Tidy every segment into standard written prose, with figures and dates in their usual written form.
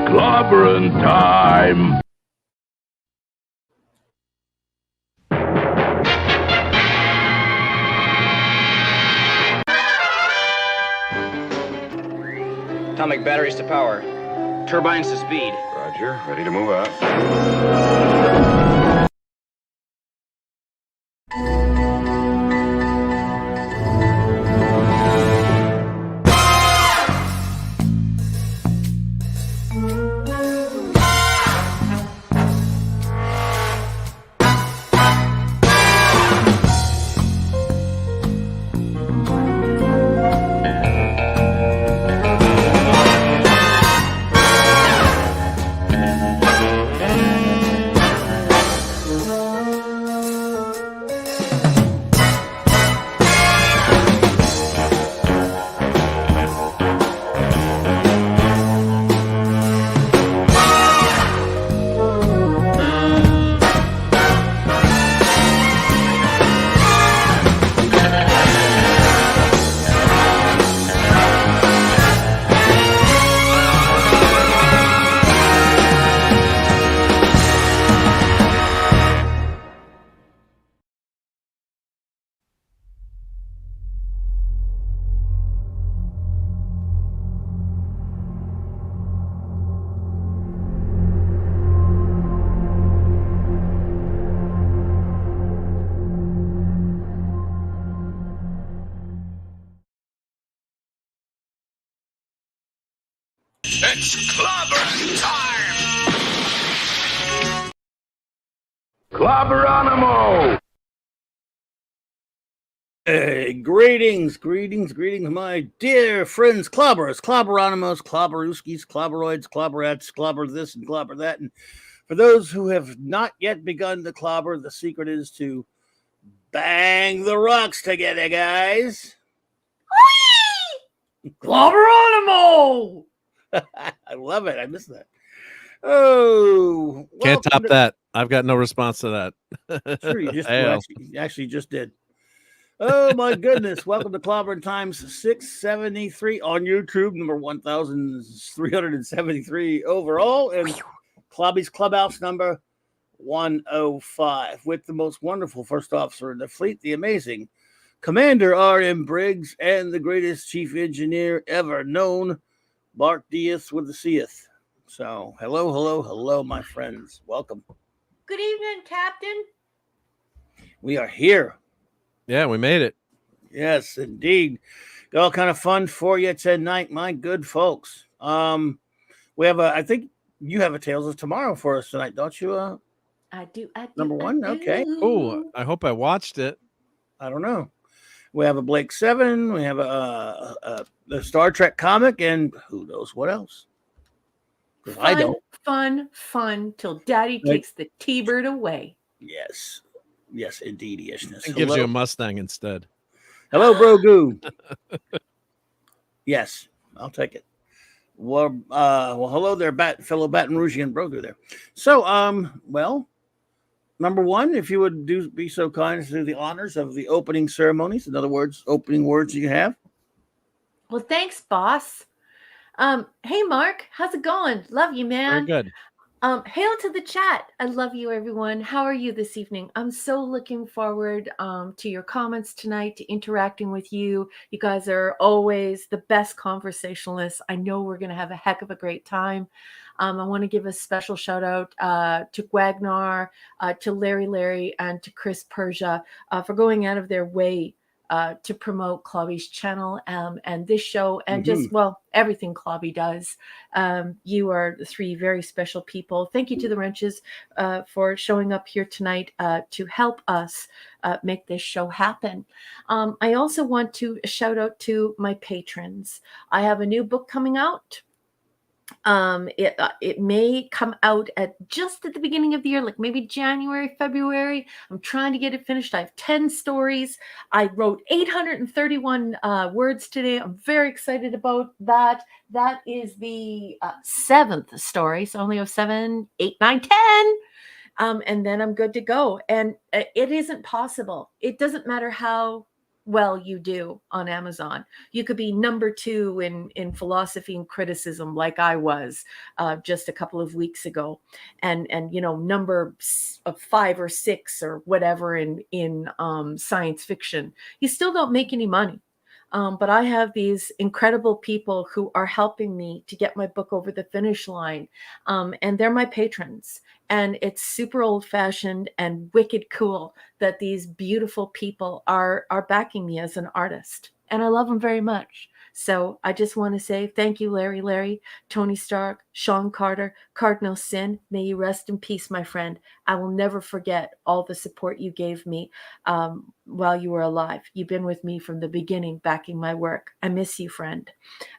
Clobberin time! Atomic batteries to power. Turbines to speed. Roger. Ready to move out. It's clobbering time! Clobberanimo! Hey, greetings, my dear friends, clobberers, clobberanimos, clobberooskies, clobberoids, clobberettes, clobber this and clobber that. And for those who have not yet begun to clobber, the secret is to bang the rocks together, guys. Clobberanimo! I love it. I miss that. Oh, can't top that. I've got no response to that. Sure, you just actually just did. Oh my goodness! Welcome to Clobbering Times 673 on YouTube, number 1,373 overall, and Clobby's Clubhouse number 105 with the most wonderful first officer in the fleet, the amazing Commander R.M. Briggs, and the greatest chief engineer ever known, Mark Diaz with the Seath. So, hello, my friends. Welcome. Good evening, Captain. We are here. Yeah, we made it. Yes, indeed. Got all kind of fun for you tonight, my good folks. We have I think you have a Tales of Tomorrow for us tonight, don't you? I do. Number one? Okay. Oh, I hope I watched it. I don't know. We have a Blake 7. We have a Star Trek comic, and who knows what else. I don't. Fun till Daddy takes the T-bird away. Yes, indeed-ishness. And gives you a Mustang instead. Hello, Brogu. Yes, I'll take it. Well, hello there, fellow Baton Rougean Brogu there. So, well, number one, if you would be so kind as to do the honors of the opening ceremonies. In other words, opening words you have. Well, thanks, boss. Hey, Mark, how's it going? Love you, man. Very good. Hail to the chat. I love you, everyone. How are you this evening? I'm so looking forward to your comments tonight, to interacting with you. You guys are always the best conversationalists. I know we're going to have a heck of a great time. I want to give a special shout out to Gwagnar, to Larry, and to Chris Persia for going out of their way to promote Clobby's channel and this show and just, well, everything Clobby does. You are the three very special people. Thank you to the Wrenches for showing up here tonight to help us make this show happen. I also want to shout out to my patrons. I have a new book coming out. It may come out just at the beginning of the year, like maybe January, February. I'm trying to get it finished. I have 10 stories. I wrote 831 words today. I'm very excited about that. That is the 7th story. So I only have 7, 8, 9, 10. And then I'm good to go. And it isn't possible. It doesn't matter how well you do on Amazon. You could be number 2 in philosophy and criticism, like I was just a couple of weeks ago, and number 5 or 6 or whatever in science fiction. You still don't make any money. But I have these incredible people who are helping me to get my book over the finish line. And they're my patrons. And it's super old fashioned and wicked cool that these beautiful people are backing me as an artist. And I love them very much. So I just want to say thank you, Larry, Tony Stark, Sean Carter, Cardinal Sin. May you rest in peace, my friend. I will never forget all the support you gave me while you were alive. You've been with me from the beginning, backing my work. I miss you, friend.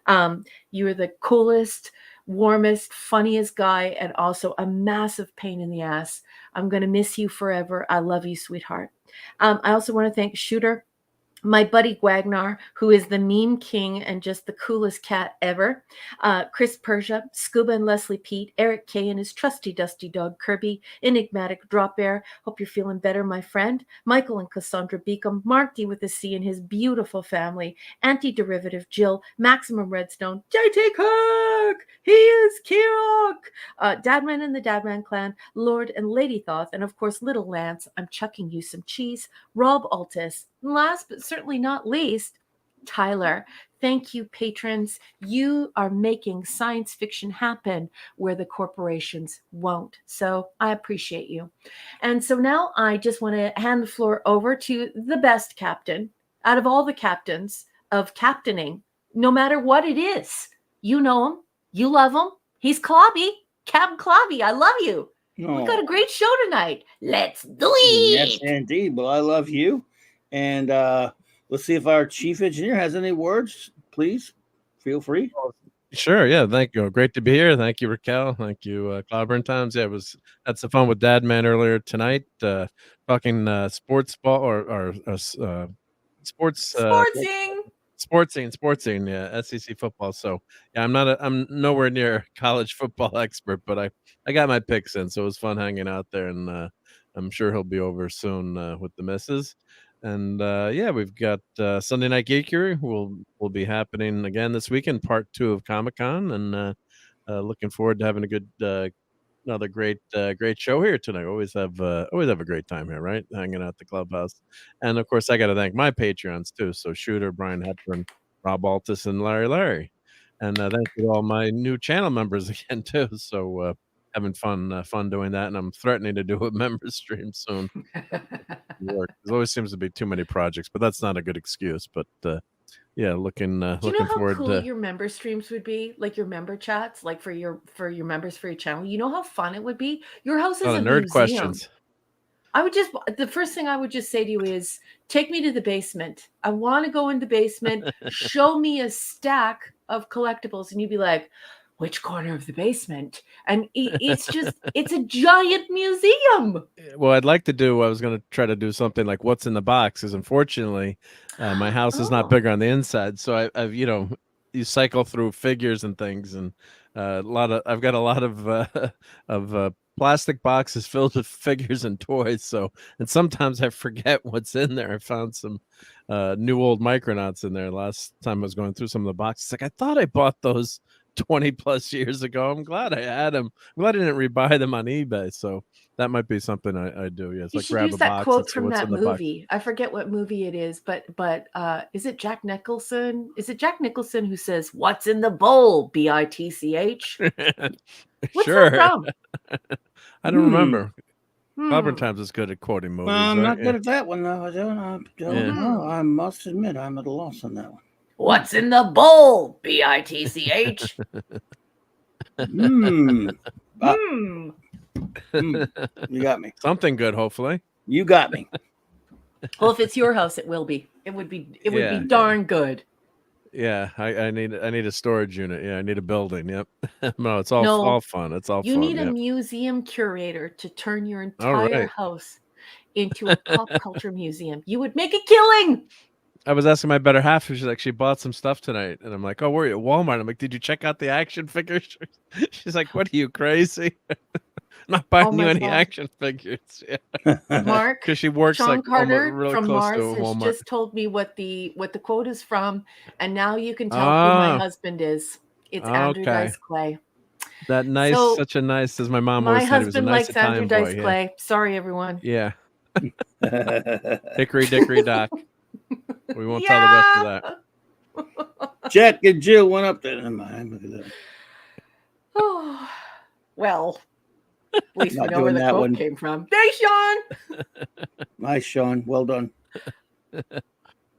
You are the coolest, warmest, funniest guy, and also a massive pain in the ass. I'm going to miss you forever. I love you, sweetheart. I also want to thank Shooter, my buddy Gwagnar, who is the meme king and just the coolest cat ever. Chris Persia, Scuba and Leslie Pete, Eric K and his trusty dusty dog Kirby, Enigmatic Drop Bear. Hope you're feeling better, my friend. Michael and Cassandra Beacom, Mark D with a C and his beautiful family, Anti-Derivative Jill, Maximum Redstone, JT Cook, he is Kirok, Dadman and the Dadman clan, Lord and Lady Thoth, and of course Little Lance. I'm chucking you some cheese. Rob Altus. Last but certainly not least, Tyler. Thank you, patrons. You are making science fiction happen where the corporations won't. So I appreciate you. And so now I just want to hand the floor over to the best captain out of all the captains of captaining, no matter what it is. You know him. You love him. He's Clobby. Captain Clobby. I love you. Oh. We've got a great show tonight. Let's do it. Yes, indeed. Well, I love you. And let's see if our chief engineer has any words. Please feel free. Sure, yeah. Thank you. Great to be here. Thank you, Raquel. Thank you, Clobbering Times. Yeah, had some fun with Dad Man earlier tonight. Talking sports ball or sports sportsing. Yeah, SEC football. So yeah, I'm nowhere near a college football expert, but I got my picks in, so it was fun hanging out there, and I'm sure he'll be over soon with the missus. And yeah, we've got Sunday Night Geekery will be happening again this weekend, part 2 of Comic-Con, and looking forward to having a good another great show here tonight. Always have a great time here, right? Hanging out at the clubhouse. And of course I got to thank my Patreons too. So Shooter, Brian Hepburn, Rob Altus, and Larry. And thank you to all my new channel members again too. So having fun doing that, and I'm threatening to do a member stream soon. There always seems to be too many projects, but that's not a good excuse. But yeah, looking Do you know looking how forward cool to your member streams would be? Like your member chats, like for your members for your channel. You know how fun it would be? Your house is a a nerd museum. questions. The first thing I would just say to you is take me to the basement. I want to go in the basement, show me a stack of collectibles, and you'd be like, which corner of the basement? And it's a giant museum. Well, I was going to try to do something like what's in the box, because unfortunately my house is not bigger on the inside. So I've you cycle through figures and things, and I've got a lot of plastic boxes filled with figures and toys. So, and sometimes I forget what's in there. I found some new old Micronauts in there last time I was going through some of the boxes. Like, I thought I bought those 20 plus years ago. I'm glad I had them. I'm glad I didn't rebuy them on eBay. So that might be something I do. Yes, You like should grab use a that box quote and see from what's that in the box. movie. I forget what movie it is, but is it Jack Nicholson? Is it Jack Nicholson who says, "What's in the bowl?" BITCH. What's Sure. that from? I don't remember. Hmm. Clobbering Times is good at quoting movies. I'm right? not good at that one, though. I don't know. I must admit, I'm at a loss on that one. What's in the bowl? BITCH. You got me. Something good, hopefully. You got me. Well, if it's your house, it will be. It would be darn good. Yeah, I need a storage unit. Yeah, I need a building. Yep. No, it's all fun. It's all You fun. need a Yep. museum curator to turn your entire house into a pop culture museum. You would make a killing. I was asking my better half. She's like, she bought some stuff tonight, and I'm like, oh, where are you at Walmart? I'm like, did you check out the action figures? She's like, what are you, crazy? not buying Oh you my any God. action figures. Yeah. Mark, Because she works Sean like Carter really from close to a Mars has Walmart. just told me what the quote is from, and now you can tell who my Oh, husband is. It's Andrew okay. Dice Clay. That nice, So such a nice, as my mom my always said, he was a husband nice likes Andrew Italian Dice boy. Yeah. Clay. Sorry, everyone. Yeah. Hickory dickory dock. We won't tell the rest of that. Jack and Jill went up there. Never mind, look at that. Oh, well, at least we Not know where doing the that quote one. came from. Hey, Sean. Nice, Sean. Well done. Yeah,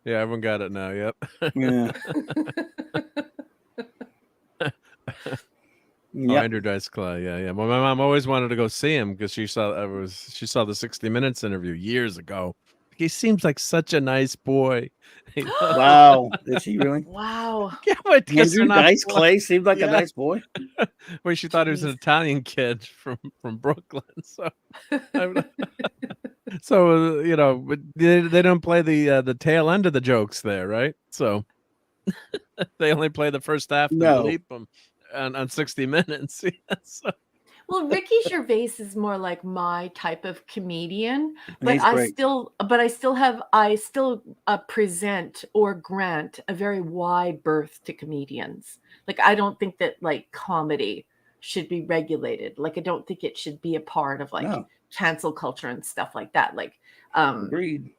everyone got it now. Yep. Yeah. Oh, Andrew Dice Clay. Yeah, yeah. Well, my mom always wanted to go see him because she saw the 60 Minutes interview years ago. He seems like such a nice boy. Wow. Did she really? Wow. Yeah, but because Andrew Dice Clay seemed like a Yeah. nice boy. Well, she thought he was an Jeez. Italian kid from Brooklyn. So, so you know, but they don't play the tail end of the jokes there, right? So they only play the first half and No. bleep them on 60 Minutes. Yeah, so. Well, Ricky Gervais is more like my type of comedian, but He's great. I still present or grant a very wide berth to comedians. Like, I don't think that like comedy should be regulated. Like, I don't think it should be a part of like No. cancel culture and stuff like that. Like, Agreed.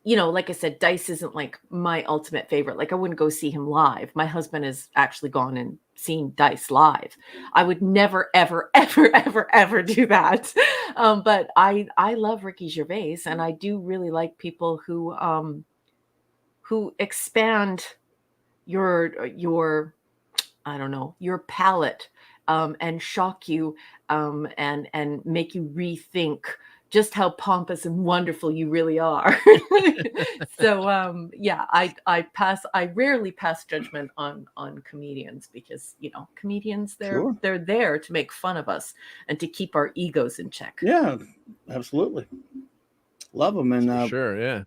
you know, like I said, Dice isn't like my ultimate favorite. Like, I wouldn't go see him live. My husband has actually gone and seen Dice live. I would never, ever, ever, ever, ever do that. But I love Ricky Gervais, and I do really like people who expand your I don't know, your palate, and shock you, and make you rethink just how pompous and wonderful you really are. So yeah, I rarely pass judgment on comedians because, you know, comedians, Sure. they're there to make fun of us and to keep our egos in check. Yeah, absolutely. Love them, and Sure, yeah.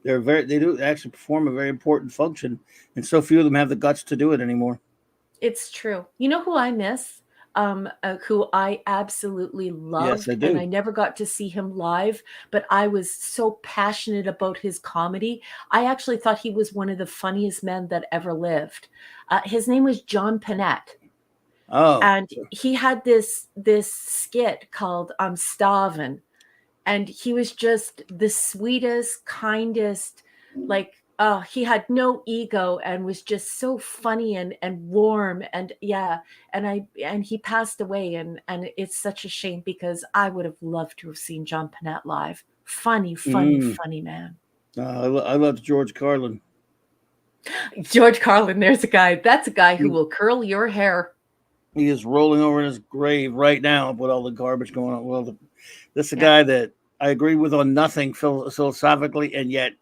they do actually perform a very important function, and so few of them have the guts to do it anymore. It's true. You know who I miss? Who I absolutely loved, I do. and I never got to see him live, but I was so passionate about his comedy. I actually thought he was one of the funniest men that ever lived. His name was John Panette. Oh, And he had this skit called "I'm Starving," and he was just the sweetest, kindest, like, he had no ego and was just so funny and warm, and yeah, and he passed away, and it's such a shame because I would have loved to have seen John Panette live. Funny man. I loved George Carlin. George Carlin, there's a guy. That's a guy who will curl your hair. He is rolling over in his grave right now with all the garbage going on. Well, this is a guy that I agree with on nothing philosophically, and yet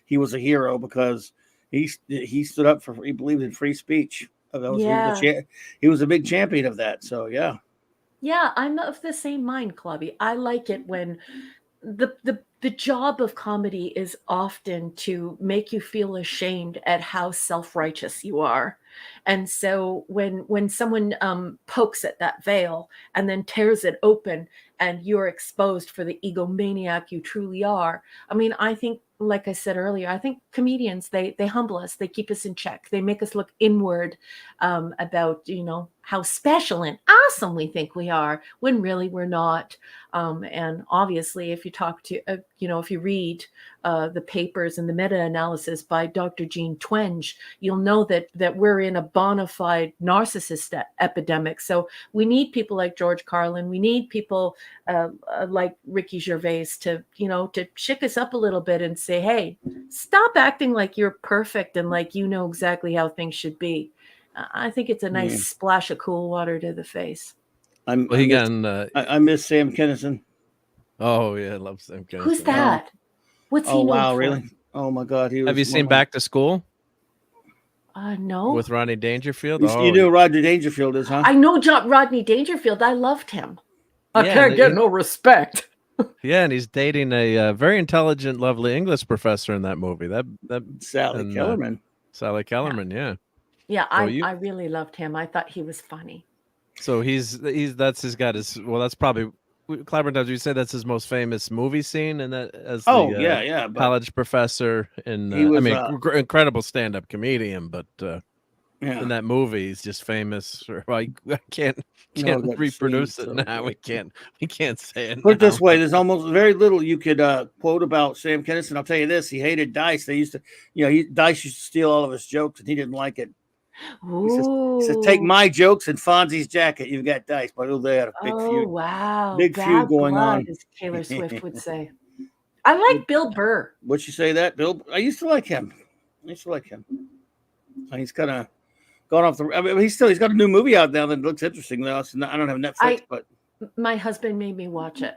he was a hero because he stood up for, he believed in free speech. He was a big champion of that. So yeah. Yeah, I'm of the same mind, Clubby. I like it when the job of comedy is often to make you feel ashamed at how self-righteous you are. And so when someone pokes at that veil and then tears it open and you're exposed for the egomaniac you truly are, I mean, I think, like I said earlier, I think comedians, they humble us, they keep us in check, they make us look inward, about, you know, how special and awesome we think we are when really we're not. And obviously, if you talk to, you know, if you read the papers and the meta-analysis by Dr. Jean Twenge, you'll know that we're in a bona fide narcissist epidemic. So we need people like George Carlin. We need people like Ricky Gervais to, you know, to shake us up a little bit and say, hey, stop acting like you're perfect and like you know exactly how things should be. I think it's a nice splash of cool water to the face. I miss Sam Kinison. Oh yeah, I love Sam Kinison. Who's that? What's he known wow, for? really? Oh my God, Have you seen Back to School? No. With Rodney Dangerfield? You know who Rodney Dangerfield is, huh? I know Rodney Dangerfield. I loved him. I Yeah, can't get no respect. Yeah, and he's dating a very intelligent, lovely English professor in that movie. That Sally Kellerman. Sally Kellerman, yeah. Yeah, Oh, I really loved him. I thought he was funny. So he's that's his got his well. That's probably Clobberin. Does you say that's his most famous movie scene, and that as the Oh yeah, but college professor and he I was mean incredible stand-up comedian, but yeah. in that movie he's just famous. Well, I can't No, I got to reproduce see, it so, now. We can't say it put it now. this way: there's almost very little you could quote about Sam Kinison. I'll tell you this: he hated Dice. They used to, Dice used to steal all of his jokes, and he didn't like it. He says, "Take Ooh. my jokes and Fonzie's jacket. You've got Dice." But they had a Oh, wow. big feud Bad going blood, on. as Taylor Swift would say. I like Bill Burr. Would you say that, Bill? I used to like him. He's kind of gone off the. I mean, he's got a new movie out now that looks interesting. Though I don't have Netflix, but my husband made me watch it.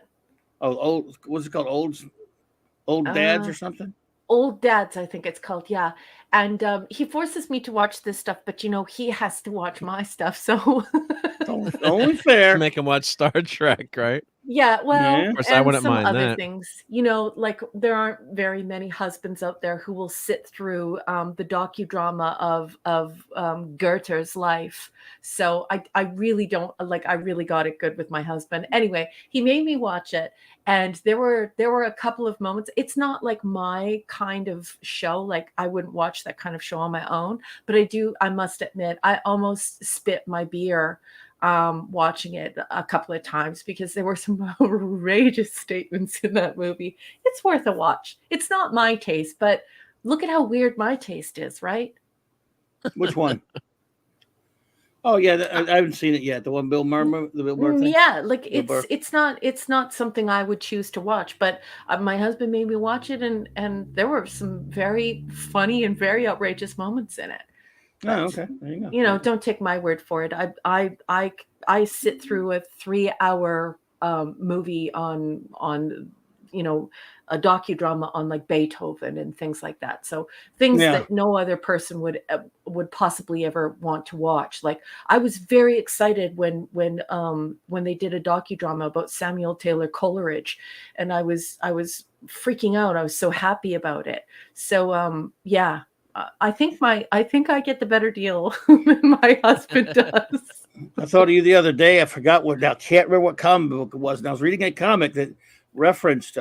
Oh, what's it called? Old Dads or something? Old Dads, I think it's called. Yeah, and he forces me to watch this stuff, but he has to watch my stuff. So only fair. Make him watch Star Trek, right? Yeah, well, Of course, and I wouldn't some mind other that. things. Like there aren't very many husbands out there who will sit through the docudrama of Goethe's life. So I really don't like. I really got it good with my husband. Anyway, he made me watch it, and there were a couple of moments. It's not like my kind of show. Like I wouldn't watch that kind of show on my own. But I must admit, I almost spit my beer watching it a couple of times because there were some outrageous statements in that movie. It's worth a watch. It's not my taste, but look at how weird my taste is, right? Which one? Oh yeah, I haven't seen it yet. The one the Bill Burr thing. Yeah, like it's not something I would choose to watch, but my husband made me watch it, and there were some very funny and very outrageous moments in it. But, okay. There you go. Don't take my word for it. I sit through a 3-hour movie on a docudrama on like Beethoven and things like that. So things that no other person would possibly ever want to watch. Like I was very excited when they did a docudrama about Samuel Taylor Coleridge, and I was freaking out. I was so happy about it. So yeah. I think I get the better deal than my husband does. I thought of you the other day. I forgot I can't remember what comic book it was. And I was reading a comic that referenced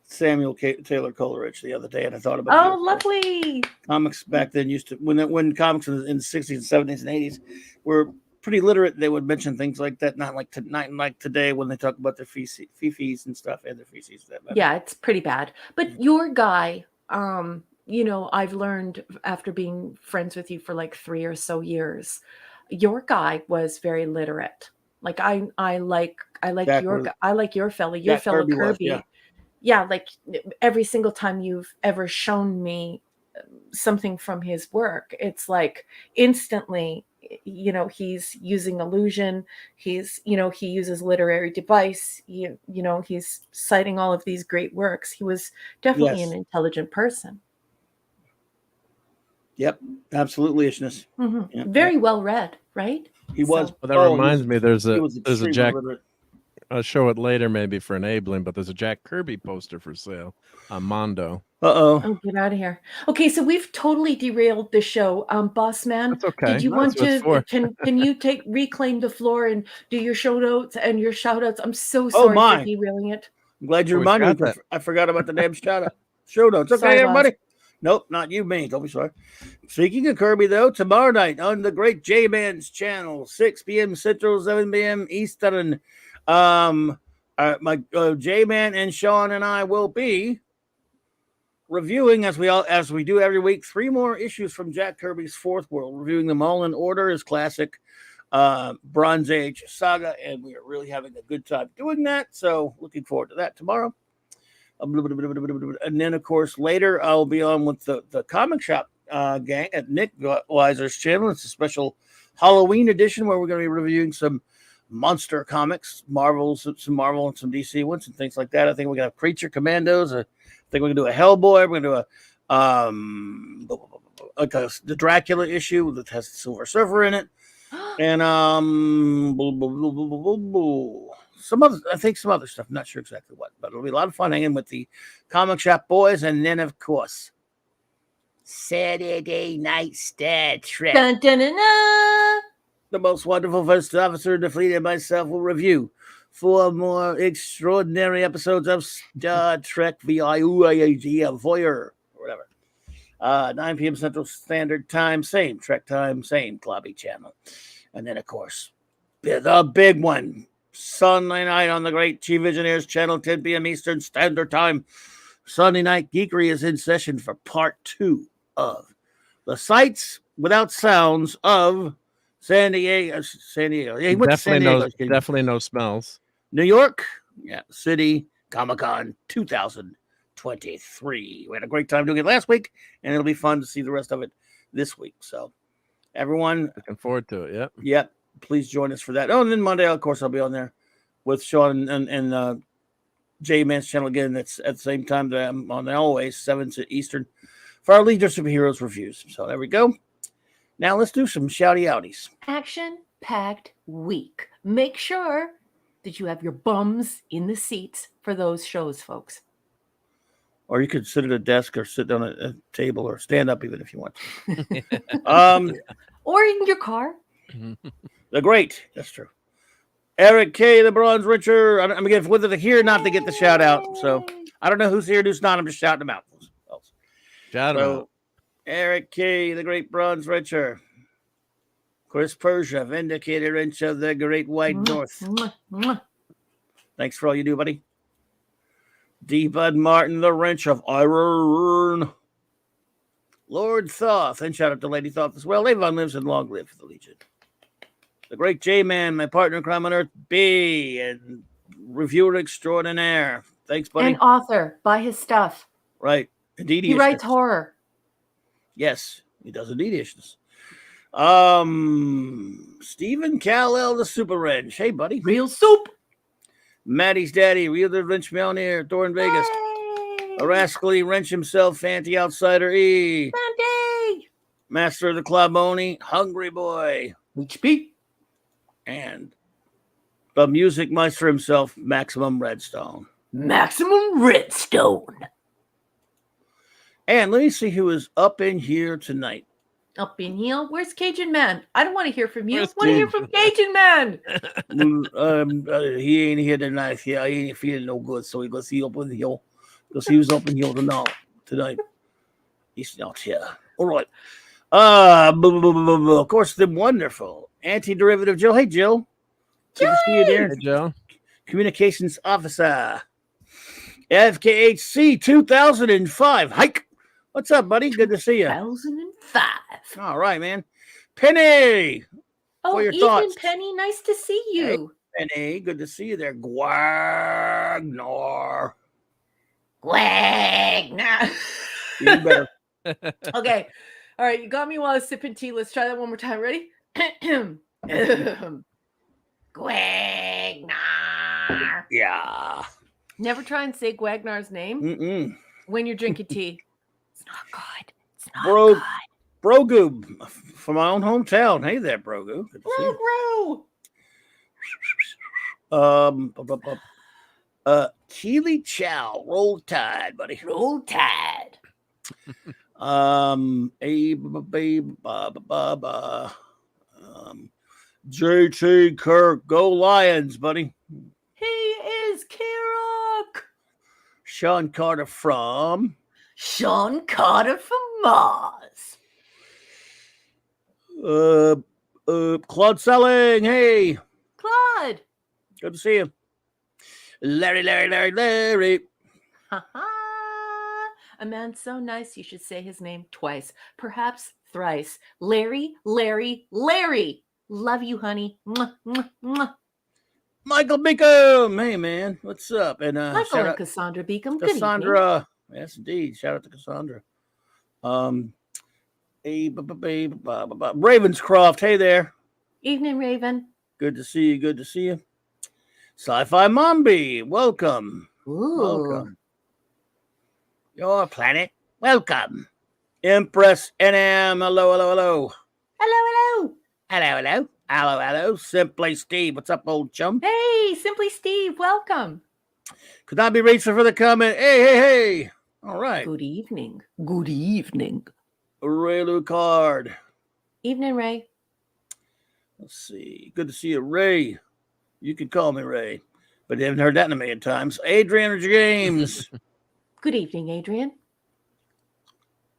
Samuel Taylor Coleridge the other day, and I thought about lovely. Comics back then used to when comics in the 60s and 70s and 80s were pretty literate. They would mention things like that, not like today when they talk about their fifis and stuff and their feces. Yeah, it's pretty bad. But your guy, I've learned after being friends with you for like 3 or so years, your guy was very literate. Like I like your fella, Kirby. Yeah, like every single time you've ever shown me something from his work, it's like instantly, he's using illusion. He uses literary device. He's citing all of these great works. He was definitely an intelligent person. Yep, absolutely, ishness. Mm-hmm. Yep, very well read, right? He was. Well, that reminds me. There's a Jack. I'll show it later, maybe for enabling. But there's a Jack Kirby poster for sale on Mondo. Oh, get out of here. Okay, so we've totally derailed the show. Boss man, that's okay. Did you want to? Can you reclaim the floor and do your show notes and your shout outs? I'm so sorry for derailing it. I'm glad you reminded me. I forgot about the damn show notes. Okay, sorry, everybody. boss. Nope, not you, me. Don't be sorry. Speaking of Kirby, though, tomorrow night on the Great J-Man's channel, 6 p.m. Central, 7 p.m. Eastern, my J-Man and Sean and I will be reviewing, as we do every week, 3 more issues from Jack Kirby's Fourth World, reviewing them all in order, his classic Bronze Age saga, and we are really having a good time doing that. So, looking forward to that tomorrow. And then, of course, later I'll be on with the comic shop gang at Nick Weiser's channel. It's a special Halloween edition where we're going to be reviewing some monster comics, some Marvel and some DC ones and things like that. I think we're going to have Creature Commandos. I think we're going to do a Hellboy. We're going to do the Dracula issue that has the Silver Surfer in it. And some other stuff. I'm not sure exactly what, but it'll be a lot of fun hanging with the comic shop boys. And then, of course, Saturday Night Star Trek. Dun, dun, dun, dun. the most wonderful first officer in the fleet, and myself will review 4 more extraordinary episodes of Star Trek Voyager, or whatever. 9 p.m. Central Standard Time, same Trek time, same Clubby channel. And then, of course, the big one, Sunday night on the Great Chief Engineers channel, 10 p.m. Eastern Standard Time. Sunday Night Geekery is in session for part 2 of The Sights Without Sounds of San Diego. Yeah, he went to San Diego. Definitely no smells. New York, City Comic-Con 2023. We had a great time doing it last week, and it'll be fun to see the rest of it this week. So, everyone, looking forward to it. Yep. Please join us for that. Oh, and then Monday, of course, I'll be on there with Sean and J-Man's channel again. That's at the same time that I'm on there always, 7 Eastern, for our Legion of Superheroes reviews. So there we go. Now let's do some shouty outies. Action-packed week. Make sure that you have your bums in the seats for those shows, folks. Or you could sit at a desk or sit down at a table or stand up even if you want to. Or in your car. The great, that's true. Eric K, the Bronze Richer. I'm going to get whether to here or not to get the shout out. So I don't know who's here, who's not. I'm just shouting them out. Shout out. Eric K, the Great Bronze Richer. Chris Persia, Vindicator Wrench of the Great White North. Thanks for all you do, buddy. D. Bud Martin, the Wrench of Iron. Lord Thoth, and shout out to Lady Thoth as well. Avon lives and long live for the Legion. The great J-Man, my partner in crime on Earth, B, and reviewer extraordinaire. Thanks, buddy. And author. Buy his stuff. Right. Indeed. He writes horror. Yes, he does indeed issues. Stephen Callell, the Super Wrench. Hey, buddy. Real soup. Maddie's daddy, Real the Wrench Mountaineer, Thor in Vegas. Hey. A rascally wrench himself, Fanty Outsider E. Fanty. Master of the Claboni, Hungry Boy. HP. And the music meister himself, Maximum Redstone. Maximum Redstone. And let me see who is up in here tonight. Up in here? Where's Cajun Man? I don't want to hear from you. Where's I want to hear from Cajun Man. He ain't here tonight. Yeah, he ain't feeling no good. So he goes see up in here. Because he was up in here tonight. He's not here. All right. Of course, the wonderful anti-derivative Jill. Hey, Jill. Good to see you there. Hey, Joe. Communications officer. FKHC 2005. Hike. What's up, buddy? Good to see you. 2005. All right, man. Penny. Oh, your evening, thoughts? Penny. Nice to see you. Hey, Penny. Good to see you there. Gwagnar. Gwagnar. You better. Okay. All right. You got me while I was sipping tea. Let's try that one more time. Ready? Gwagnar. Yeah. Never try and say Gwagnar's name when you're drinking tea. It's not good. It's not good. Brogu from my own hometown. Hey there, Brogu. Good to see you. Keely Chow. Roll Tide, buddy. Roll Tide. JT Kirk. Go Lions, buddy. He is Kirk. Sean Carter from Mars. Claude Selling. Hey, Claude. good to see you. Larry. A man so nice you should say his name twice, perhaps thrice. Larry. Love you, honey. Mwah, mwah, mwah. Michael Beacom. Hey, man. What's up? And Michael and Cassandra Beacom. Good Cassandra. Yes, indeed. Shout out to Cassandra. Ravenscroft. Hey there. Evening, Raven. Good to see you. Sci-Fi Mombi. Welcome. Ooh. Welcome. Your planet. Welcome. Empress NM. Hello. Hello. Simply Steve. What's up, old chum? Hey, Simply Steve. Welcome. Could not be reached for the comment. Hey. All right. Good evening. Ray Lucard. Evening, Ray. Let's see. Good to see you, Ray. You can call me Ray, but you haven't heard that in a million times. Adrian or James? Good evening, Adrian.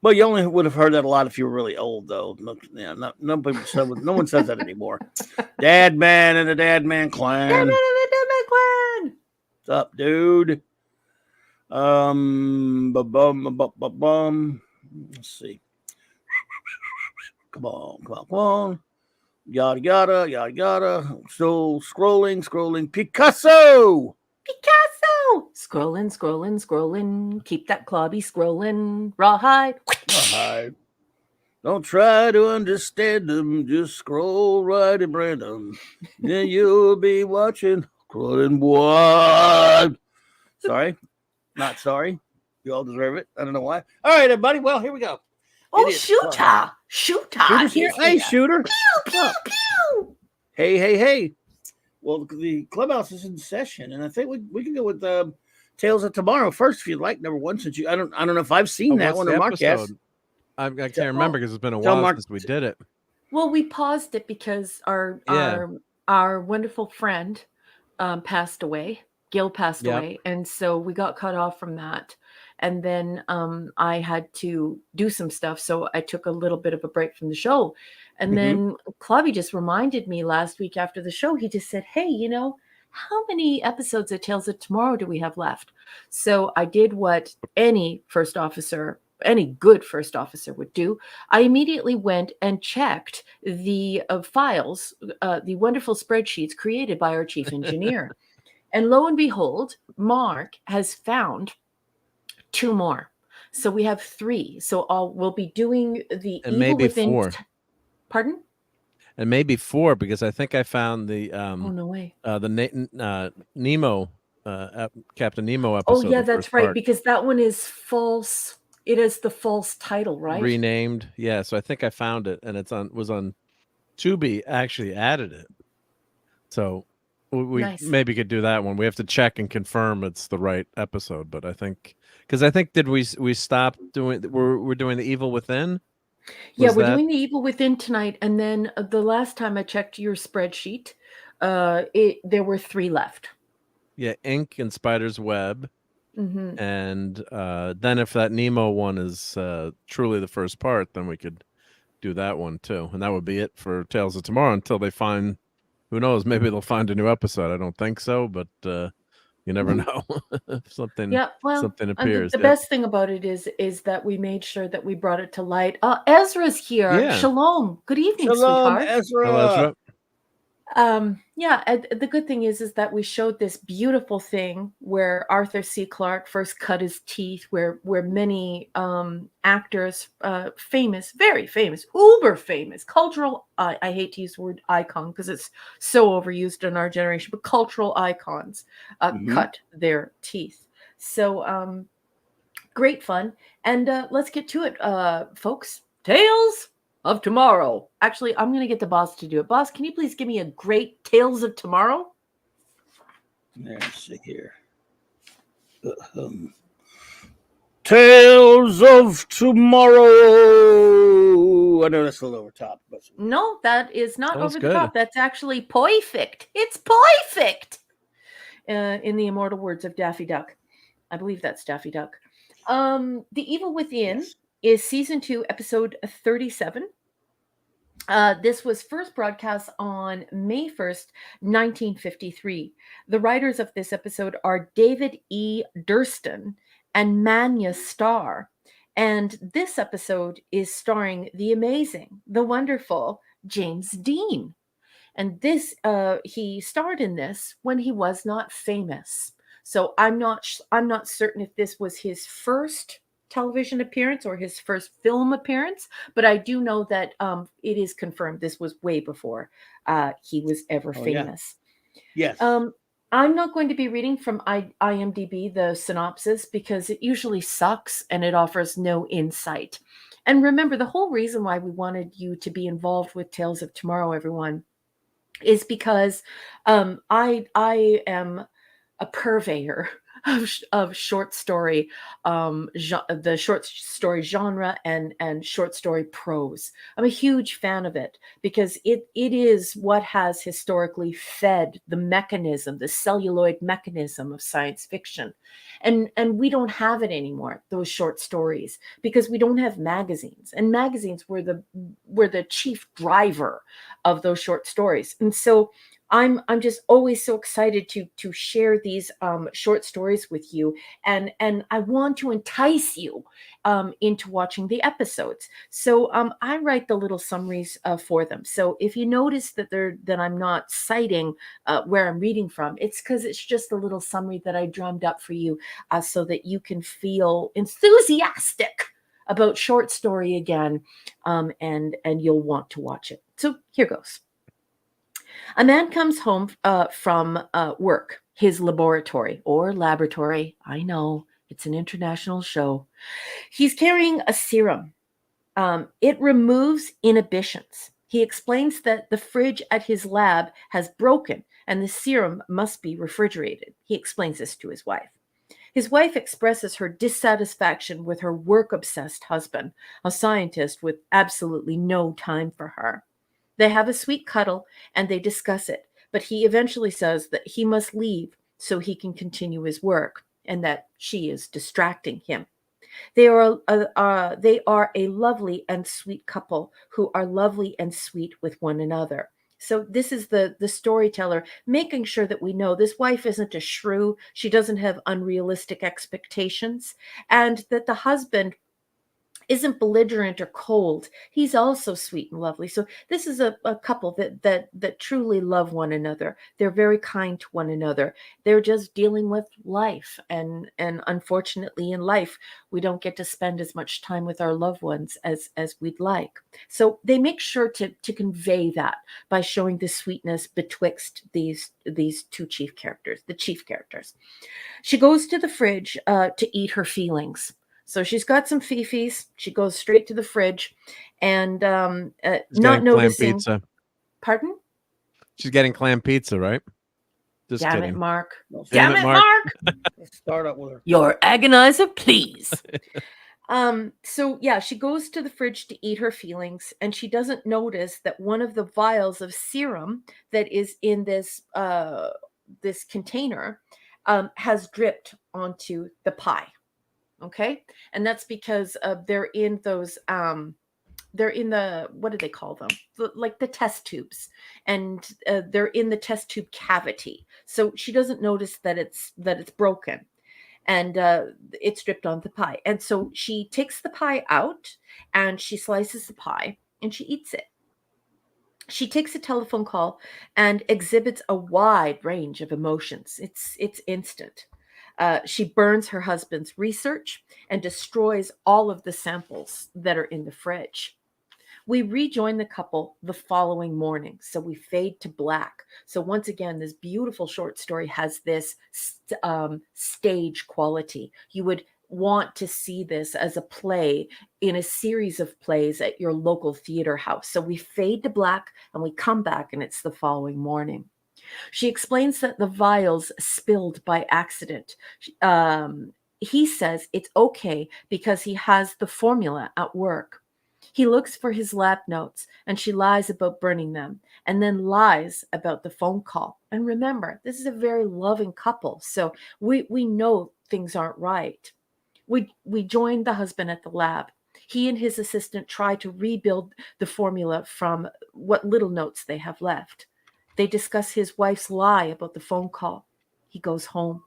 Well, you only would have heard that a lot if you were really old, though. No one says that anymore. Dad man and the Dad Man Clan. What's up, dude? Let's see. Come on. Yada yada. So scrolling. Picasso. Scrolling. Keep that clobby scrolling. Rawhide. Don't try to understand them. Just scroll right and brand them. Then you'll be watching. Scrolling what? Sorry. Not sorry. You all deserve it. I don't know why. All right, everybody. Well, here we go. Oh, Shooter. Shooter's here. Hey, Shooter. Pew, pew. Hey. Well, the clubhouse is in session, and I think we can go with Tales of Tomorrow first, if you'd like. Number one, since I don't know if I've seen that one or Mark has. I can't remember because it's been a while since we did it. Well, we paused it because our wonderful friend passed away. Gil passed away, and so we got cut off from that. And then I had to do some stuff, so I took a little bit of a break from the show. And then Clubby just reminded me last week after the show. He just said, "Hey, how many episodes of Tales of Tomorrow do we have left?" So I did what any good first officer would do. I immediately went and checked the files, the wonderful spreadsheets created by our chief engineer. And lo and behold, Mark has found 2 more. So we have 3. So we'll be doing the and Evil maybe Within. 4. Pardon? And maybe 4 because I think I found the Oh, no way. the Nemo Captain Nemo episode. Oh yeah, that's right, because that one is false. It is the false title, right? Renamed. Yeah, so I think I found it, and was on Tubi. Actually added it. So we maybe could do that one. We have to check and confirm it's the right episode, but I think did we stop doing we're doing the Evil Within? Yeah, we're doing the Evil Within tonight, and then the last time I checked your spreadsheet, there were 3 left. Yeah, Ink and Spider's Web. Mm-hmm. And then if that Nemo one is truly the first part, then we could do that one too. And that would be it for Tales of Tomorrow until they find, who knows, maybe they'll find a new episode. I don't think so, but you never know. something appears. The best thing about it is that we made sure that we brought it to light. Ezra's here. Yeah. Shalom. Good evening, Shalom, sweetheart. Ezra. Hello, Ezra. The good thing is that we showed this beautiful thing where Arthur C. Clarke first cut his teeth, where many actors, famous, very famous, uber famous, cultural, I hate to use the word icon because it's so overused in our generation, but cultural icons cut their teeth. So great fun. And let's get to it, folks. Tales of Tomorrow. Actually, I'm going to get the boss to do it. Boss, can you please give me a great Tales of Tomorrow? Let's see here. Tales of Tomorrow. I know that's a little over top, but no, that is not over the good. top. That's actually perfect. It's perfect. In the immortal words of Daffy Duck. I believe that's Daffy Duck. The Evil Within is season 2, episode 37. This was first broadcast on May 1st, 1953. The writers of this episode are David E. Durston and Manya Starr. And this episode is starring the amazing, the wonderful James Dean. And he starred in this when he was not famous. So I'm not certain if this was his first television appearance or his first film appearance, but I do know that it is confirmed this was way before he was ever famous. Yes. I'm not going to be reading from IMDb the synopsis because it usually sucks and it offers no insight. And remember, the whole reason why we wanted you to be involved with Tales of Tomorrow, everyone, is because I am a purveyor of short story, the short story genre and short story prose. I'm a huge fan of it because it is what has historically fed the mechanism, the celluloid mechanism of science fiction. And we don't have it anymore, those short stories, because we don't have magazines. And magazines were the chief driver of those short stories. And so I'm just always so excited to share these short stories with you, and I want to entice you into watching the episodes. So I write the little summaries for them. So if you notice that I'm not citing where I'm reading from, it's because it's just a little summary that I drummed up for you, so that you can feel enthusiastic about short story again, and you'll want to watch it. So here goes. A man comes home from work, his laboratory or laboratory. I know it's an international show. He's carrying a serum. It removes inhibitions. He explains that the fridge at his lab has broken and the serum must be refrigerated. He explains this to his wife. His wife expresses her dissatisfaction with her work-obsessed husband, a scientist with absolutely no time for her. They have a sweet cuddle and they discuss it, but he eventually says that he must leave so he can continue his work and that she is distracting him. They are a lovely and sweet couple who are lovely and sweet with one another. So this is the storyteller making sure that we know this wife isn't a shrew. She doesn't have unrealistic expectations, and that the husband isn't belligerent or cold. He's also sweet and lovely. So this is a couple that truly love one another. They're very kind to one another. They're just dealing with life. And unfortunately in life, we don't get to spend as much time with our loved ones as we'd like. So they make sure to convey that by showing the sweetness betwixt these two chief characters, the chief characters. She goes to the fridge to eat her feelings. So she's got some fifis. She goes straight to the fridge, and not noticing. Clam pizza. Pardon? She's getting clam pizza, right? Just Damn kidding. it, Mark. Damn it, Mark. Let's start up with her. Your agonizer, please. So yeah, she goes to the fridge to eat her feelings, and she doesn't notice that one of the vials of serum that is in this this container has dripped onto the pie. Okay. And that's because they're in those, they're in the, what do they call them? Like the test tubes, and they're in the test tube cavity. So she doesn't notice that it's broken, and it's dripped on the pie. And so she takes the pie out and she slices the pie and she eats it. She takes a telephone call and exhibits a wide range of emotions. It's instant. She burns her husband's research and destroys all of the samples that are in the fridge. We rejoin the couple the following morning. So we fade to black. So once again, this beautiful short story has this stage quality. You would want to see this as a play in a series of plays at your local theater house. So we fade to black and we come back and it's the following morning. She explains that the vials spilled by accident. He says it's okay because he has the formula at work. He looks for his lab notes and she lies about burning them and then lies about the phone call. And remember, this is a very loving couple. So we know things aren't right. We joined the husband at the lab. He and his assistant try to rebuild the formula from what little notes they have left. They discuss his wife's lie about the phone call. He goes home.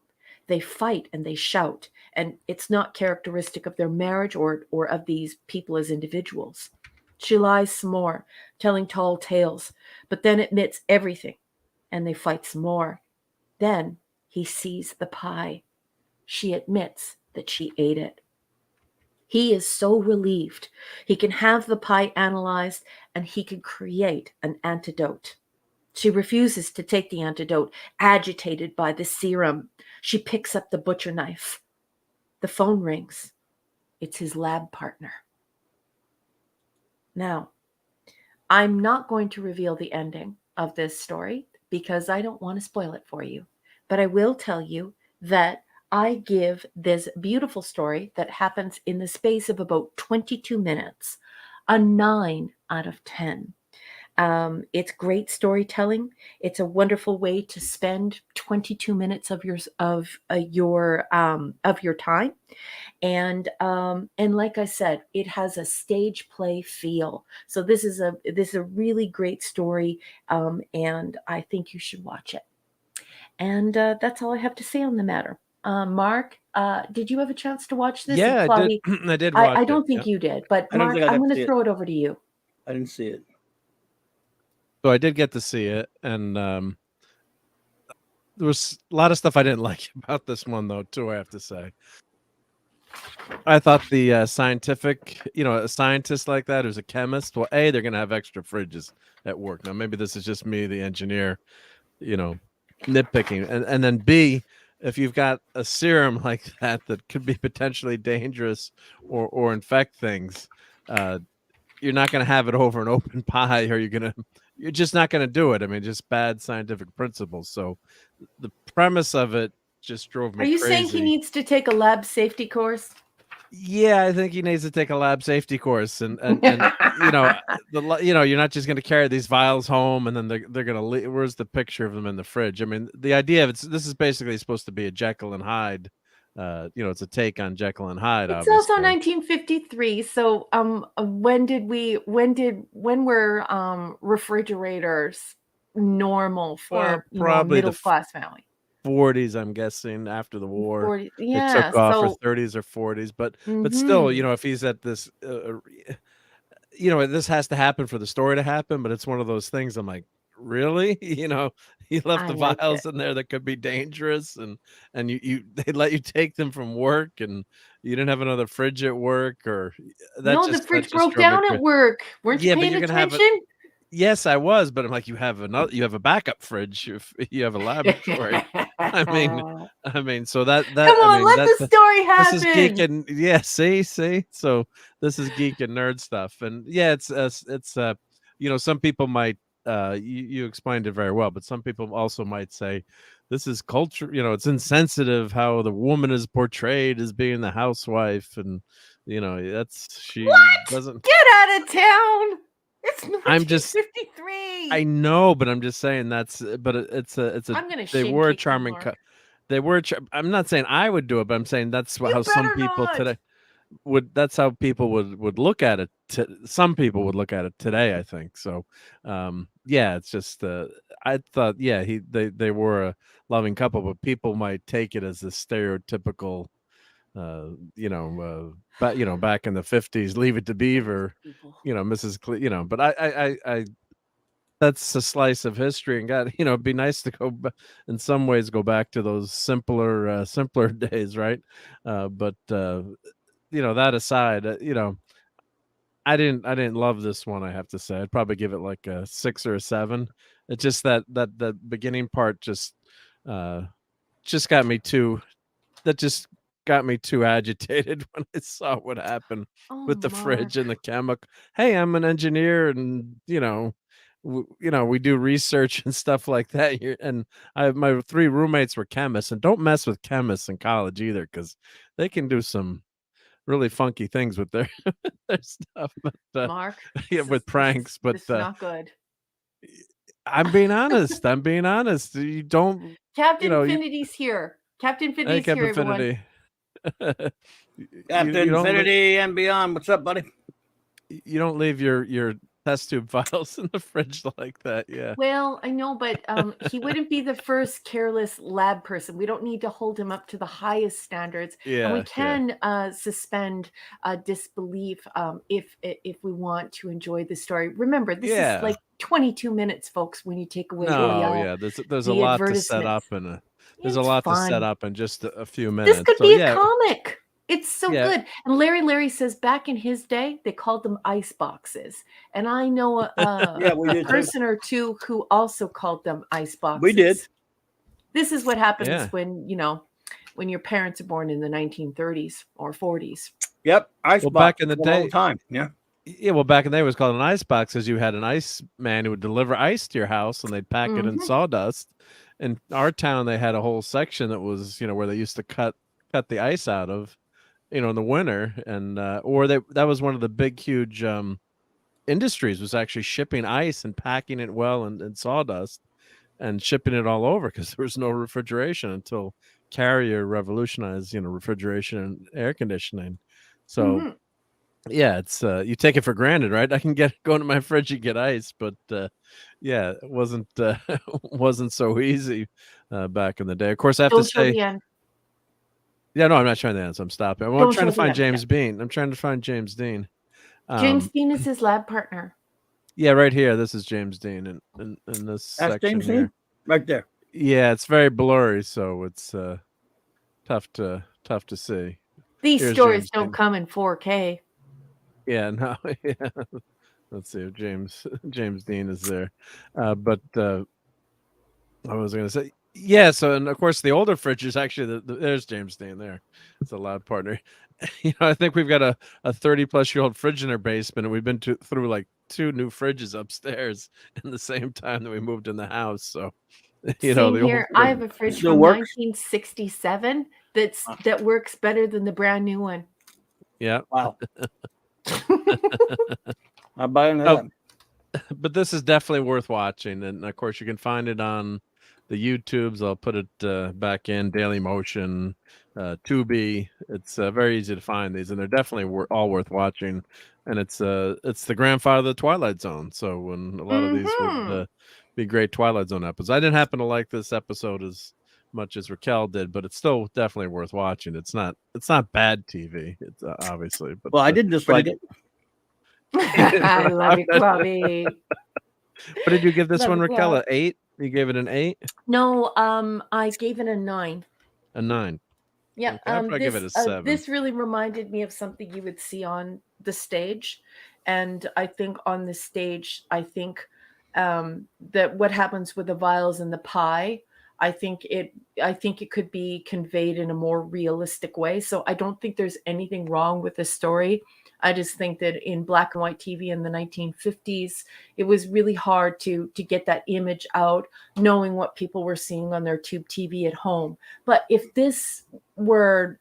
They fight and they shout, and it's not characteristic of their marriage or of these people as individuals. She lies some more, telling tall tales, but then admits everything, and they fight some more. Then he sees the pie. She admits that she ate it. He is so relieved. He can have the pie analyzed, and he can create an antidote. She refuses to take the antidote, agitated by the serum. She picks up the butcher knife. The phone rings. It's his lab partner. Now, I'm not going to reveal the ending of this story because I don't want to spoil it for you. But I will tell you that I give this beautiful story that happens in the space of about 22 minutes a 9 out of 10. It's great storytelling. It's a wonderful way to spend 22 minutes of your time, and like I said, it has a stage play feel. So this is a really great story, and I think you should watch it. And that's all I have to say on the matter. Mark, did you have a chance to watch this? Yeah, And I did. Claudia, I did watch I it. don't think Yeah. you did, but I don't Mark, think I got I'm to going see to it. throw it over to you. I didn't see it. So I did get to see it, and there was a lot of stuff I didn't like about this one, though. Too, I have to say. I thought the scientific, a scientist like that who's a chemist. Well, A, they're going to have extra fridges at work. Now, maybe this is just me, the engineer, nitpicking, and then B, if you've got a serum like that could be potentially dangerous or infect things, you're not going to have it over an open pie, or you're just not going to do it. I mean, just bad scientific principles. So the premise of it just drove me Are you crazy. saying he needs to take a lab safety course? Yeah, I think he needs to take a lab safety course, and you're not just going to carry these vials home, and then they're going to leave. Where's the picture of them in the fridge? I mean, the idea of this is basically supposed to be a Jekyll and Hyde. It's a take on Jekyll and Hyde. It's obviously. also 1953. So, when were refrigerators normal for probably middle class family? 40s, I'm guessing, after the war. 40, It yeah. took off So, for 30s or 40s, but still, if he's at this, this has to happen for the story to happen. But it's one of those things. I'm like, really? He left the vials in there that could be dangerous, and they let you take them from work, and you didn't have another fridge at work, or the fridge broke down at work. Weren't you paying attention? Yes, I was, but I'm like, you have a backup fridge if you have a laboratory. I mean, so that Come on, let the story happen. This is geek and see. So this is geek and nerd stuff, and yeah, it's some people might you explained it very well, but some people also might say this is culture. It's insensitive how the woman is portrayed as being the housewife, and she doesn't get out of town. It's 1953. I know, but I'm just saying it's a. I'm gonna. They were a charming. They were. I'm not saying I would do it, but I'm saying that's how some people today would. That's how people would look at it. Some people would look at it today, I think. So, yeah, it's just. I thought, yeah, they were a loving couple, but people might take it as a stereotypical. But back in the 50s, Leave It to Beaver, Mrs. But I that's a slice of history, and it'd be nice to go in some ways go back to those simpler days, right? But that aside, I didn't love this one, I have to say. I'd probably give it like a 6 or a 7. It's just that beginning part just got me too agitated when I saw what happened with the fridge and the chemical. Hey, I'm an engineer, and we do research and stuff like that here. And my 3 roommates were chemists, and don't mess with chemists in college either, because they can do some really funky things with their stuff. But, Mark, with pranks, but it's not good. I'm being honest. You don't. Captain Infinity's here. Captain Infinity's here, everyone. Captain Infinity and beyond. What's up, buddy? You don't leave your test tube files in the fridge like that. Yeah. Well, I know, but he wouldn't be the first careless lab person. We don't need to hold him up to the highest standards. Yeah. And we can suspend disbelief if we want to enjoy the story. Remember, this is like 22 minutes, folks, when you take away there's a lot to set up, and there's a lot to set up in just a few minutes. This could be a comic. It's so good. And Larry says back in his day, they called them ice boxes. And I know a person or two who also called them ice boxes. We did. This is what happens when your parents are born in the 1930s or 40s. Yep. Ice box. Back in the day. All the time. Yeah. Yeah, well, back in the day, it was called an ice box, because you had an ice man who would deliver ice to your house, and they'd pack it in sawdust, in our town they had a whole section that was, where they used to cut the ice out of, in the winter, and that was one of the big huge industries, was actually shipping ice and packing it well in sawdust and shipping it all over, because there was no refrigeration until Carrier revolutionized, refrigeration and air conditioning. So Mhm. yeah, it's you take it for granted, right? I can go into my fridge and get ice, but yeah, it wasn't wasn't so easy back in the day. Of course, I have to Don't show say, the end. yeah, no, I'm not trying to answer. I'm stopping. I'm Don't trying show to the find end. Yeah. James Dean. I'm trying to find James Dean. James Dean is his lab partner. Yeah, right here. This is James Dean in this That's section James here. Dean? Right there. Yeah, it's very blurry, so it's tough to see. These Here's stories James don't Dean. come in 4K. Yeah, no, yeah. Let's see if James Dean is there. But I was going to say, yeah. So, and of course, the older fridge is actually there's James Dean there. It's a loud partner. I think we've got a 30-plus-year-old fridge in our basement, and we've been through like 2 new fridges upstairs in the same time that we moved in the house. So, Same the old here. I fridge. have a fridge Still from works? 1967 that works better than the brand new one. Yeah. Wow. I'm buying Oh, that. but this is definitely worth watching, and of course you can find it on the YouTubes. I'll put it back in Daily Motion, Tubi. It's very easy to find these, and they're definitely all worth watching. And it's the grandfather of the Twilight Zone, so when a lot of these would be great Twilight Zone episodes. I didn't happen to like this episode as much as Raquel did, but it's still definitely worth watching. It's not bad TV. It's obviously, but Well, I did dislike it. I love you, Clubby. What did you give this Love one, you, Raquel? Club. 8? You gave it an 8? No, I gave it a 9. A 9. Yeah, Okay, I'd probably give it a 7. This really reminded me of something you would see on the stage, and I think on the stage, that what happens with the vials and the pie, I think it could be conveyed in a more realistic way. So I don't think there's anything wrong with the story. I just think that in black and white TV in the 1950s, it was really hard to get that image out, knowing what people were seeing on their tube TV at home. But if this were,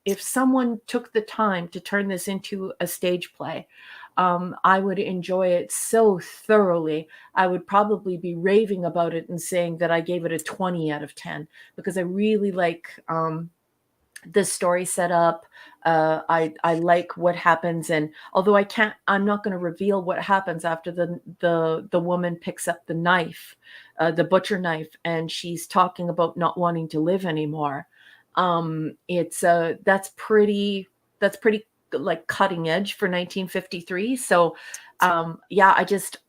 if someone took the time to turn this into a stage play, I would enjoy it so thoroughly. I would probably be raving about it and saying that I gave it a 20 out of 10, because I really like the story setup. I like what happens, and although I'm not going to reveal what happens after the woman picks up the knife, the butcher knife, and she's talking about not wanting to live anymore. That's pretty like cutting edge for 1953. So yeah,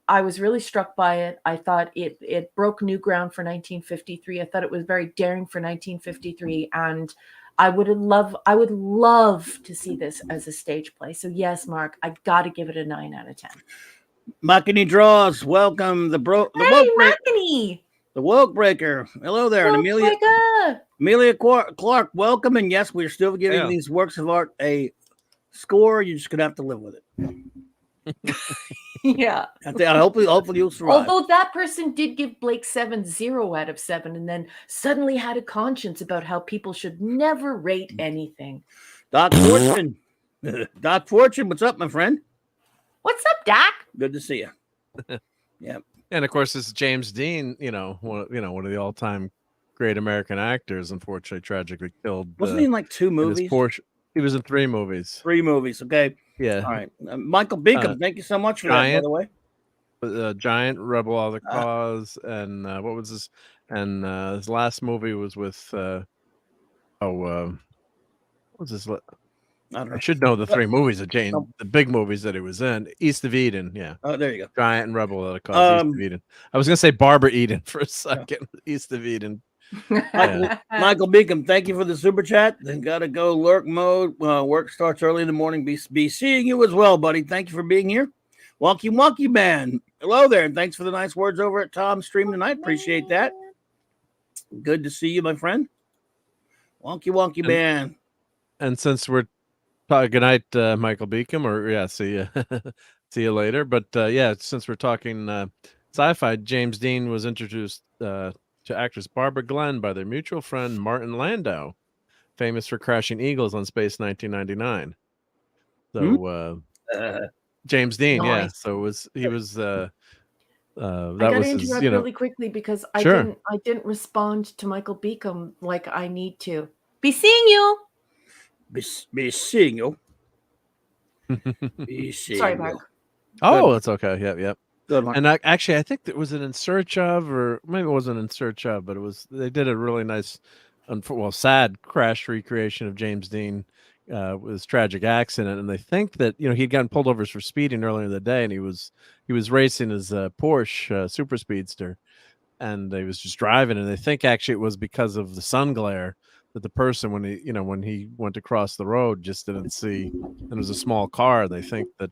I was really struck by it. I thought it broke new ground for 1953. I thought it was very daring for 1953, and I would love to see this as a stage play. So yes, Mark, I got to give it a 9 out of 10. Makini Draws, welcome the woke breaker. Hello there, and Amelia Clark, welcome. And yes, we're still giving these works of art a score. You're just gonna have to live with it. Yeah. Hopefully you'll survive. Although that person did give Blake 0 out of 7, and then suddenly had a conscience about how people should never rate anything. Doc Fortune. Doc Fortune, what's up, my friend? What's up, Doc? Good to see you. Yeah. And of course, this is James Dean, one of the all-time great American actors, unfortunately tragically killed. Wasn't he in like 2 movies? He was in 3 movies. 3 movies, okay. Yeah. All right. Michael Beacom, thank you so much for that, by the way. Giant, Rebel of the Cause, and what was this? And his last movie was with what was this? I should know the 3 movies of the big movies that he was in. East of Eden, yeah. Oh, there you go. Giant and Rebel of the Cause, East of Eden. I was gonna say Barbara Eden for a second. Yeah. East of Eden. Michael Beacom, thank you for the super chat. Then gotta go lurk mode. Work starts early in the morning. Be seeing you as well, buddy. Thank you for being here. Wonky Man, hello there, and thanks for the nice words over at Tom's stream tonight. Appreciate that. Good to see you, my friend. Wonky Man. And since we're talking, good night, Michael Beacom, or see you, see you later. But yeah, since we're talking sci-fi, James Dean was introduced to actress Barbara Glenn by their mutual friend Martin Landau, famous for crashing Eagles on Space 1999. So James Dean, yeah. Nice. So he was I that got was to his, interrupt really quickly because Sure. I didn't respond to Michael Beacom like I need to. Be seeing you. Be seeing you. Be seeing Sorry, you. Mark. Oh, that's okay. Yep. Good one. And actually, I think that was it In Search Of, or maybe it wasn't In Search Of, but they did a really nice, sad crash recreation of James Dean with his tragic accident. And they think that he'd gotten pulled over for speeding earlier in the day, and he was racing his Porsche super speedster, and he was just driving. And they think actually it was because of the sun glare that the person, when he went to cross the road, just didn't see. And it was a small car. They think that.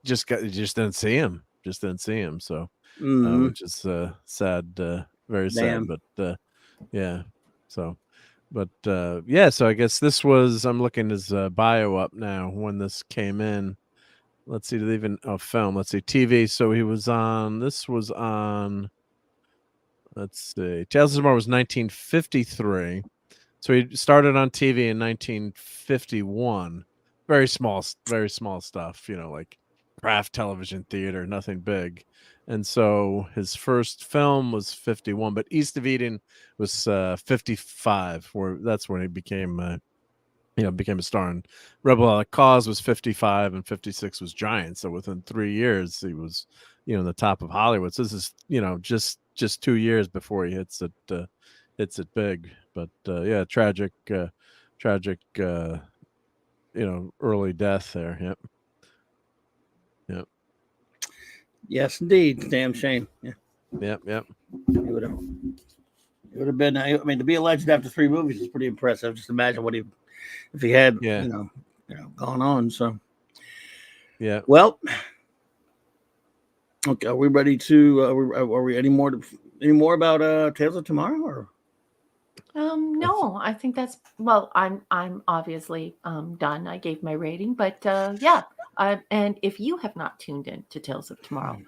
Just didn't see him. So, which is sad, very sad. Damn. But yeah. So, but yeah. So I guess this was. I'm looking his bio up now. When this came in, let's see. Did they even film? Let's see, TV. So he was on. This was on. Let's see. Tales of Tomorrow was 1953. So he started on TV in 1951. Very small stuff. Like craft television theater, nothing big. And so his first film was 51, but East of Eden was 55, that's when he became a star. And Rebel Without Cause was 55, and 56 was Giant. So within 3 years he was in the top of Hollywood. So this is just 2 years before he hits it big. But yeah, tragic early death there. Yep. Yes, indeed. Damn shame. Yeah. Yep. It would have been. I mean, to be a legend after 3 movies is pretty impressive. Just imagine if he had, gone on. So, yeah. Well, okay. Are we ready to? Are we any more about Tales of Tomorrow? Or No, I think that's I'm obviously done. I gave my rating, but yeah. And if you have not tuned in to Tales of Tomorrow,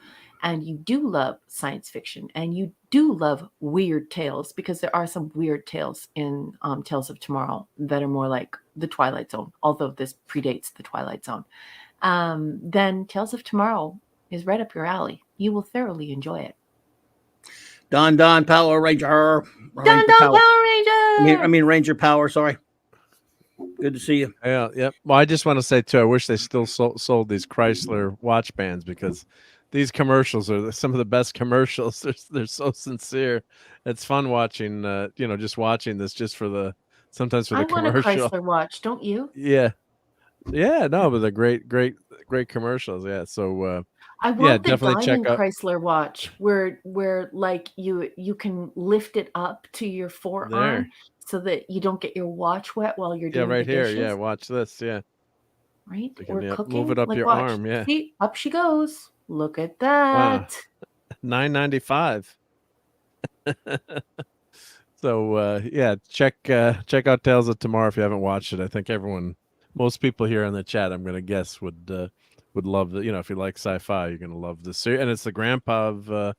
and you do love science fiction, and you do love weird tales, because there are some weird tales in Tales of Tomorrow that are more like the Twilight Zone, although this predates the Twilight Zone, then Tales of Tomorrow is right up your alley. You will thoroughly enjoy it. Don Power Ranger. Don Power Ranger. I mean Ranger Power. Sorry. Good to see you. Yeah, yep. Well, I just want to say too, I wish they still sold these Chrysler watch bands, because these commercials are some of the best commercials. They're so sincere. It's fun watching, just watching this just for sometimes for the commercial. I want a Chrysler watch, don't you? Yeah. No, but they're great commercials. Yeah. So I want the definitely diamond check out Chrysler watch where like you can lift it up to your forearm there, so that you don't get your watch wet while you're doing right the here. dishes. Yeah, watch this. Yeah. Right? You We're can, cooking. move it up like, your watch. arm. Yeah. See, up she goes. Look at that. Wow. $9.95. So yeah, check out Tales of Tomorrow if you haven't watched it. I think most people here in the chat, I'm gonna guess, would love the, if you like sci-fi, you're gonna love this series. And it's the grandpa of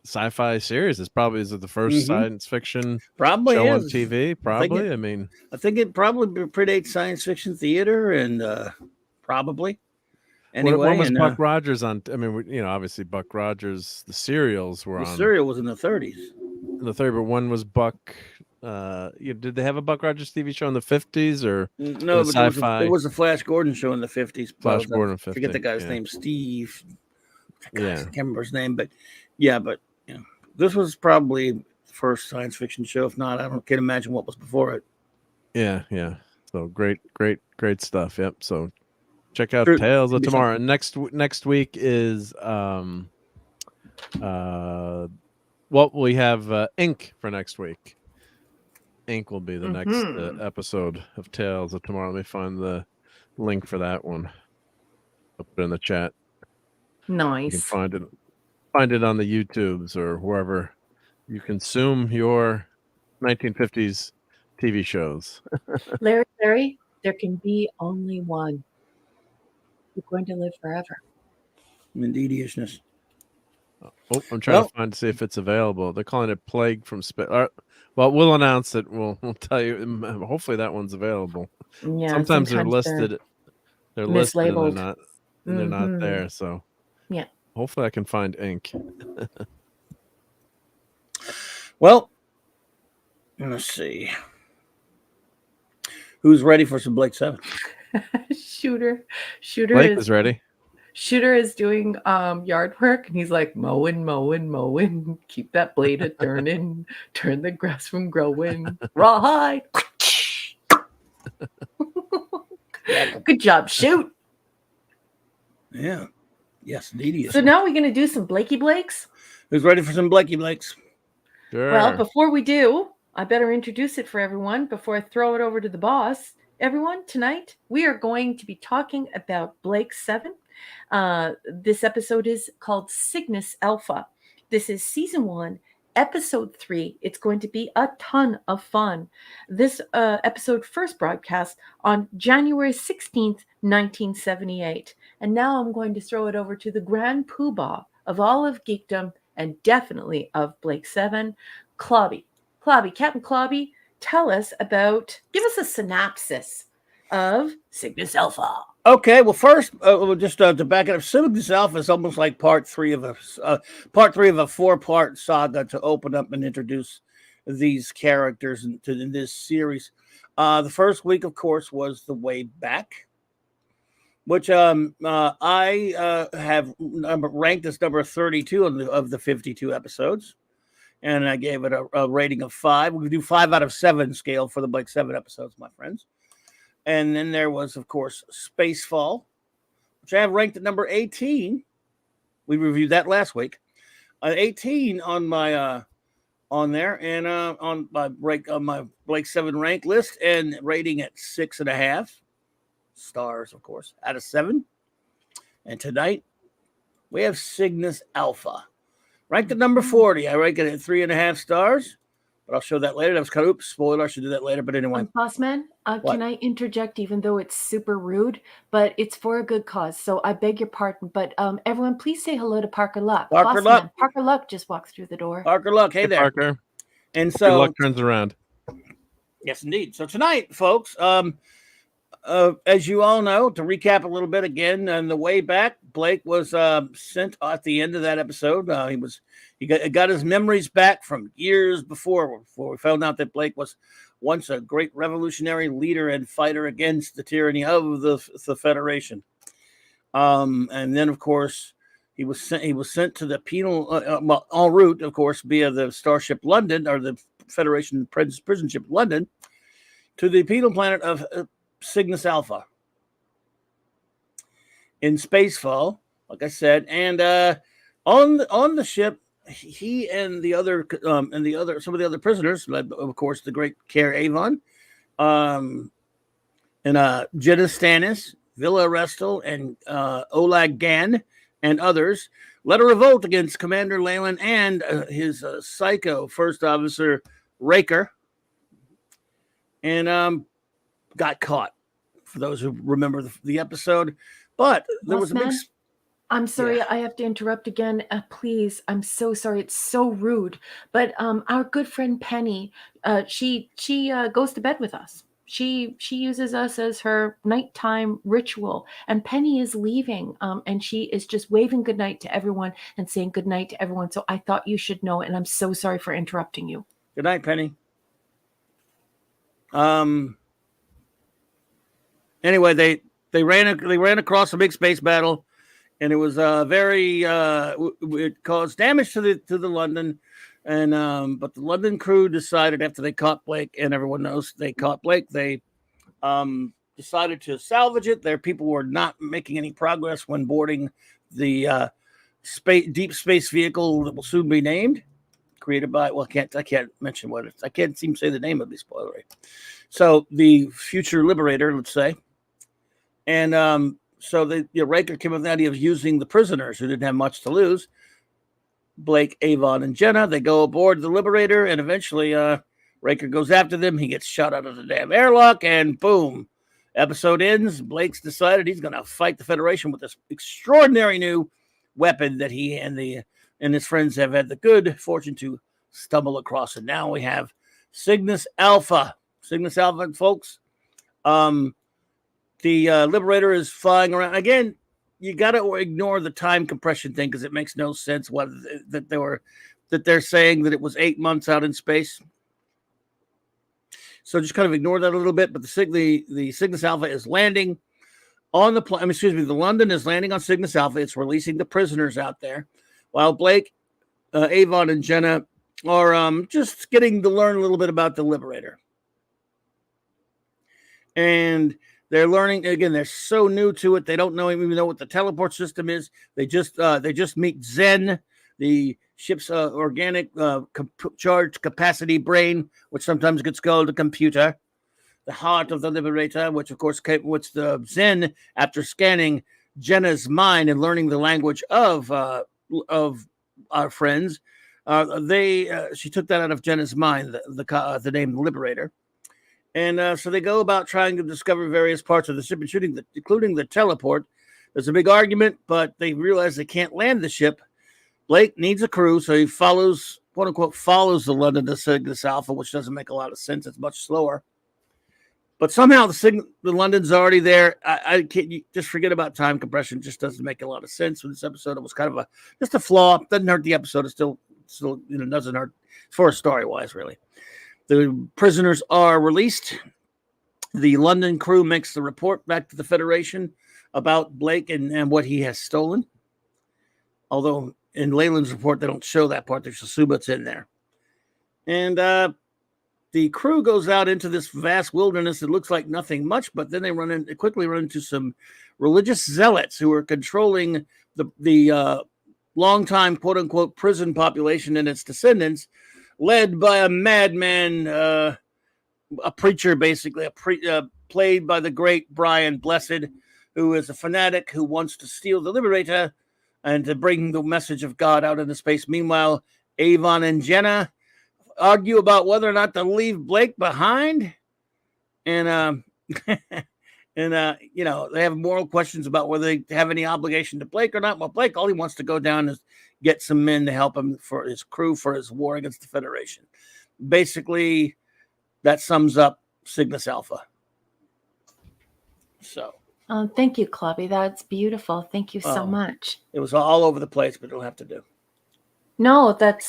sci-fi series. Is it the first science fiction show on TV? Probably. I think it probably predates science fiction theater, and probably. Anyway, when was Buck Rogers on? Obviously Buck Rogers. The serials were on. The serial was in the 30s. In the 30s, but when was Buck? Did they have a Buck Rogers TV show in the 50s or no? But sci-fi? There was a Flash Gordon show in the 50s. Flash Gordon, 50. I forget the guy's name, Steve. I can't remember his name, but this was probably the first science fiction show. If not, can't imagine what was before it. Yeah. So great stuff. Yep. So check out Tales of Tomorrow. And next week is we have Ink for next week. Ink will be the next episode of Tales of Tomorrow. Let me find the link for that one. I'll put it in the chat. Nice. You can find it on the YouTubes or wherever you consume your 1950s TV shows. Larry, there can be only one. You're going to live forever. Indeedishness. Oh, I'm trying to see if it's available. They're calling it Plague from Space. Well, we'll announce it. We'll tell you. Hopefully, that one's available. Yeah, Sometimes they're listed. They're listed and mislabeled. they're not there. So Yeah. hopefully, I can find ink. Well, let's see. Who's ready for some Blake 7? Shooter Blake is ready. Shooter is doing yard work, and he's like mowing, keep that blade a turning, turn the grass from growing, rawhide. Good job, shoot. Yeah. Yes, indeed. So now we're going to do some Blakey Blakes. Who's ready for some Blakey Blakes? Sure. Well, before we do, I better introduce it for everyone before I throw it over to the boss. Everyone, tonight we are going to be talking about Blake 7. This episode is called Cygnus Alpha. This is season 1, episode 3. It's going to be a ton of fun. This episode first broadcast on January 16th, 1978. And now I'm going to throw it over to the grand poobah of all of geekdom and definitely of Blake 7, Clobby. Captain Clobby, give us a synopsis of Cygnus Alpha. Okay, well, first, just to back it up, Cygnus Alpha is almost like part three of a 4-part saga to open up and introduce these characters in this series. The first week, of course, was The Way Back, which I have ranked as number 32 of the 52 episodes. And I gave it a rating of 5. We do 5 out of 7 scale for the Blake 7 episodes, my friends. And then there was, of course, Spacefall, which I have ranked at number 18. We reviewed that last week. 18 on my on there, and on my Blake 7 rank list, and rating at 6.5 stars, of course, out of 7. And tonight we have Cygnus Alpha. Ranked at number 40. I rank it at 3.5 stars, but I'll show that later. That was kind of, spoiler. I should do that later, but anyway. Boss man, can I interject, even though it's super rude, but it's for a good cause. So I beg your pardon, but everyone, please say hello to Parker Luck. Parker Luck. Parker Luck just walked through the door. Parker Luck. Hey there. Parker. And so Good luck turns around. Yes, indeed. So tonight, folks, as you all know, to recap a little bit again, on the way back, Blake was sent at the end of that episode. He got his memories back from years before we found out that Blake was once a great revolutionary leader and fighter against the tyranny of the Federation. And then, of course, he was sent to the penal en route, of course, via the Starship London, or the Federation prison ship London, to the penal planet of Cygnus Alpha in Spacefall, like I said, and on the ship, he and some of the other prisoners, led, of course, the great Care Avon, and Jenna Stannis, Villa Restel, and Olag Gan, and others, led a revolt against Commander Leyland and his psycho first officer Raker, and got caught. For those who remember the episode, but there was a big. I'm sorry, I have to interrupt again. Please, I'm so sorry. It's so rude. But our good friend Penny, she goes to bed with us. She uses us as her nighttime ritual. And Penny is leaving, and she is just waving goodnight to everyone and saying goodnight to everyone. So I thought you should know, and I'm so sorry for interrupting you. Good night, Penny. Anyway, they ran across a big space battle, and it was it caused damage to the London, and but the London crew decided, after they caught Blake, and everyone knows they caught Blake, they decided to salvage it. Their people were not making any progress when boarding the deep space vehicle that will soon be named, created by, well, I can't mention what it's. I can't seem to say the name of the spoilery. So the future Liberator, let's say. And so Raker came up with the idea of using the prisoners who didn't have much to lose, Blake, Avon, and Jenna. They go aboard the Liberator, and eventually Raker goes after them. He gets shot out of the damn airlock, and boom, episode ends. Blake's decided he's going to fight the Federation with this extraordinary new weapon that he and the and his friends have had the good fortune to stumble across it. Now we have Cygnus Alpha. Cygnus Alpha, folks. The Liberator is flying around again. You got to ignore the time compression thing because it makes no sense. That they're saying that it was 8 months out in space. So just kind of ignore that a little bit. But the Cygnus Alpha is landing on the plane. The London is landing on Cygnus Alpha. It's releasing the prisoners out there, while Blake, Avon, and Jenna are just getting to learn a little bit about the Liberator. And they're learning again. They're so new to it; they don't even know what the teleport system is. They just meet Zen, the ship's organic charged capacity brain, which sometimes gets called a computer. The heart of the Liberator, which of course what's the Zen after scanning Jenna's mind and learning the language of our friends. She took that out of Jenna's mind, the name Liberator. And so they go about trying to discover various parts of the ship, including the teleport. There's a big argument, but they realize they can't land the ship. Blake needs a crew, so he follows, quote unquote, follows the London to Cygnus Alpha, which doesn't make a lot of sense. It's much slower. But somehow the London's already there. I can't just forget about time compression. It just doesn't make a lot of sense for this episode. It was kind of just a flaw. Doesn't hurt the episode. It still doesn't hurt for story wise, really. The prisoners are released. The London crew makes the report back to the Federation about Blake and what he has stolen. Although in Leyland's report, they don't show that part. They just assume it's in there. And the crew goes out into this vast wilderness. It looks like nothing much, but then they quickly run into some religious zealots who are controlling the longtime, quote unquote, prison population and its descendants, led by a madman, a preacher, basically, played by the great Brian Blessed, who is a fanatic who wants to steal the Liberator and to bring the message of God out into space. Meanwhile, Avon and Jenna argue about whether or not to leave Blake behind. And, they have moral questions about whether they have any obligation to Blake or not. Well, Blake, all he wants to go down is get some men to help him for his crew, for his war against the Federation. Basically, that sums up Cygnus Alpha. So. Thank you, Clubby. That's beautiful. Thank you so much. It was all over the place, but it'll have to do. No, that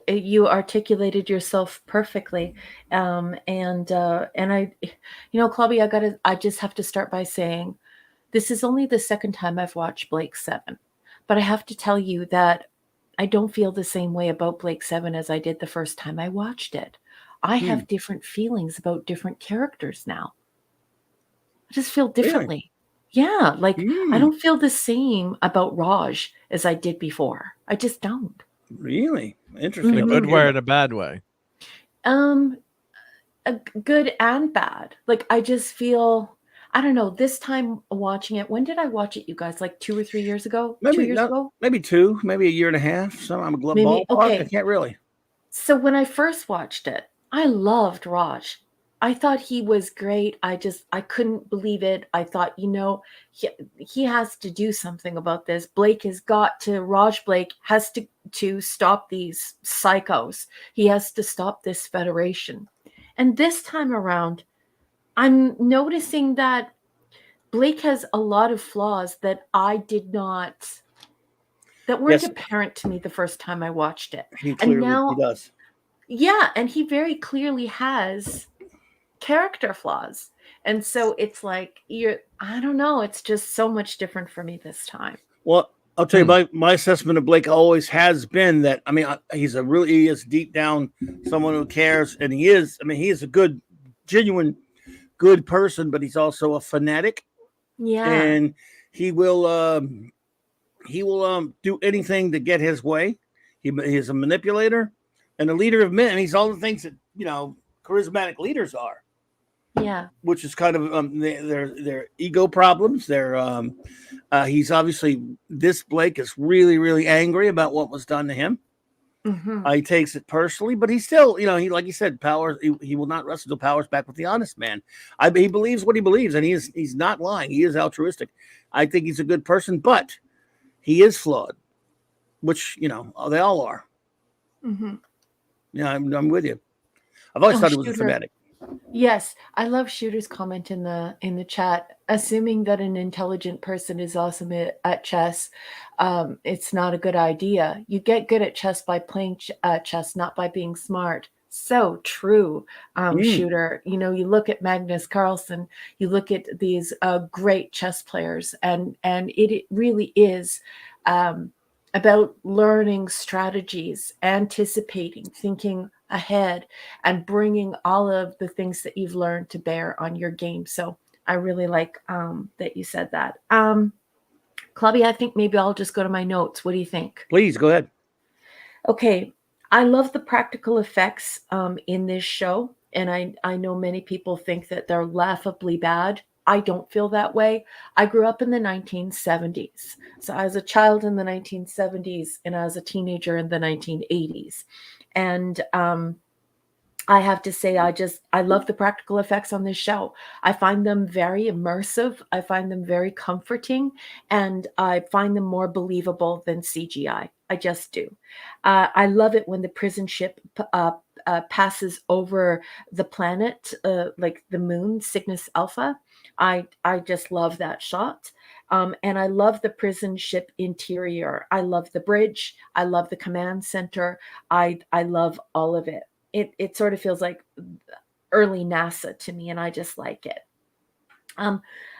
you articulated yourself perfectly. And I, Clubby, I just have to start by saying this is only the second time I've watched Blake 7, but I have to tell you that I don't feel the same way about Blake 7 as I did the first time I watched it. I have different feelings about different characters now. I just feel differently. Really? Yeah. I don't feel the same about Raj as I did before. I just don't. Really? Interesting. In a good way or in a bad way? Good and bad. I just feel, I don't know, this time watching it, when did I watch it, you guys? 2 or 3 years ago? Maybe 2 years ago? Maybe 2, maybe a year and a half. So I'm a ballpark. Okay. I can't really. So when I first watched it, I loved Raj. I thought he was great. I couldn't believe it. I thought, he has to do something about this. Raj Blake has to stop these psychos. He has to stop this Federation. And this time around, I'm noticing that Blake has a lot of flaws that weren't apparent to me the first time I watched it. He does. Yeah, and he very clearly has character flaws. And so it's I don't know, it's just so much different for me this time. Well, I'll tell you, my assessment of Blake always has been that, he is deep down someone who cares, and he is a good, genuine, good person, but he's also a fanatic. Yeah. And he will do anything to get his way. He is a manipulator and a leader of men. He's all the things that, charismatic leaders are. Yeah. Which is kind of their ego problems. He's obviously, this Blake is really, really angry about what was done to him. Mm-hmm. He takes it personally, but he still, he, like you said, Powers, he will not wrestle Powers back with the honest man. He believes what he believes, and he's not lying. He is altruistic. I think he's a good person, but he is flawed. which, you know, they all are. Mhm. Yeah, I'm with you. I've always Oh, thought it was a Shooter. thematic. Yes, I love Shooter's comment in the chat. Assuming that an intelligent person is awesome at chess, it's not a good idea. You get good at chess by playing chess, not by being smart. So true, Shooter. You know, you look at Magnus Carlsen, you look at these great chess players, and it really is about learning strategies, anticipating, thinking ahead, and bringing all of the things that you've learned to bear on your game. So I really like that you said that. Clubby, I think maybe I'll just go to my notes. What do you think? Please go ahead. Okay, I love the practical effects in this show, and I know many people think that they're laughably bad. I don't feel that way. I grew up in the 1970s. So I was a child in the 1970s, and I was a teenager in the 1980s. And I have to say, I love the practical effects on this show. I find them very immersive. I find them very comforting, and I find them more believable than CGI. I just do. I love it when the prison ship passes over the planet, like the moon, Cygnus Alpha. I just love that shot. And I love the prison ship interior. I love the bridge. I love the command center. I love all of it. It sort of feels like early NASA to me, and I just like it.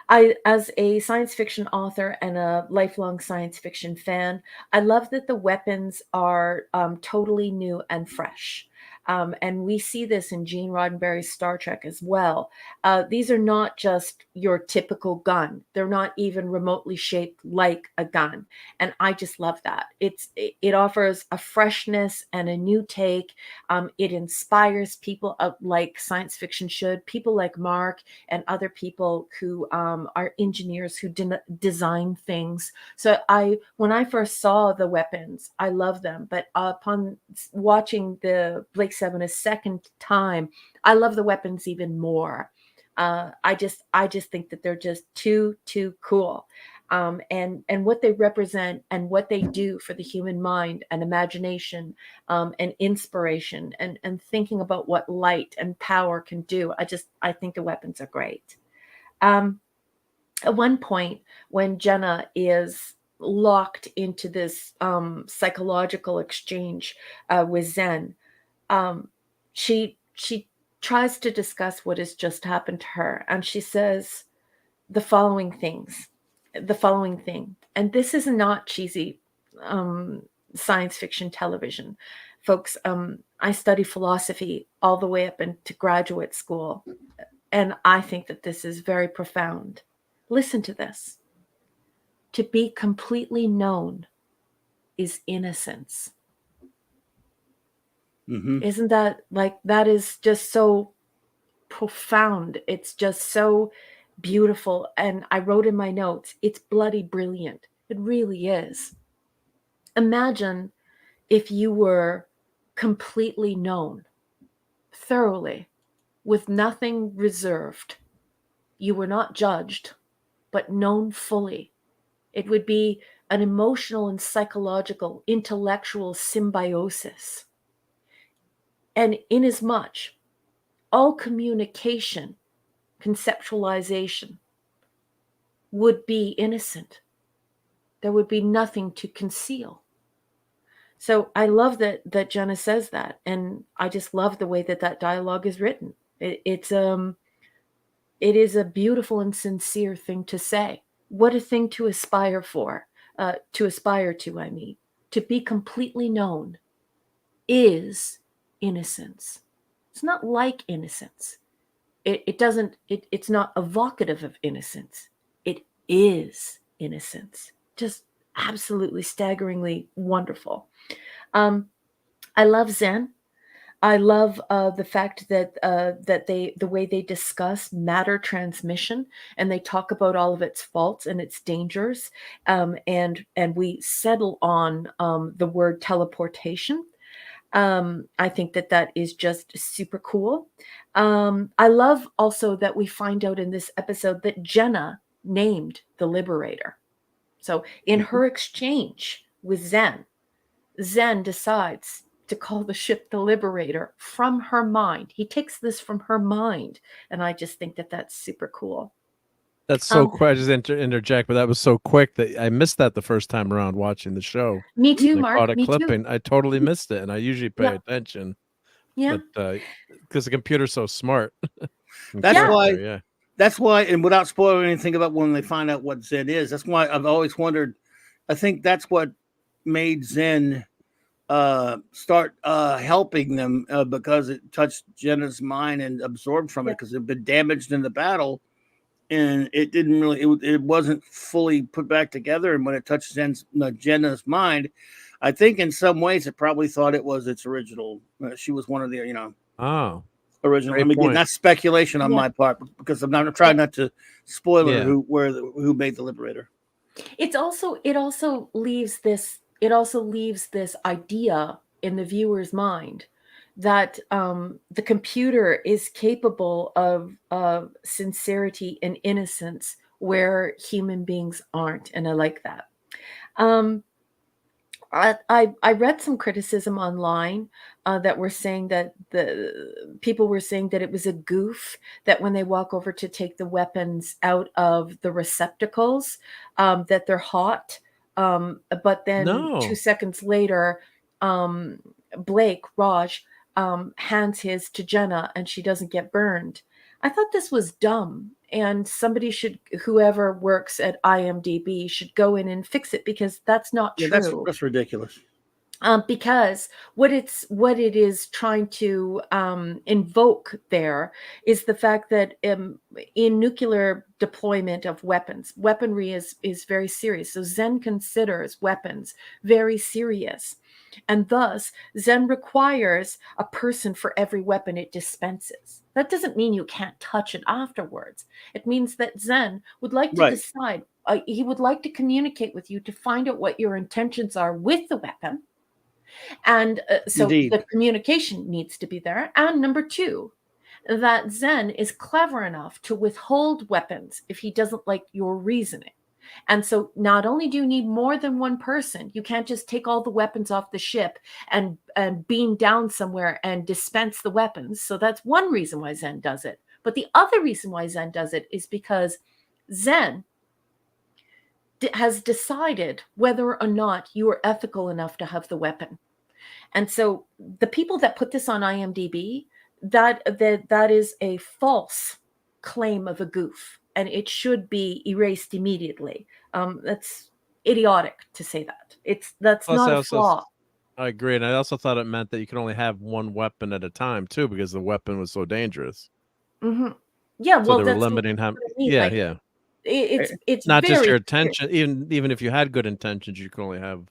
I, as a science fiction author and a lifelong science fiction fan, I love that the weapons are totally new and fresh. And we see this in Gene Roddenberry's Star Trek as well. These are not just your typical gun. They're not even remotely shaped like a gun. And I just love that. It offers a freshness and a new take. It inspires people like science fiction should, people like Mark and other people who are engineers who design things. So when I first saw the weapons, I love them. But upon watching the Blake 7 a second time, I love the weapons even more. I just think that they're just too cool. And what they represent and what they do for the human mind and imagination and inspiration and thinking about what light and power can do. I think the weapons are great. At one point, when Jenna is locked into this psychological exchange with Zen, she tries to discuss what has just happened to her, and she says the following thing, and this is not cheesy science fiction television, folks. I study philosophy all the way up into graduate school, and I think that this is very profound. Listen to this. To be completely known is innocence. Mm-hmm. Isn't that that is just so profound. It's just so beautiful. And I wrote in my notes, it's bloody brilliant. It really is. Imagine if you were completely known, thoroughly, with nothing reserved. You were not judged, but known fully. It would be an emotional and psychological, intellectual symbiosis. And inasmuch, all communication, conceptualization would be innocent. There would be nothing to conceal. So I love that Jenna says that, and I just love the way that dialogue is written. It is a beautiful and sincere thing to say. What a thing to aspire for, I mean. To be completely known is innocence. It's not like innocence. It's not evocative of innocence. It is innocence. Just absolutely staggeringly wonderful. I love Zen. I love the fact that the way they discuss matter transmission, and they talk about all of its faults and its dangers, and we settle on the word teleportation. I think that is just super cool. I love also that we find out in this episode that Jenna named the Liberator. So in her exchange with Zen, Zen decides to call the ship the Liberator from her mind. He takes this from her mind, and I just think that that's super cool. That's so quick. I just interject, but that was so quick that I missed that the first time around watching the show. Me too, I Mark. caught a Me clipping. too. I totally missed it, and I usually pay Yeah. attention. Yeah. But because the computer's so smart. That's why. Yeah. That's why, and without spoiling anything about when they find out what Zen is, that's why I've always wondered. I think that's what made Zen start helping them because it touched Jenna's mind and absorbed from it because it had been damaged in the battle, and it didn't really, it wasn't fully put back together. And when it touched Jenna's mind, I think in some ways it probably thought it was its original. She was one of the, original. I mean, that's speculation on my part because I'm trying not to spoil who made the Liberator. It also leaves this idea in the viewer's mind that the computer is capable of sincerity and innocence where human beings aren't, and I like that. I read some criticism online that were saying that people were saying that it was a goof that when they walk over to take the weapons out of the receptacles, that they're hot. But then 2 seconds later, Raj, hands his to Jenna and she doesn't get burned. I thought this was dumb, and whoever works at IMDb should go in and fix it because that's not true. That's ridiculous. Because what it is trying to invoke there is the fact that in nuclear deployment of weaponry is very serious. So Zen considers weapons very serious. And thus, Zen requires a person for every weapon it dispenses. That doesn't mean you can't touch it afterwards. It means that Zen would like to decide, he would like to communicate with you to find out what your intentions are with the weapon. And so the communication needs to be there. And number two, that Zen is clever enough to withhold weapons if he doesn't like your reasoning. And so not only do you need more than one person, you can't just take all the weapons off the ship and beam down somewhere and dispense the weapons. So that's one reason why Zen does it. But the other reason why Zen does it is because Zen has decided whether or not you are ethical enough to have the weapon. And so the people that put this on IMDb, that is a false claim of a goof, and it should be erased immediately. That's idiotic to say that. That's not a flaw. I agree, and I also thought it meant that you can only have one weapon at a time too, because the weapon was so dangerous. Mm-hmm. Yeah, so well, they were limiting how. Yeah. It's not just your attention. Even if you had good intentions, you can only have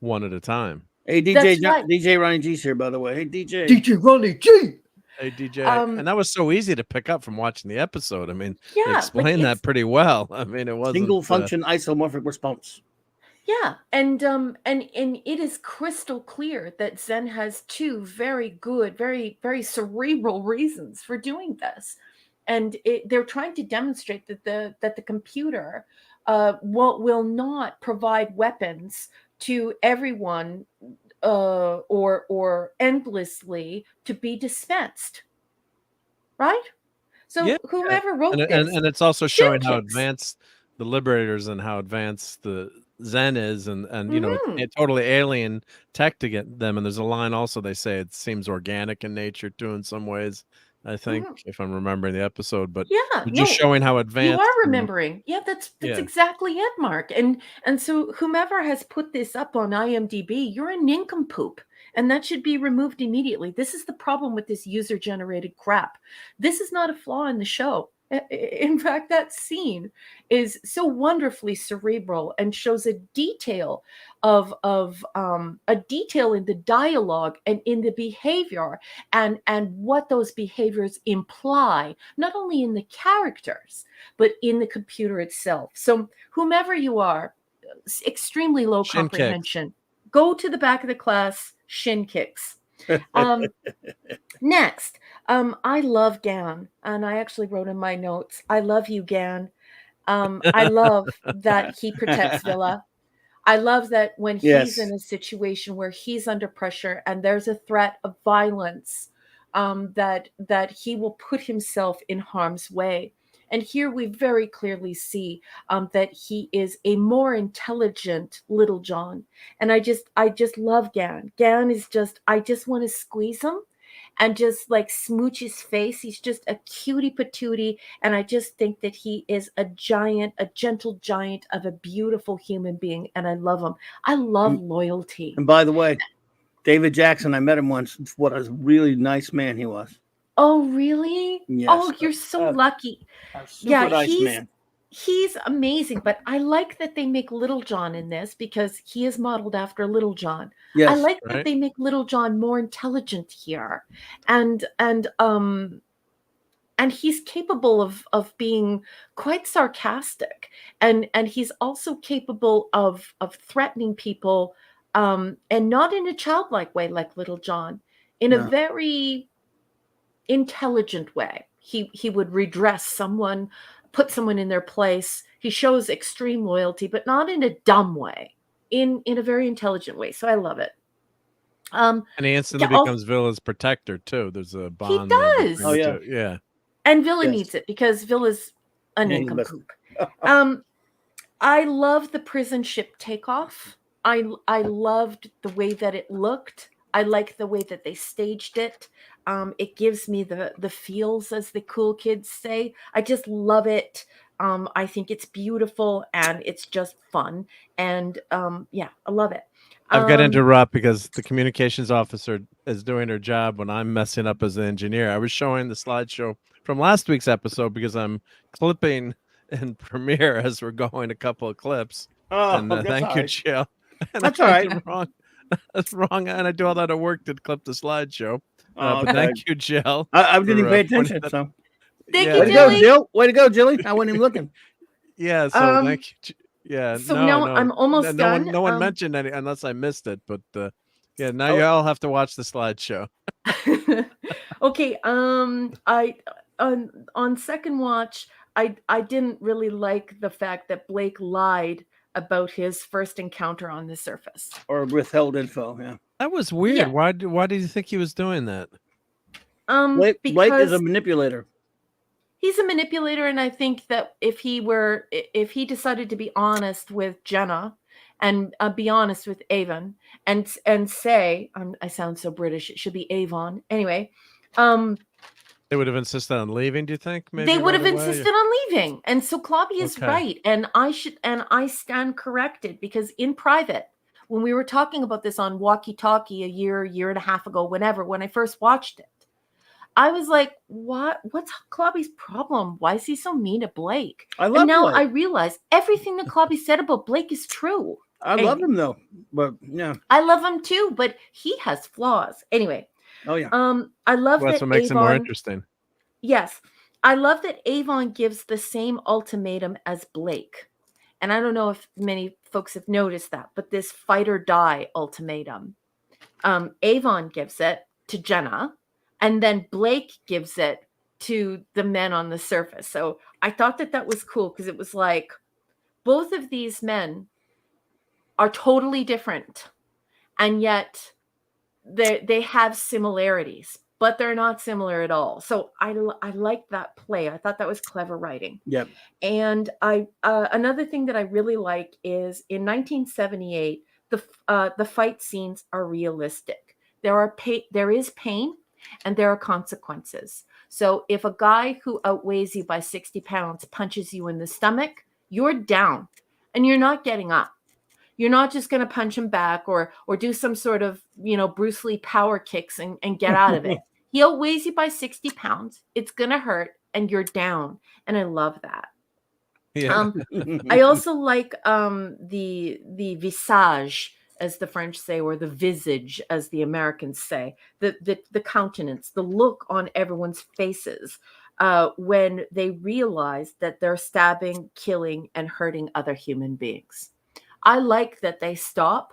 one at a time. Hey, DJ Ronnie G's here, by the way. Hey, DJ Ronnie G. Hey, DJ. And that was so easy to pick up from watching the episode. I mean, they explained that pretty well. I mean, it wasn't single function isomorphic response. Yeah, and it is crystal clear that Zen has two very good, very, very cerebral reasons for doing this. And they're trying to demonstrate that the computer will not provide weapons to everyone or endlessly to be dispensed, right? So whomever wrote this, and it's also showing how advanced the Liberators and how advanced the Zen is, and it's totally alien tech to get them. And there's a line also they say it seems organic in nature too in some ways. I think, if I'm remembering the episode, but just showing how advanced you are remembering. Yeah, that's exactly it, Mark. And so whomever has put this up on IMDb, you're a nincompoop, and that should be removed immediately. This is the problem with this user-generated crap. This is not a flaw in the show. In fact, that scene is so wonderfully cerebral and shows a detail in the dialogue and in the behavior and what those behaviors imply, not only in the characters, but in the computer itself. So whomever you are, extremely low comprehension, go to the back of the class, shin kicks. Next, I love Gan, and I actually wrote in my notes, I love you, Gan. I love that he protects Villa. I love that when he's Yes. in a situation where he's under pressure and there's a threat of violence, that he will put himself in harm's way. And here we very clearly see that he is a more intelligent Little John. And I just love Gan. Gan is just, I just want to squeeze him and just like smooch his face. He's just a cutie patootie. And I just think that he is a giant, a gentle giant of a beautiful human being. And I love him. I love loyalty. And by the way, David Jackson, I met him once. What a really nice man he was. Oh, really? Yes. Oh, you're so lucky. Super Yeah, nice man. he's amazing, but I like that they make Little John in this because he is modeled after Little John. Yes. I like that Right. they make Little John more intelligent here. And he's capable of being quite sarcastic, and he's also capable of threatening people, and not in a childlike way like Little John, in a No. very intelligent way. He would redress someone, put someone in their place. He shows extreme loyalty, but not in a dumb way, in a very intelligent way. So I love it. And he instantly yeah, becomes Villa's protector too. There's a bond. He there does. between Oh, the yeah. two. Yeah. And Villa Yes. needs it because Villa's an Yeah, he's the best. nincompoop. I love the prison ship takeoff. I loved the way that it looked. I like the way that they staged it. It gives me the feels, as the cool kids say. I just love it. I think it's beautiful and it's just fun. And yeah, I love it. I've got to interrupt because the communications officer is doing her job when I'm messing up as an engineer. I was showing the slideshow from last week's episode because I'm clipping in Premiere as we're going a couple of clips. Oh, And that's thank all you, right. Jill. And That's I all did right. it wrong. That's wrong. And I do all that at work to clip the slideshow. Oh, But thank you, Jill. I didn't even for, pay pointing attention. that- So Thank yeah, you, way to go, Jilly. Jill. Way to go, Jilly. I wasn't even looking. Yeah, so Um, thank you. Yeah, so no, now no. I'm almost no one, done. no one mentioned any unless I missed it. But yeah, now Oh. you all have to watch the slideshow. Okay. On second watch, I didn't really like the fact that Blake lied about his first encounter on the surface. Or withheld info. Yeah. That was weird. Yeah. Why did you think he was doing that? Blake is Because a manipulator. he's a manipulator, and I think that if he decided to be honest with Jenna and be honest with Avon and say, I sound so British, it should be Avon anyway. They would have insisted on leaving, do you think? Maybe They would right have away? insisted on leaving. And so Clobby is Okay. right. And I stand corrected, because in private, when we were talking about this on Walkie Talkie a year and a half ago, when I first watched it, I was like, what's Clobby's problem? Why is he so mean to Blake? I love And now Blake. I realize everything that Clobby said about Blake is true. I love him though. But yeah. I love him too, but he has flaws. Anyway, Oh yeah. I love Well, that's that what makes him more Avon- interesting. Yes. I love that Avon gives the same ultimatum as Blake. And I don't know if many folks have noticed that, but this fight or die ultimatum. Avon gives it to Jenna, and then Blake gives it to the men on the surface. So I thought that was cool, because it was like both of these men are totally different, and yet they have similarities, but they're not similar at all. So I like that play. I thought that was clever writing. Yep. And I another thing that I really like is in 1978, the fight scenes are realistic. There is pain and there are consequences. So if a guy who outweighs you by 60 pounds punches you in the stomach, you're down and you're not getting up. You're not just going to punch him back or do some sort of, Bruce Lee power kicks and get out of it. He outweighs you by 60 pounds. It's going to hurt and you're down. And I love that. Yeah. I also like the visage, as the French say, or the visage, as the Americans say, the countenance, the look on everyone's faces when they realize that they're stabbing, killing, and hurting other human beings. I like that they stop,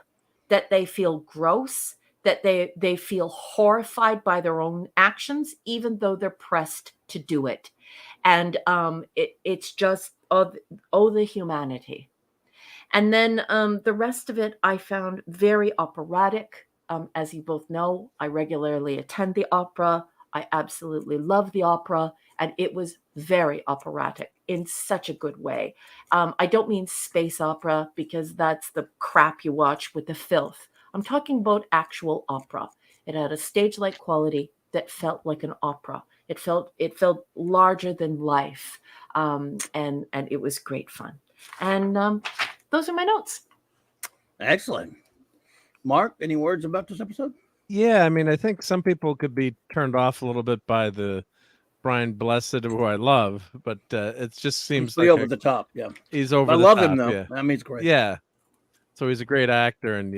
that they feel gross, that they feel horrified by their own actions, even though they're pressed to do it. And it's just, the humanity. And then the rest of it I found very operatic. As you both know, I regularly attend the opera. I absolutely love the opera, and it was very operatic in such a good way. I don't mean space opera because that's the crap you watch with the filth. I'm talking about actual opera. It had a stage-like quality that felt like an opera. It felt larger than life, and it was great fun. And those are my notes. Excellent. Mark, any words about this episode? Yeah, I mean, I think some people could be turned off a little bit by the Brian Blessed, who I love, but it just seems He's pretty like over the top. Yeah. he's over I the love top. him, though. Yeah, I mean, it's great. yeah. So he's a great actor, and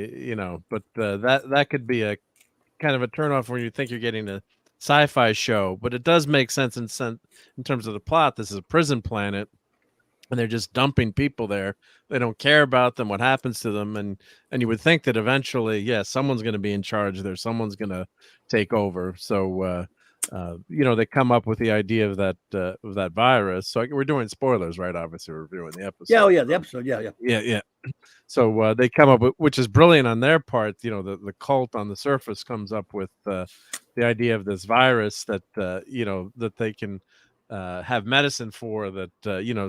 but that could be a kind of a turnoff when you think you're getting a sci-fi show, but it does make sense in terms of the plot. This is a prison planet, and they're just dumping people there. They don't care about them, what happens to them, and you would think that eventually, yeah, someone's going to be in charge there. Someone's going to take over. So, they come up with the idea of that virus. So we're doing spoilers, right? Obviously, we're reviewing the episode. Yeah, oh yeah, the episode. Yeah, yeah. Yeah. So they come up with, which is brilliant on their part. The cult on the surface comes up with the idea of this virus that that they can have medicine for, that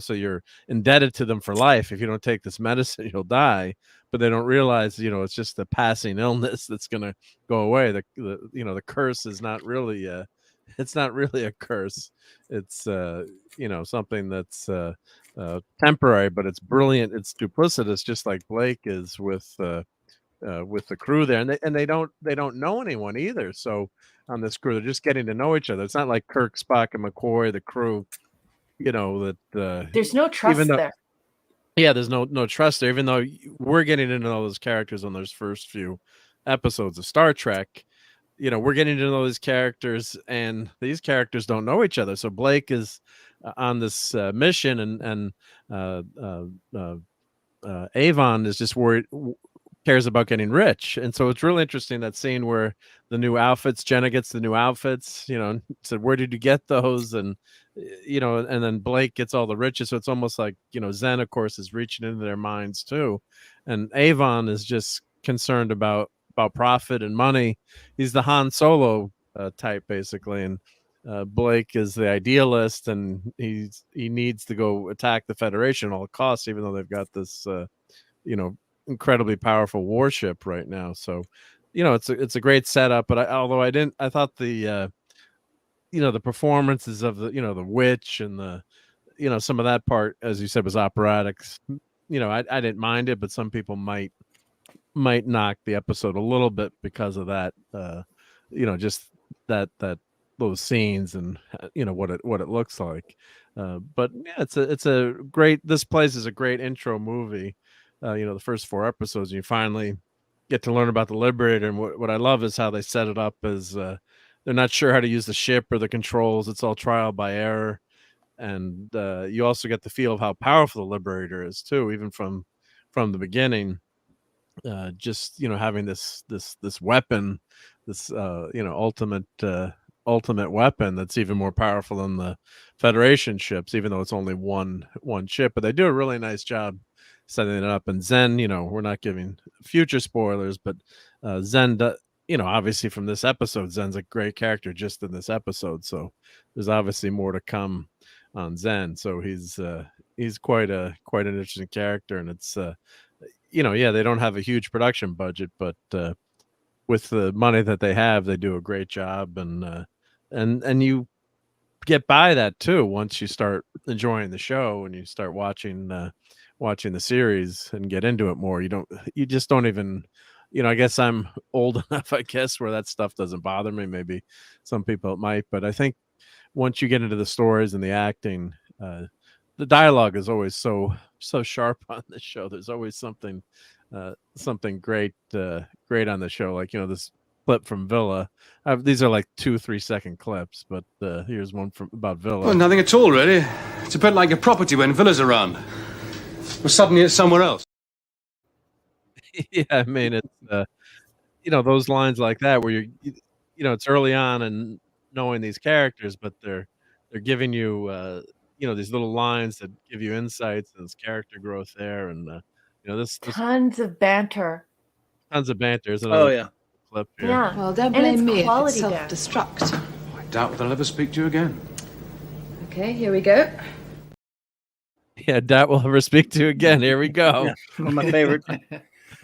so you're indebted to them for life. If you don't take this medicine, you'll die. But they don't realize it's just a passing illness that's going to go away. The curse is not really it's not really a curse. It's something that's temporary, but it's brilliant. It's duplicitous, just like Blake is with the crew there, and they don't know anyone either. So on this crew, they're just getting to know each other. It's not like Kirk, Spock, and McCoy, the crew. That there's no trust there. Yeah, there's no trust there. Even though we're getting to know those characters on those first few episodes of Star Trek, we're getting to know these characters, and these characters don't know each other. So Blake is on this mission, and Avon is just worried, cares about getting rich. And so it's really interesting, that scene where the new outfits, Jenna gets the new outfits, said, where did you get those? And and then Blake gets all the riches. So it's almost like Zen, of course, is reaching into their minds too, and Avon is just concerned about profit and money. He's the Han Solo type, basically, and Blake is the idealist, and he needs to go attack the Federation at all costs, even though they've got this incredibly powerful warship right now. So it's a great setup. But I thought the the performances of the witch and the some of that part, as you said, was operatic. I didn't mind it, but some people might knock the episode a little bit because of that. Just that those scenes and what it looks like. But yeah, it's a great. This place is a great intro movie. The first 4 episodes, you finally get to learn about the Liberator, and what I love is how they set it up as they're not sure how to use the ship or the controls. It's all trial by error, and you also get the feel of how powerful the Liberator is too, even from the beginning. Just having this weapon, this ultimate weapon that's even more powerful than the Federation ships, even though it's only one ship. But they do a really nice job setting it up. And Zen, we're not giving future spoilers, but Zen, obviously from this episode, Zen's a great character just in this episode. So there's obviously more to come on Zen. So he's quite an interesting character, and it's they don't have a huge production budget, but with the money that they have, they do a great job, and you get by that too once you start enjoying the show and you start watching the series and get into it more. You just don't even, I guess I'm old enough, I guess, where that stuff doesn't bother me. Maybe some people it might, but I think once you get into the stories and the acting, the dialogue is always so sharp on the show. There's always something great on the show. Like, this clip from Villa. These are like 2-3 second clips, but here's one about Villa. Well, nothing at all, really. It's a bit like a property when Villa's around. Well, suddenly it's somewhere else. Yeah, I mean, it's those lines like that where it's early on and knowing these characters, but they're giving you these little lines that give you insights and this character growth there, and You know, this Tons of banter. tons of banter. There's Oh another yeah. clip here. Yeah. Well, don't And it's blame me if it's quality banter. self-destruct. I doubt they'll ever speak to you again. Okay, here we go. Yeah, Dat will ever speak to you again. Here we go. Yeah, one of my favorite.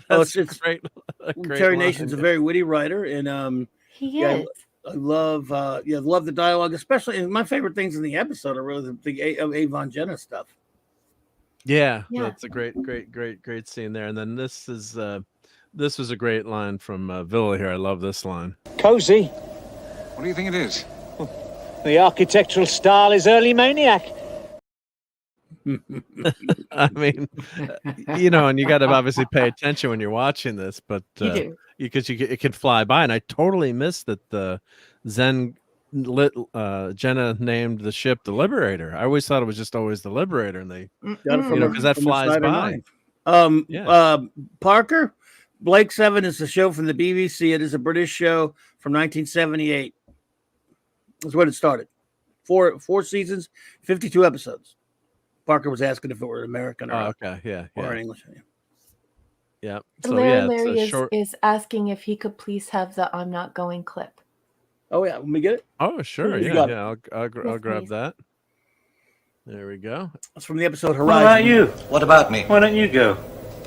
That's it's great. a great Terry line. Nation's a very witty writer, and He Yeah, is. I love the dialogue, especially. And my favorite things in the episode are really the Avon Jenna stuff. Yeah, Yeah. that's a great scene there. And then this was a great line from Villa here. I love this line. Cozy. What do you think it is? The architectural style is early maniac. I mean, you know, and you got to obviously pay attention when you're watching this, but You do. because it can fly by. And I totally missed that the Jenna named the ship the Liberator. I always thought it was just always the Liberator, and they, Got it you know, because that from the flies Snyder by. Nine. Yeah. Parker, Blake 7 is a show from the BBC. It is a British show from 1978. That's when it started. Four seasons, 52 episodes. Parker was asking if it were American or, Okay, yeah, or English. yeah. So Larry it's a short. is asking if he could please have the "I'm not going" clip. Oh yeah, let me get it. Oh sure, You yeah, got it. yeah. I'll Yes, grab please. that. There we go. That's from the episode What about Horizon. you? What about me? Why don't you go?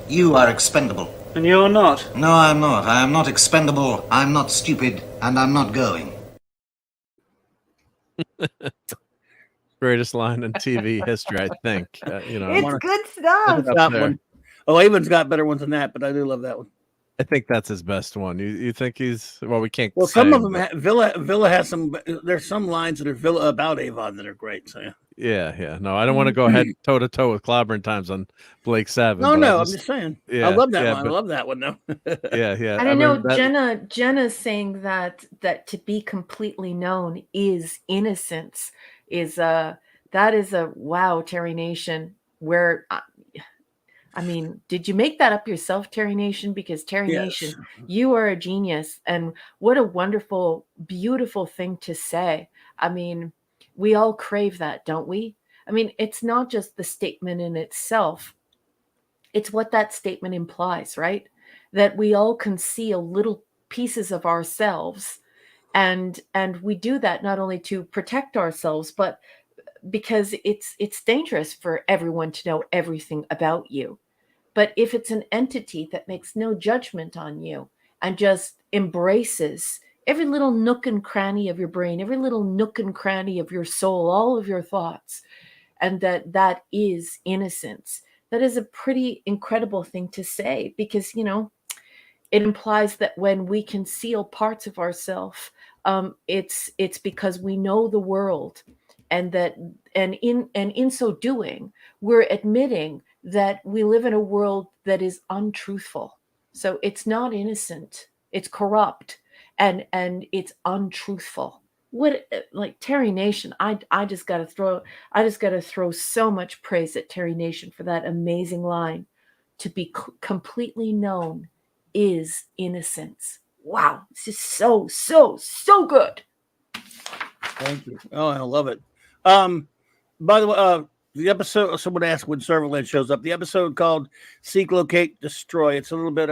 You are expendable. And you're not. No, I'm not. I am not expendable. I'm not stupid, and I'm not going. Greatest line in TV history, I think. You know, It's good stuff. That there. one. Oh, Avon's got better ones than that, but I do love that one. I think that's his best one. You think he's we can't. Well, say, some of them, but- Villa has some. There's some lines that are Villa about Avon that are great. So yeah. Yeah. No, I don't want to go head toe to toe with Clobbering Times on Blake 7. No, but no, I'm just saying. Yeah, I love that yeah, one. but- I love that one though. yeah. And I know mean, that- Jenna's saying that to be completely known is innocence. That is a wow, Terry Nation. Where I mean, did you make that up yourself, Terry Nation? Because Terry Yes. Nation, you are a genius, and what a wonderful, beautiful thing to say. I mean, we all crave that, don't we? I mean, it's not just the statement in itself. It's what that statement implies, right? That we all conceal little pieces of ourselves, and we do that not only to protect ourselves, but because it's dangerous for everyone to know everything about you. But if it's an entity that makes no judgment on you and just embraces every little nook and cranny of your brain, every little nook and cranny of your soul, all of your thoughts, and that is innocence, that is a pretty incredible thing to say, because, you know, it implies that when we conceal parts of ourselves, it's because we know the world, and in so doing, we're admitting that we live in a world that is untruthful. So it's not innocent, it's corrupt, and it's untruthful. What, like Terry Nation, I just gotta throw so much praise at Terry Nation for that amazing line. To be completely known is innocence. Wow, this is so good. Thank you. Oh, I love it. By the way, the episode, someone asked when Serverland shows up. The episode called Seek, Locate, Destroy. It's a little bit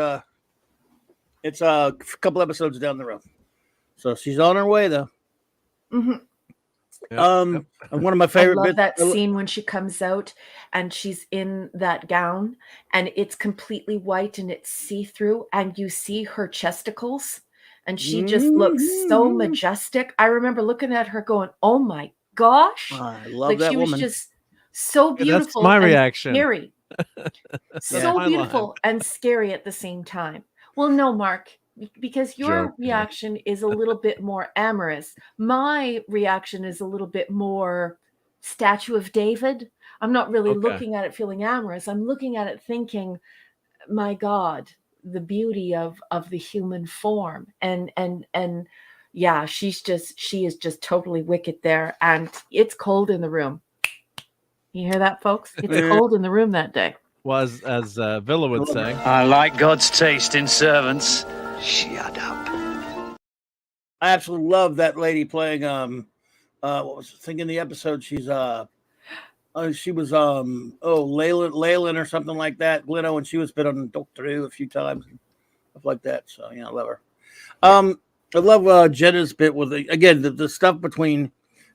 it's a couple episodes down the road. So she's on her way though. Mm-hmm. And one of my favorite I love bits, that scene when she comes out and she's in that gown and it's completely white and it's see-through and you see her chesticles and she just looks so majestic. I remember looking at her going, "Oh my gosh." I love like that she woman. was just so beautiful. That's my and reaction. Scary. So my beautiful and scary at the same time. Well, no, Mark, because your Joke, reaction is a little bit more amorous. My reaction is a little bit more Statue of David. I'm not really Okay. looking at it feeling amorous. I'm looking at it thinking, my God, the beauty of the human form. And yeah, she is just totally wicked there. And it's cold in the room. You hear that, folks? It's cold in the room that day. Well, as Villa would say, I like God's taste in servants. Shut up. I absolutely love that lady playing what was the thing in the episode? She's She was Leyland or something like that. Glenno, and she was been on Doctor Who a few times, stuff like that. So yeah, I love her. I love Jenna's bit with the stuff between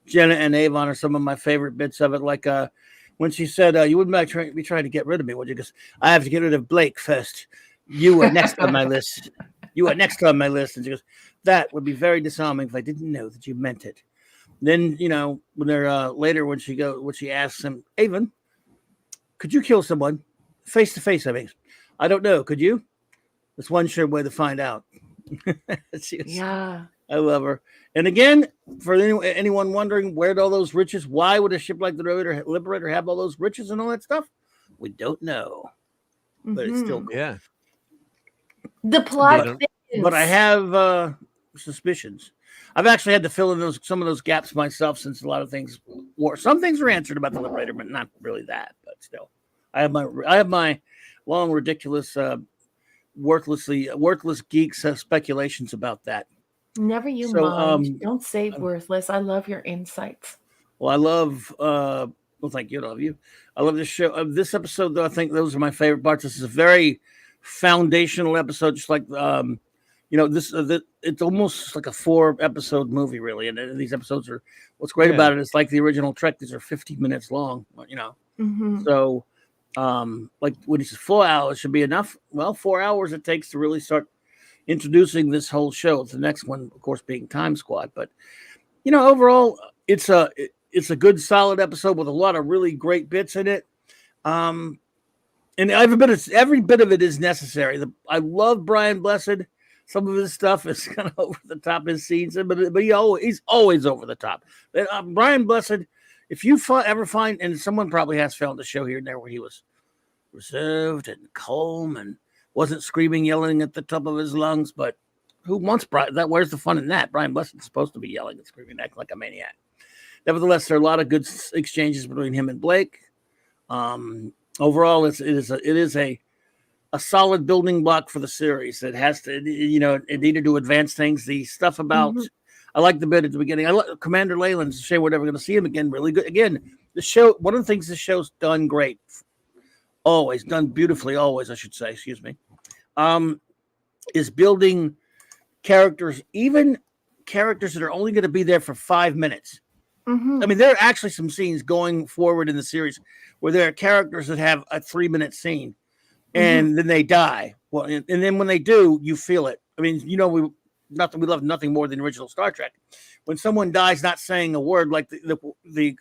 Jenna and Avon are some of my favorite bits of it. Like when she said, "You wouldn't be trying to get rid of me, would you?" Because I have to get rid of Blake first. You were next on my list. You were next on my list, and she goes, "That would be very disarming if I didn't know that you meant it." Then, when they're later, when she asks him, Avon, could you kill someone face to face? I mean, I don't know. Could you? That's one sure way to find out. Yeah. I love her. And again, for anyone wondering where'd all those riches, why would a ship like the Liberator have all those riches and all that stuff? We don't know. But it's still cool. Yeah. The plot thickens. But I have suspicions. I've actually had to fill in some of those gaps myself, since a lot of things some things were answered about the Liberator, but not really that. But still, I have my long, ridiculous, worthless geeks speculations about that. Never you mind. Don't say worthless. I love your insights. Well, I love. Well, thank you. I love you. I love this show. This episode, though, I think those are my favorite parts. This is a very foundational episode, just like it's almost like a 4-episode movie, really. And these episodes are, what's great about it is like the original Trek, these are 50 minutes long, So, like when he says 4 hours should be enough. Well, 4 hours it takes to really start introducing this whole show. The next one, of course, being Time Squad. But, overall, it's a good, solid episode with a lot of really great bits in it. And every bit of it is necessary. I love Brian Blessed. Some of his stuff is kind of over the top, his scenes, but he's always over the top. Brian Blessed, if you ever find, and someone probably has found a show here and there where he was reserved and calm and wasn't screaming, yelling at the top of his lungs, but who wants that? Where's the fun in that? Brian Blessed is supposed to be yelling and screaming, acting like a maniac. Nevertheless, there are a lot of good exchanges between him and Blake. Overall, it is a solid building block for the series. It has to, it needed to advance things. The stuff about, I like the bit at the beginning. I like Commander Leyland's shame we're never going to see him again. Really good. Again, the show, one of the things this show's done great, always done beautifully, always, I should say, excuse me, is building characters, even characters that are only going to be there for 5 minutes. I mean, there are actually some scenes going forward in the series where there are characters that have a 3-minute scene. And then they die. Well, and then when they do, you feel it. I mean, we love nothing more than the original Star Trek. When someone dies, not saying a word, like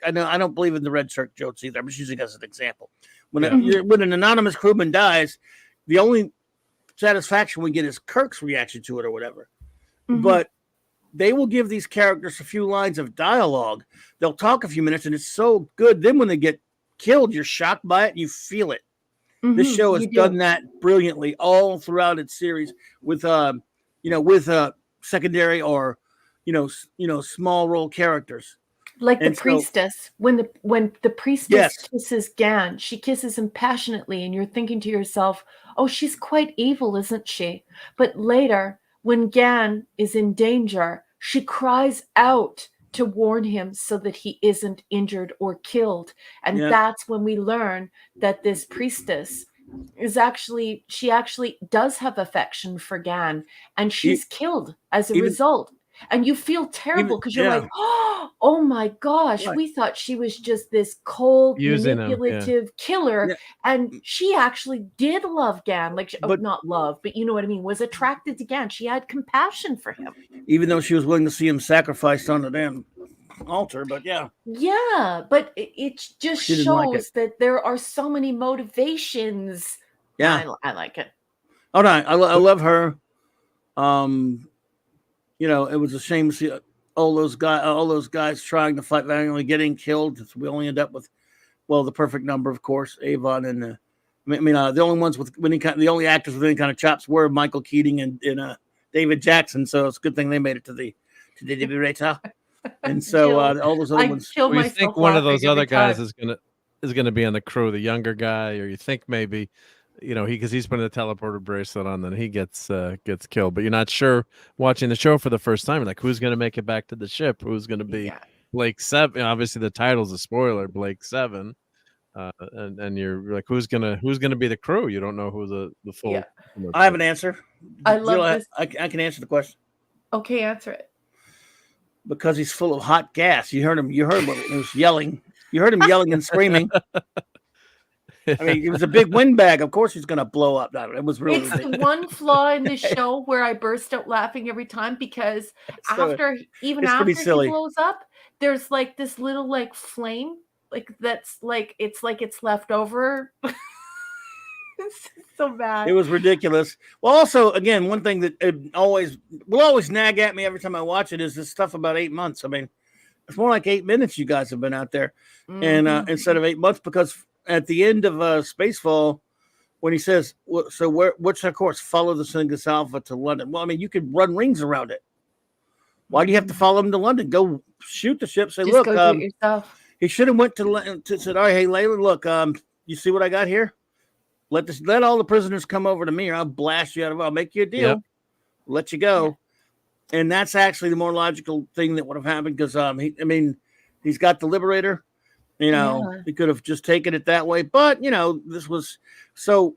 I don't believe in the red shirt jokes either. I'm just using it as an example. When an anonymous crewman dies, the only satisfaction we get is Kirk's reaction to it or whatever. But they will give these characters a few lines of dialogue. They'll talk a few minutes, and it's so good. Then when they get killed, you're shocked by it. And you feel it. This show has done that brilliantly all throughout its series with secondary or small role characters. Like the priestess, when the priestess kisses Gan, she kisses him passionately, and you're thinking to yourself, "Oh, she's quite evil, isn't she?" But later, when Gan is in danger, she cries out to warn him so that he isn't injured or killed. And that's when we learn that this priestess she actually does have affection for Gan, and she's killed as a result. And you feel terrible because you're like, oh my gosh, we thought she was just this cold, manipulative killer. And she actually did love Gan, not love, but you know what I mean, was attracted to Gan. She had compassion for him. Even though she was willing to see him sacrificed on the damn altar, but but it just shows that there are so many motivations. I like it. Oh no, I love her. It was a shame to see all those guys trying to fight valiantly getting killed. We only end up with, the perfect number, of course, Avon and the only ones with the only actors with any kind of chops were Michael Keating and David Jackson. So it's a good thing they made it to the Liberator. And so all those other ones. You think one of those other guys is gonna be on the crew, the younger guy, or you think maybe, because he's putting a teleporter bracelet on, then he gets killed. But you're not sure watching the show for the first time, like who's gonna make it back to the ship, who's gonna be Blake 7. Obviously, the title's a spoiler, Blake 7. and you're like, who's gonna be the crew? You don't know who the full. Yeah. I have an answer. I love Jill, this. I can answer the question. Okay, answer it. Because he's full of hot gas. You heard him. You heard when he was yelling. You heard him yelling and screaming. I mean, it was a big windbag. Of course, he's going to blow up. It was really. It's the one flaw in the show where I burst out laughing every time because after he blows up, there's like this little like flame, like that's like it's left over. It's so bad. It was ridiculous. Well, also, again, one thing that will always nag at me every time I watch it is this stuff about 8 months. I mean, it's more like 8 minutes you guys have been out there, and instead of 8 months, because at the end of Spacefall, when he says, "So what's our course? Follow the Cygnus Alpha to London." Well, I mean, you could run rings around it. Why do you have to follow him to London? Go shoot the ship. Say, just look, go do it yourself. He should have went to said, "All right, hey, Layla, look, you see what I got here? Let all the prisoners come over to me, or I'll blast you out of. I'll make you a deal, let you go." Yeah. And that's actually the more logical thing that would have happened because he's got the Liberator. You know, he could have just taken it that way, but this was so.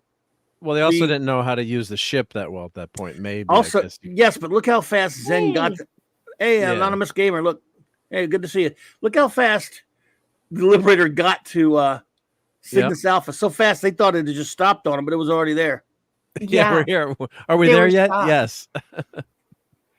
Well, they also didn't know how to use the ship that well at that point. Maybe also yes, but look how fast Zen got. Hey, anonymous gamer, look. Hey, good to see you. Look how fast the Liberator got to Cygnus Alpha. So fast they thought it had just stopped on him, but it was already there. Yeah, we're here. Are we there yet? Stopped. Yes.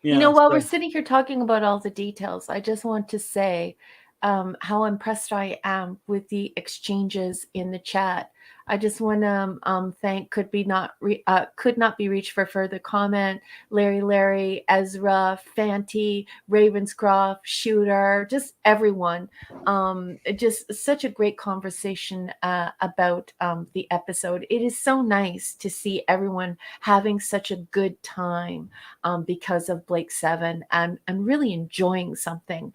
While we're sitting here talking about all the details, I just want to say how impressed I am with the exchanges in the chat. I just want to thank could not be reached for further comment. Larry, Ezra, Fanti, Ravenscroft, Shooter, just everyone. Just such a great conversation about the episode. It is so nice to see everyone having such a good time because of Blake 7 and really enjoying something.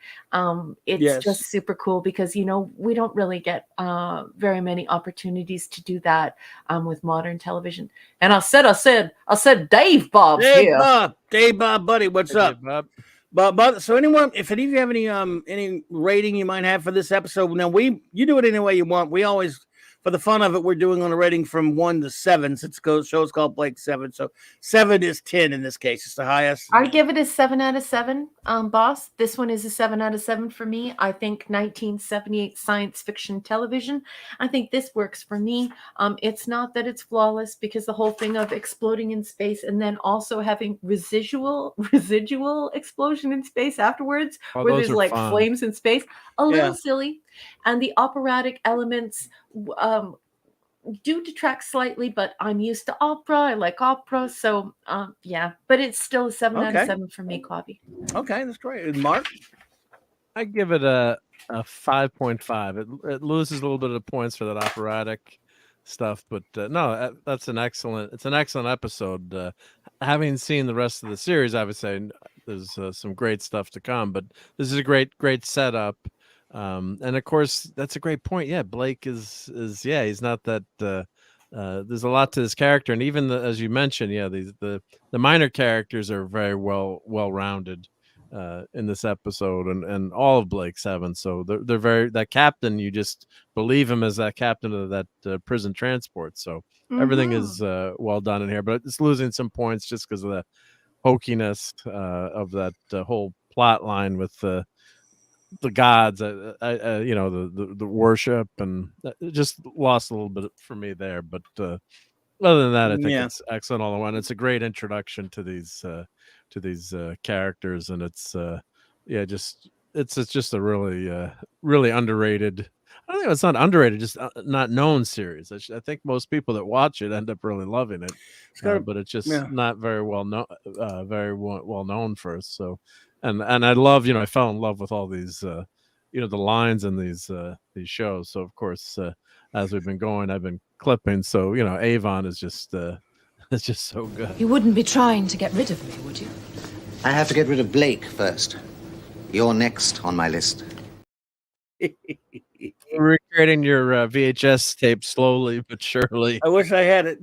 It's just super cool because we don't really get very many opportunities to do that with modern television. And I said Dave Bob's here. Dave Bob, buddy, what's up? Bob. But so anyone, if any of you have any rating you might have for this episode, now you do it any way you want. We always, for the fun of it, we're doing on a rating from 1 to 7. Since the show's called Blake 7, so 7 is 10 in this case. It's the highest. I give it a 7 out of 7, boss. This one is a 7 out of 7 for me. I think 1978 science fiction television. I think this works for me. It's not that it's flawless because the whole thing of exploding in space and then also having residual explosion in space afterwards, where there's like flames in space, a little silly, and the operatic elements do detract slightly, but I'm used to opera. I like opera, so but it's still a 7 out of 7 for me, Clobby. Okay, that's great. And Mark, I give it a 5.5. It loses a little bit of points for that operatic stuff, but no, that's an excellent. It's an excellent episode. Having seen the rest of the series, I would say there's some great stuff to come, but this is a great setup. And of course, that's a great point. Yeah, Blake is he's not that. There's a lot to this character, and even as you mentioned, the minor characters are very well rounded in this episode, and all of Blake 7. So they're very, that captain, you just believe him as that captain of that prison transport. So everything is well done in here, but it's losing some points just because of the hokiness of that whole plot line with the gods, the worship, and it just lost a little bit for me there. But other than that, I think it's excellent all around. It's a great introduction to these characters, and it's just a really underrated. I don't think it's not underrated, just not known series. I think most people that watch it end up really loving it, but it's just not very well known, well known for us. So. And I love, I fell in love with all these, the lines in these shows. So of course, as we've been going, I've been clipping. So Avon is just it's just so good. You wouldn't be trying to get rid of me, would you? I have to get rid of Blake first. You're next on my list. We're recreating your VHS tape slowly but surely. I wish I had it.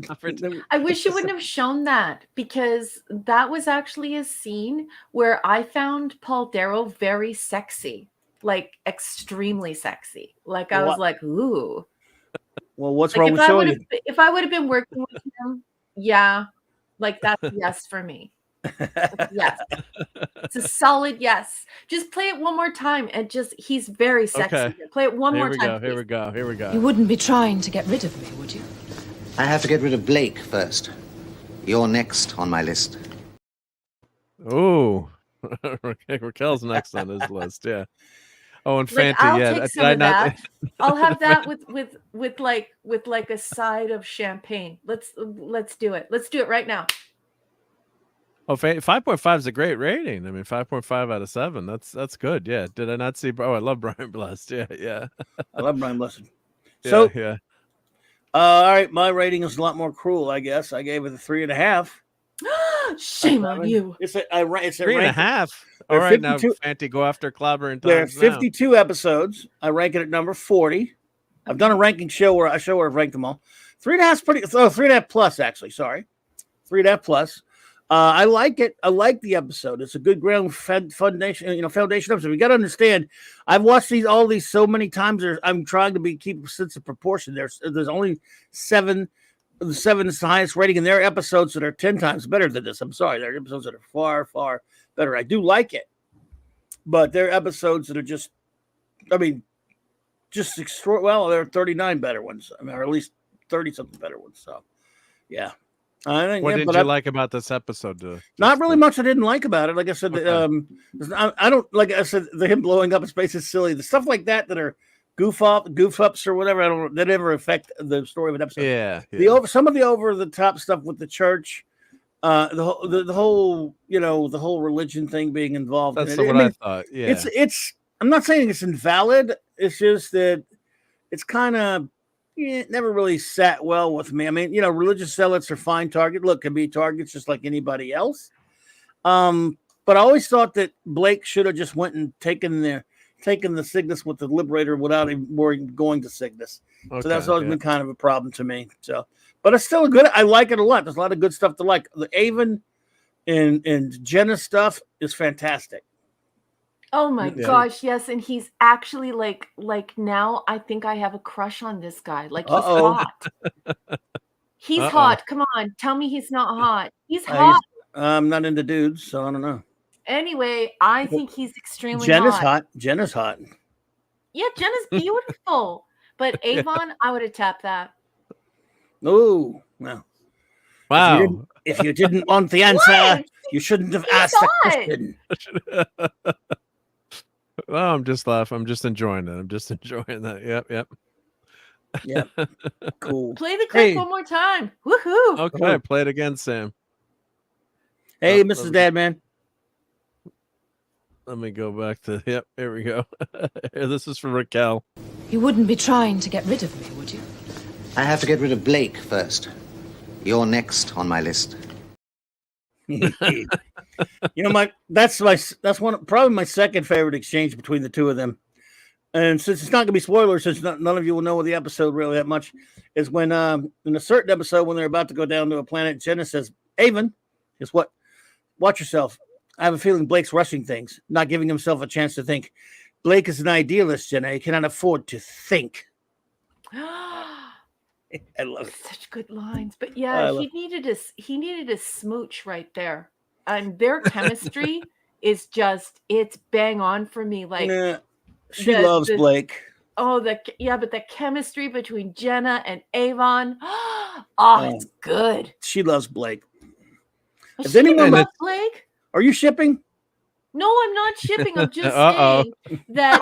I wish you wouldn't have shown that, because that was actually a scene where I found Paul Darrow very sexy, like extremely sexy. Like I was like, ooh. Well, what's Like wrong with showing it? if I would have been working with him, yeah, like that's a yes for me. Yes, it's a solid yes. Just play it one more time, and he's very sexy. Okay. Play it one Here more we time. go. Here Please. we go. Here we go. You wouldn't be trying to get rid of me, would you? I have to get rid of Blake first. You're next on my list. Ooh, Raquel's next on his list. Yeah. Oh, and Like, Fanty. I'll Yeah. take some of that. I'll have that with like a side of champagne. Let's do it. Let's do it right now. Oh, 5.5 is a great rating. I mean, 5.5 out of 7. That's good. Yeah. Did I not see? Oh, I love Brian Blessed. Yeah. Yeah. I love Brian Blessed. Yeah, So, yeah. all right, my rating is a lot more cruel, I guess. I gave it a 3.5. Shame on you. It's a 3.5. There All are right, now 52 Fanty, go after Clobbering There are times now. 52 episodes. I rank it at number 40. I've done a ranking show where I've ranked them all. 3.5 is pretty. Oh, 3.5 plus, actually. Sorry, 3.5 plus. I like it. I like the episode. It's a good ground foundation. Foundation episode. You got to understand. I've watched all these so many times. I'm trying to keep a sense of proportion. There's only 7. The 7 is the highest rating, and there are episodes that are 10 times better than this. I'm sorry, there are episodes that are far, far better. I do like it, but there are episodes that are just extra. Well, there are 39 better ones. I mean, or at least 30 something better ones. So, yeah. What did you like about this episode? Not really much I didn't like about it. Like I said, Okay. I don't like I said, him blowing up in space is silly. The stuff like that are goof ups or whatever. I don't. That never affect the story of an episode. Yeah. Some of the over the top stuff with the church, the whole the whole religion thing being involved. That's in it. what I thought. Yeah. It's. I'm not saying it's invalid. It's just that it's kind of. It never really sat well with me. I mean, religious zealots are fine target. Look, can be targets just like anybody else. But I always thought that Blake should have just went and taken the Cygnus with the Liberator without even going to Cygnus. So that's always been kind of a problem to me. So, but it's still good. I like it a lot. There's a lot of good stuff to like. The Avon and Jenna stuff is fantastic. Oh my gosh, yes, and he's actually like now I think I have a crush on this guy. Like he's hot. He's hot. Come on, tell me he's not hot. He's hot. I'm not into dudes, so I don't know. Anyway, I think he's extremely Jenna's hot. Jenna's hot. Yeah, Jenna's beautiful. But Avon, I would have tapped that. Oh, well. Wow. If you didn't want the answer, you shouldn't have asked the question. Well, I'm just laughing. I'm just enjoying it. I'm just enjoying that. Yep. Yeah. Cool. Play the clip one more time. Woohoo. Okay, play it again, Sam. Hey, Mrs. Dadman. Let me go back to here we go. This is from Raquel. You wouldn't be trying to get rid of me, would you? I have to get rid of Blake first. You're next on my list. That's probably my second favorite exchange between the two of them. And since it's not going to be spoilers, since none of you will know the episode really that much, is when in a certain episode when they're about to go down to a planet, Jenna says, "Avon, guess what? Watch yourself. I have a feeling Blake's rushing things, not giving himself a chance to think. Blake is an idealist, Jenna. He cannot afford to think." I love it. Such good lines. But yeah, he needed a smooch right there. And their chemistry is it's bang on for me. Like she loves Blake. Oh, but the chemistry between Jenna and Avon, it's good. She loves Blake. Does anyone love Blake? Are you shipping? No, I'm not shipping. I'm just saying that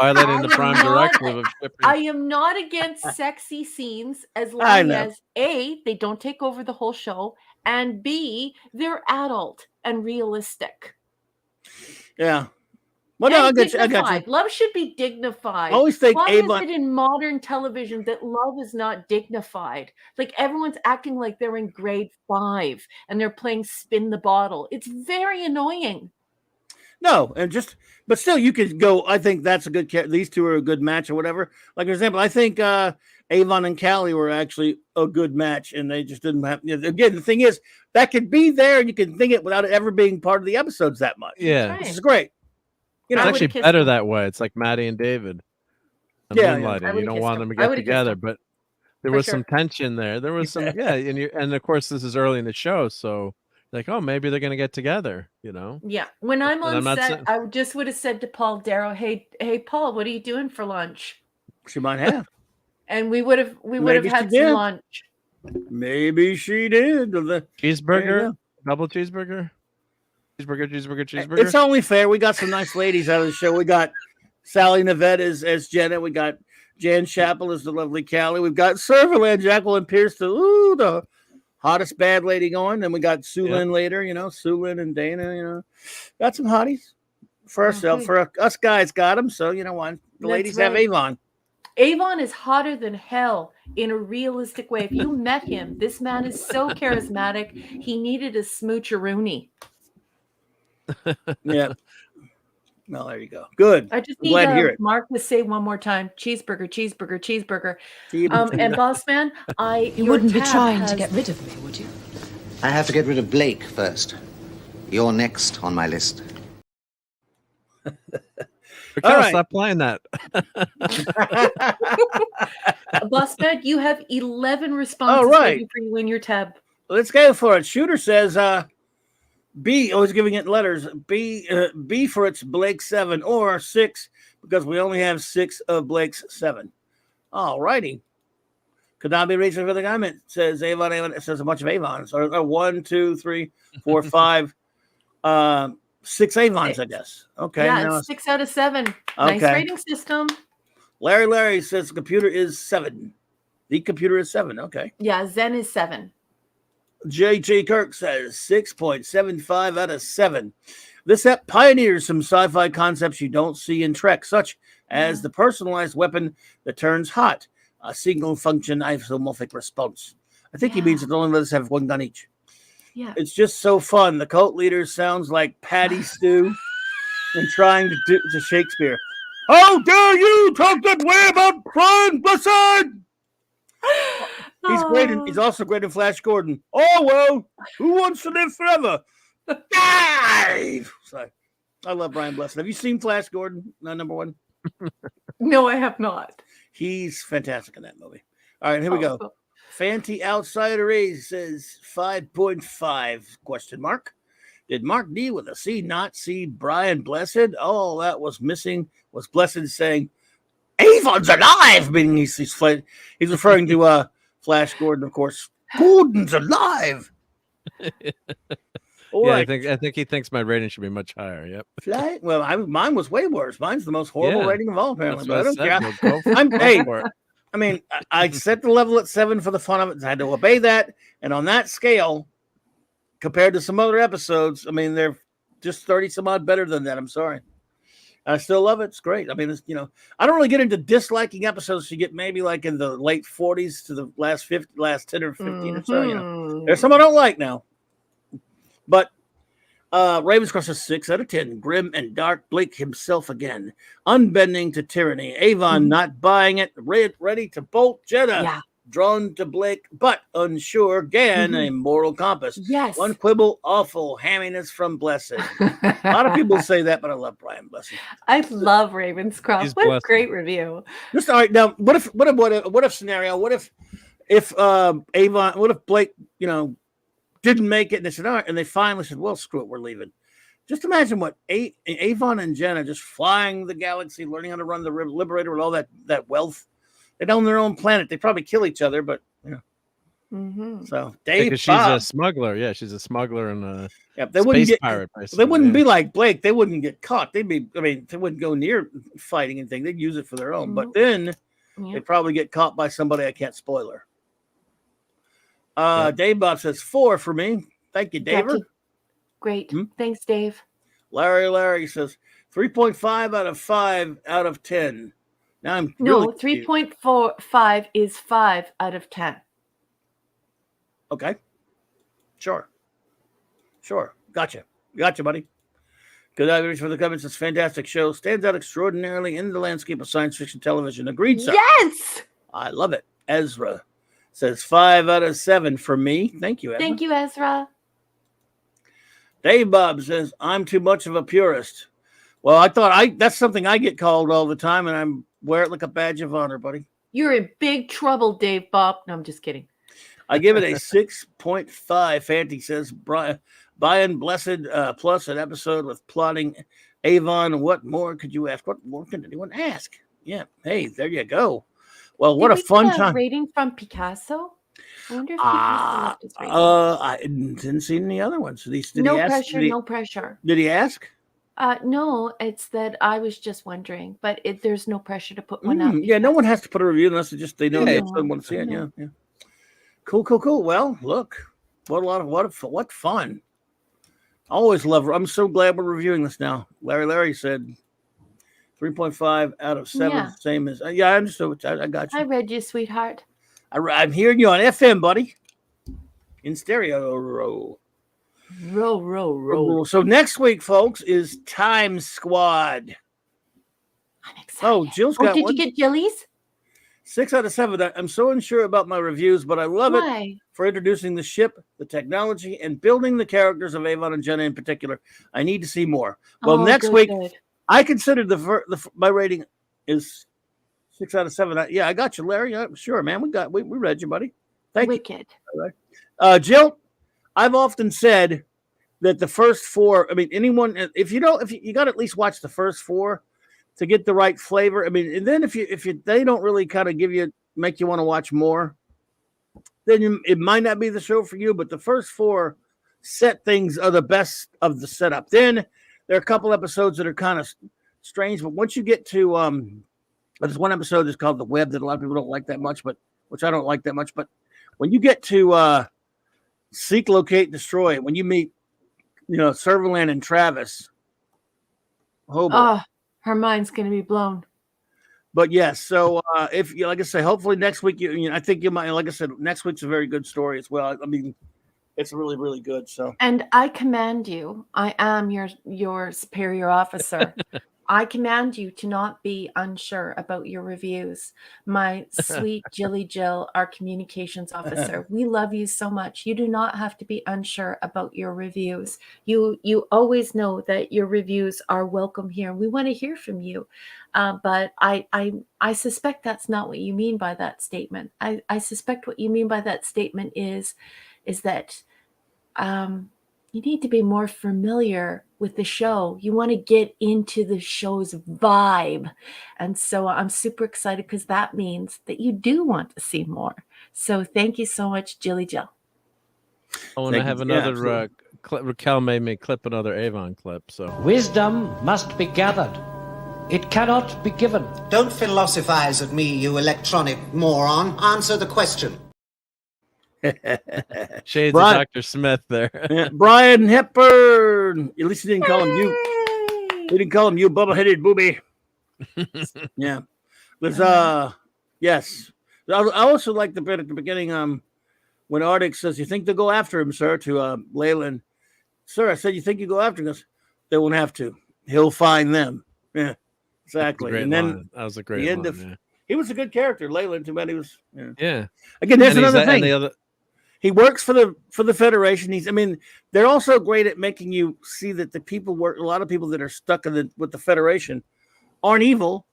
I am not against sexy scenes as long as A, they don't take over the whole show, and B, they're adult and realistic. Yeah. Well, no, I got you. Love should be dignified. I always think Why is it in modern television that love is not dignified? Like everyone's acting like they're in grade 5 and they're playing spin the bottle. It's very annoying. No, but still, you could go. I think that's a good. These two are a good match, or whatever. Like for example, I think Avon and Callie were actually a good match, and they just didn't have. Again, the thing is that could be there, and you can think it without it ever being part of the episodes that much. Yeah, which is great. It's actually better that way. It's like Maddie and David. Yeah, Moonlighting. You don't want them to get together, but there For was sure. some tension there. There was some, yeah, and of course this is early in the show, so like, oh, maybe they're gonna get together, you know. Yeah. When I'm And on I'm not set, saying, I just would have said to Paul Darrow, hey, Paul, what are you doing for lunch? She might have. And we would have Maybe she had some did. lunch. Maybe she did. There you cheeseburger, go. double cheeseburger, cheeseburger. It's only fair. We got some nice ladies out of the show. We got Sally Navette as Jenna. We got Jan Chappell as the lovely Callie. We've got Serverland, Jacqueline Pierce, the hottest bad lady going. Then we got Sue Lynn later, Sue Lynn and Dana, Got some hotties for ourselves. For us guys got them. So, you know what? The ladies have Avon. Avon is hotter than hell in a realistic way. If you met him, this man is so charismatic. He needed a smoocheroonie. Yeah. Well, there you go. Good. I just I'm glad to hear it. Mark to say one more time: cheeseburger, cheeseburger, cheeseburger. And boss man, You wouldn't be trying to get rid of me, would you? I have to get rid of Blake first. You're next on my list. Raquel, right. stop playing that. Boss man, you have 11 responses waiting for you in your tab. Let's go for it. Shooter says, B, always giving it letters. B for it's Blake 7 or 6 because we only have 6 of Blake's 7. All righty. Could not be reaching for the comment. Says Avon. It says a bunch of Avons. Or 1, 2, 3, 4, 5, 6 Avons, I guess. Okay. Yeah, it's 6 out of 7. Okay. Nice rating system. Larry says the computer is 7. The computer is 7. Okay. Yeah, Zen is 7. J.J. Kirk says 6.75 out of 7. This app pioneers some sci-fi concepts you don't see in Trek, such as the personalized weapon that turns hot, a single-function isomorphic response. I think he means that only let us have one gun each. Yeah. It's just so fun. The cult leader sounds like Patty Stew and trying to do to Shakespeare. How dare you talk that way about Brian Blessed? He's great. He's also great in Flash Gordon. Oh, well, who wants to live forever? Dive! Sorry. I love Brian Blessed. Have you seen Flash Gordon, number 1? No, I have not. He's fantastic in that movie. All right, here we go. Cool. Fanty Outsider A says 5.5 question mark. Did Mark D with a C not see Brian Blessed? All that was missing was Blessed saying, Avon's alive! Meaning he's referring to Flash Gordon, of course. Gordon's alive! Yeah, right. I think he thinks my rating should be much higher. Yep. Well, mine was way worse. Mine's the most horrible rating of all, apparently. But I don't care. I mean, I set the level at 7 for the fun of it. I had to obey that. And on that scale, compared to some other episodes, I mean, they're just 30 some odd better than that. I'm sorry. I still love it. It's great. I mean, I don't really get into disliking episodes. You get maybe like in the late 40s to the last 10 or 15 or so. There's some I don't like now. But Ravenscross is 6 out of 10. Grim and dark. Blake himself again. Unbending to tyranny. Avon not buying it. Ready to bolt. Jenna. Yeah. Drawn to Blake, but unsure. Gan, a moral compass. Yes. One quibble, awful. Hamminess from Blessed. A lot of people say that, but I love Brian Blessed. I love Ravenscroft. What a great review. Just all right. Now, what if scenario? What if Avon? What if Blake, didn't make it, and they said, all right, and they finally said, well, screw it, we're leaving. Just imagine what Avon and Jenna just flying the galaxy, learning how to run the Liberator with all that wealth. They own their own planet. They probably kill each other, but So Dave, because she's a smuggler. Yeah, she's a smuggler and a they wouldn't space get, pirate. They wouldn't be like Blake. They wouldn't get caught. They wouldn't go near fighting anything. They'd use it for their own. But then they'd probably get caught by somebody I can't spoiler. Dave Bob says 4 for me. Thank you, Dave. Great. Thanks, Dave. Larry says 3.5 out of 5 out of 10. Now I'm 3.45 is 5 out of 10. Okay. Sure. Gotcha, buddy. Good night for the comments. It's a fantastic show. Stands out extraordinarily in the landscape of science fiction television. Agreed, sir. Yes. I love it. Ezra says 5 out of 7 for me. Thank you, Ezra. Thank you, Ezra. Dave Bob says, I'm too much of a purist. Well, I thought that's something I get called all the time, and I wear it like a badge of honor, buddy. You're in big trouble, Dave Bob. No, I'm just kidding. I give it a 6.5. Fanty says, Brian Blessed plus an episode with plotting Avon. What more could you ask? What more can anyone ask? Yeah. Hey, there you go. Well, what a fun time. Rating from Picasso? I wonder if Picasso left his rating. I didn't see any other ones. No pressure. Did he ask? No, it's that I was just wondering, but there's no pressure to put one up. Yeah, no one has to put a review unless they know they want to see it. Yeah. Cool. Well, look, what fun. Always love. I'm so glad we're reviewing this now. Larry said 3.5 out of 7, Yeah. same as I understood. I got you. I read you, sweetheart. I'm hearing you on FM, buddy. In stereo. Row. So next week, folks, is Time Squad. I'm excited. Oh, Jill's got did one. you get Jillies? 6 out of 7. I'm so unsure about my reviews, but I love it for introducing the ship, the technology, and building the characters of Avon and Jenna in particular. I need to see more. Well, next week, I consider my rating is 6 out of 7. I got you, Larry. Sure, man. We read you, buddy. Thank you. Wicked. Jill, I've often said that the first 4. I mean, anyone, if you got to at least watch the first 4 to get the right flavor. I mean, and then if they don't really kind of make you want to watch more, then it might not be the show for you. But the first 4 set things are the best of the setup. Then there are a couple episodes that are kind of strange, but once you get to there's one episode that's called The Web that a lot of people don't like that much, but which I don't like that much. But when you get to Seek, Locate, Destroy, when you meet Serverland and Travis, her mind's going to be blown. But yes, so if like I say, hopefully next week, I think you might. Like I said, next week's a very good story as well. I mean, it's really, really good. So, and I command you. I am your superior officer. I command you to not be unsure about your reviews. My sweet Jilly Jill, our communications officer, we love you so much. You do not have to be unsure about your reviews. You always know that your reviews are welcome here. We want to hear from you. But I suspect that's not what you mean by that statement. I suspect what you mean by that statement is that you need to be more familiar with the show. You want to get into the show's vibe. And so I'm super excited because that means that you do want to see more. So thank you so much, Jilly Jill. Oh, and I have another, Raquel made me clip another Avon clip. So Wisdom must be gathered. It cannot be given. Don't philosophize at me, you electronic moron. Answer the question. Shades of Dr. Smith there. Brian Hepburn. At least you didn't call him you. You didn't call him you bubble-headed booby. Yeah. There's yes. I also like the bit at the beginning when Arctic says, "You think they'll go after him, sir?" to Leyland. Sir, I said, "You think you go after him?" He goes, "They won't have to. He'll find them." Yeah. Exactly. And then that was a great line. He was a good character, Leyland. Too bad he was. Yeah. Again, there's another thing. He works for the Federation. They're also great at making you see that the people work. A lot of people that are stuck with the Federation aren't evil.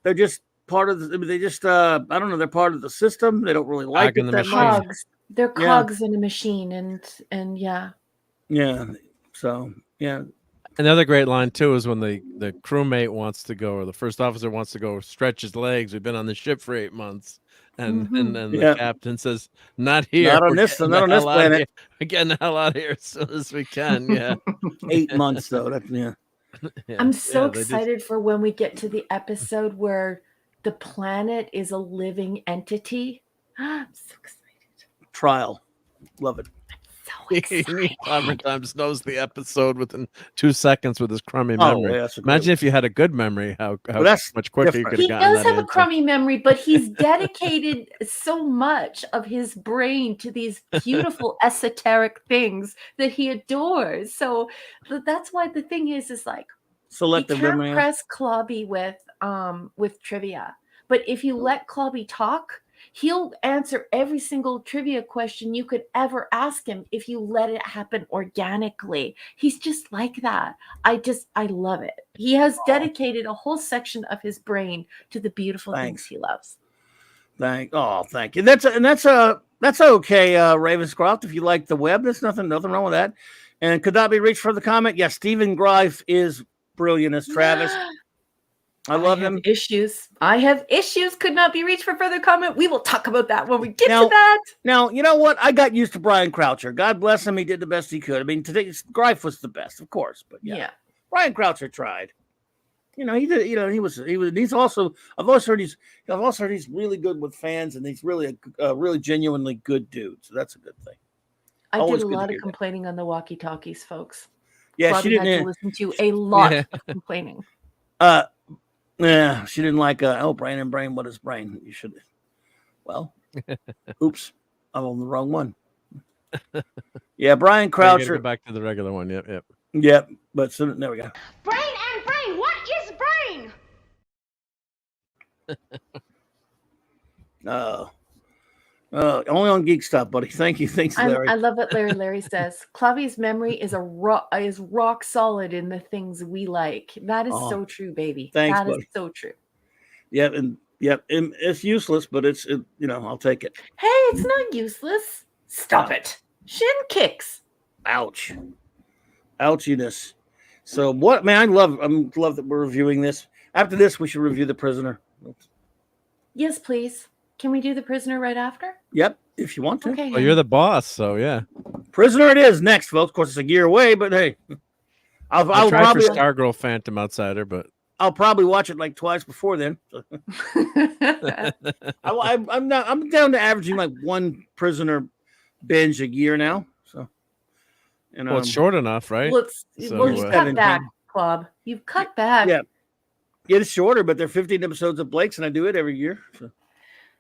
They're just part of the. They just I don't know. They're part of the system. They don't really like it that much. They're cogs in a machine, and yeah. Yeah. So yeah. Another great line too is when the crewmate wants to go, or the first officer wants to go stretch his legs. We've been on the ship for 8 months. And the captain says, "Not here. Not on this planet. We're getting the hell out of here as soon as we can." Yeah. 8 months though. That's I'm so excited for when we get to the episode where the planet is a living entity. I'm so excited. Trial. Love it. Clobber Times knows the episode within 2 seconds with his crummy memory. Yeah, imagine if you had a good memory, how much quicker you could have gotten that. He does have a crummy memory, but he's dedicated so much of his brain to these beautiful esoteric things that he adores. So that's why the thing is like selective you can't memory. Press Clobby with trivia, but if you let Clobby talk, he'll answer every single trivia question you could ever ask him if you let it happen organically. He's just like that. I love it. He has dedicated a whole section of his brain to the beautiful things he loves. Thank you. That's okay, Ravenscroft. If you like the web, there's nothing wrong with that. And could not be reached for the comment. Yes, Stephen Greif is brilliant as Travis. I love him. I have issues. Could not be reached for further comment. We will talk about that when we get to that. Now, you know what? I got used to Brian Croucher. God bless him. He did the best he could. I mean, today Greif was the best, of course. But yeah. Brian Croucher tried. He did. He's also. I've also heard he's really good with fans, and he's really a really genuinely good dude. So that's a good thing. I did a lot of complaining on the walkie-talkies, folks. Yeah, Robbie she didn't had to listen to a lot of complaining. Yeah, she didn't like. Brain and brain. What is brain? You should. Well, oops, I'm on the wrong one. Yeah, Brian Croucher. Go back to the regular one. Yep. Yep. But so there we go. Brain and brain. What is brain? Only on Geek Stuff, buddy. Thank you. Thanks, Larry. I love what Larry says. Clubby's memory is rock solid in the things we like. That is so true, baby. Thanks, that buddy. is so true. Yep, and it's useless, but I'll take it. Hey, it's not useless. Stop it. Shin kicks. Ouch. Ouchiness. So what, man? I love that we're reviewing this. After this, we should review The Prisoner. Yes, please. Can we do The Prisoner right after? Yep, if you want to. Okay. Well, you're the boss, so yeah. Prisoner it is next, folks. Of course, it's a year away, but hey. I'll probably for Stargirl Phantom Outsider, but I'll probably watch it like twice before then. I'm down to averaging like one Prisoner binge a year now. So well, it's short enough, right? You've cut back, Club. You've cut back. Yeah. It's shorter, but they're 15 episodes of Blake's, and I do it every year. So.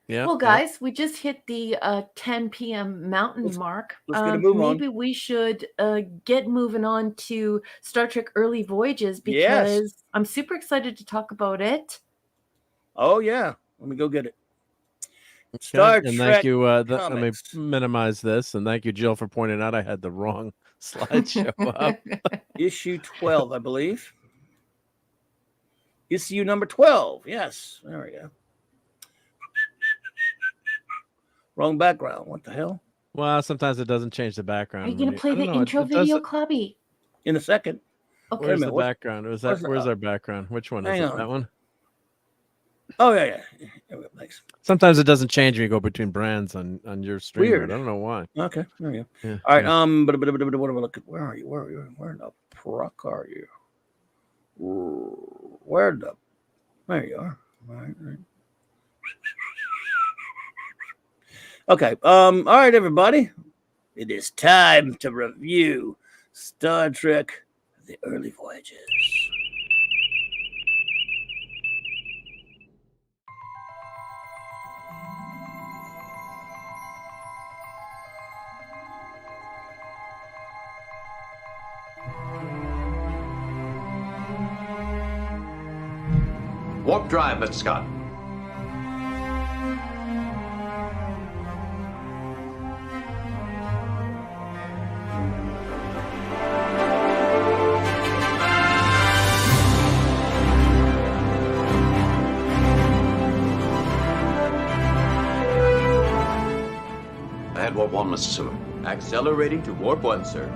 Yeah. Well, guys, we just hit the 10 p.m. Mountain mark. Let's get a move on. Maybe we should get moving on to Star Trek Early Voyages because I'm super excited to talk about it. Oh, yeah. Let me go get it. Star Trek. Thank you. Let me minimize this. And thank you, Jill, for pointing out I had the wrong slideshow up. Issue 12, I believe. Issue number 12. Yes. There we go. Wrong background. What the hell? Well, sometimes it doesn't change the background. Are you going to play the intro video, Clubby? In a second. Okay. Where's the background? Where's our background? Which one is it? That one? Oh, yeah. Thanks. Sometimes it doesn't change when you go between brands on your stream. Weird. I don't know why. Okay. There you go. Yeah. All right. But what do we look at? Where are you? Where the fuck are you? There you are. All right. Okay. All right, everybody. It is time to review Star Trek: The Early Voyages. Warp drive, Mr. Scott. Ahead warp 1, Mr. Sulu. Accelerating to warp 1, sir.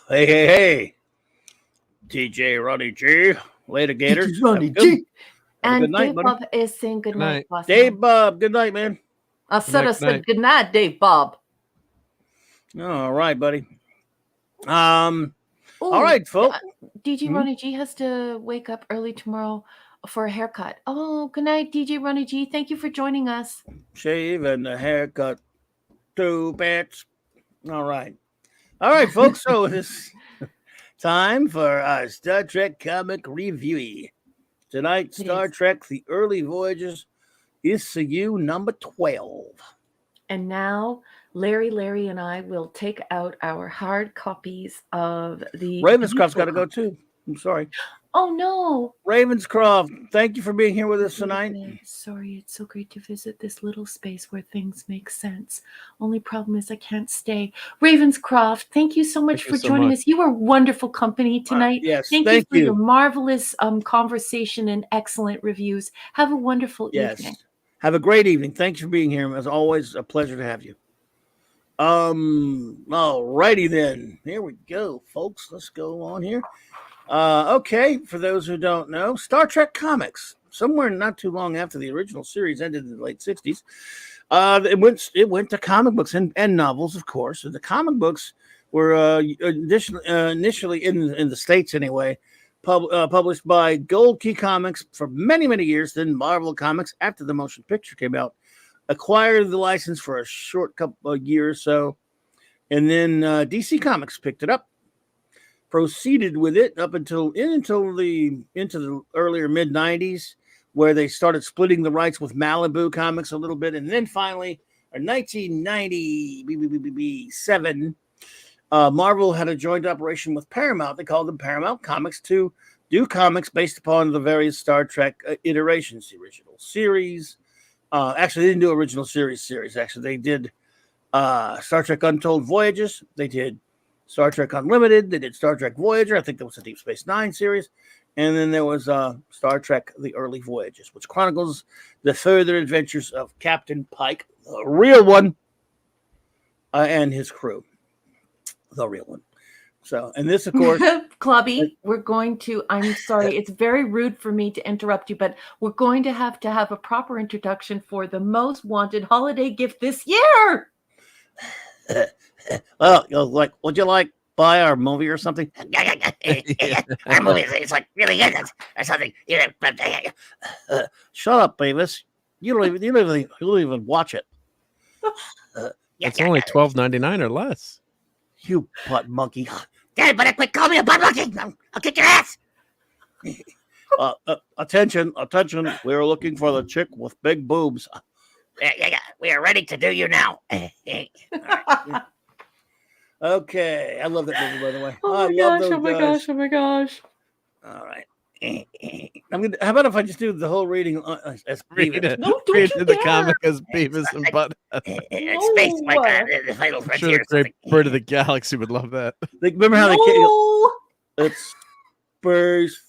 Hey. DJ Ronnie G. Later, Gators. Ronnie Have a G. Have a And good night, Dave buddy. Bob is saying good night, boss Dave man. Bob, good night, man. I said good night, Dave Bob. All right, buddy. All Ooh, right, folks. DJ Ronnie G has to wake up early tomorrow for a haircut. Oh, good night, DJ Ronnie G. Thank you for joining us. Shave and a haircut. 2 bits. All right, folks. So it's time for our Star Trek comic review. Tonight, Star Trek: The Early Voyages, issue number 12. And now, Larry, and I will take out our hard copies of the. Ravenscroft's got to go too. I'm sorry. Oh no, Ravenscroft, thank you for being here with us tonight. Sorry, it's so great to visit this little space where things make sense. Only problem is I can't stay. Ravenscroft, thank you so much for joining us. You are wonderful company tonight. Yes, thank you for your marvelous conversation and excellent reviews. Have a wonderful evening. Have a great evening. Thanks for being here. As always, a pleasure to have you. All righty then. Here we go, folks. Let's go on here. Okay, for those who don't know, Star Trek comics, somewhere not too long after the original series ended in the late 60s, it went to comic books and novels, of course. And the comic books were initially in the States anyway, published by Gold Key Comics for many, many years. Then Marvel Comics, after the motion picture came out, acquired the license for a short couple of years or so. And then DC Comics picked it up, proceeded with it up into the earlier mid 90s, where they started splitting the rights with Malibu Comics a little bit, and then finally, in 1997, Marvel had a joint operation with Paramount. They called them Paramount Comics to do comics based upon the various Star Trek iterations, the original series. Actually, they didn't do original series. Actually, they did Star Trek Untold Voyages. They did Star Trek Unlimited. They did Star Trek Voyager. I think there was a Deep Space Nine series. And then there was Star Trek The Early Voyages, which chronicles the further adventures of Captain Pike, the real one, and his crew. The real one. So, and this, of course... Clubby, we're going to... I'm sorry, it's very rude for me to interrupt you, but we're going to have a proper introduction for the most wanted holiday gift this year! Well, like, would you like buy our movie or something? Our movie is like really good or something. Shut up, Beavis. You don't even watch it. It's only $12.99 or less. You butt monkey. Dad, better quit calling me a butt monkey. I'll kick your ass. Attention. We're looking for the chick with big boobs. We are ready to do you now. Okay, I love that movie, by the way. Oh my gosh. All right. How about if I just do the whole reading as Beavis? No, don't read you the dare. comic as Beavis and Butthead. It's space like the final I'm sure frontier. the great bird of the galaxy would love that. Like, remember how it's space,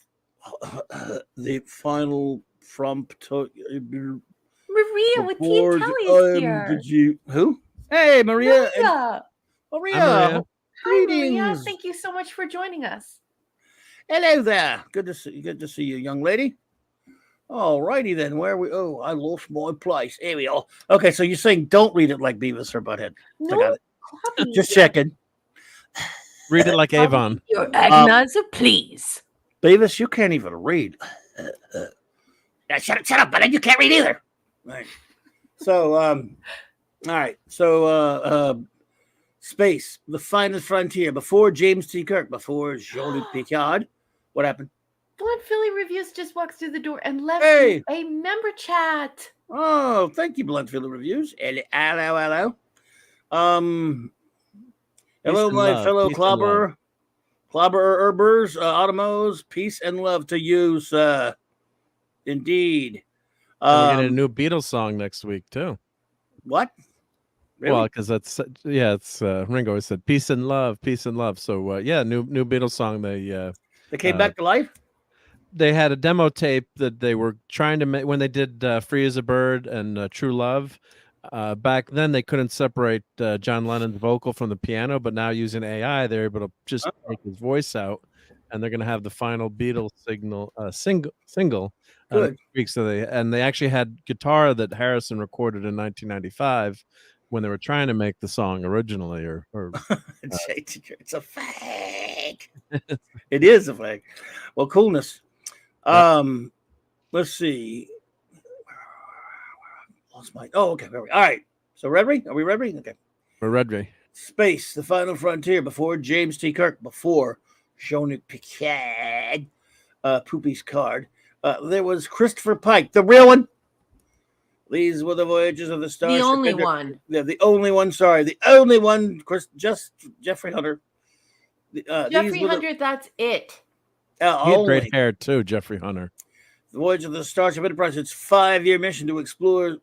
the final frontier. Maria with Tia Kelly is here. Who? Hey, Maria. Maria. Greetings. Maria, thank you so much for joining us. Hello there. Good to see you, young lady. All righty then. Where are we? Oh, I lost my place. Here we are. Okay, so you're saying don't read it like Beavis or Butthead. No, just checking. Read it like Avon. Your agonizer, please. Beavis, you can't even read. Shut up, Butthead. You can't read either. Right. So, all right. So, space, the final frontier. Before James T. Kirk, before Jean-Luc Picard. What happened? Blunt Philly Reviews just walked through the door and left Hey. a member chat. Oh, thank you, Blunt Philly Reviews. Hello. Hello, my fellow clobberers, automos. Peace and love to you, sir. Indeed. We're getting a new Beatles song next week too. What? Really? Well, because it's Ringo always said peace and love. So yeah, new Beatles song. They came back to life. They had a demo tape that they were trying to make when they did "Free as a Bird" and "True Love." back then they couldn't separate John Lennon's vocal from the piano, but now using AI, they're able to just take his voice out, and they're going to have the final Beatles single. Good. Week. So they actually had guitar that Harrison recorded in 1995 when they were trying to make the song originally, or it's a fake. It is a fake. Well, coolness. Let's see. Lost my. Oh, okay. All right. So, ready? Are we ready? Okay. We're ready. Space, the final frontier. Before James T. Kirk. Before Jean-Luc Picard. Poopy's card. There was Christopher Pike, the real one. These were the voyages of the Starship. The only one. Yeah, the only one. Sorry, the only one. Just Jeffrey Hunter. Jeffrey Hunter. That's it. He had great hair too, Jeffrey Hunter. The voyage of the Starship Enterprise. Its 5-year mission to explore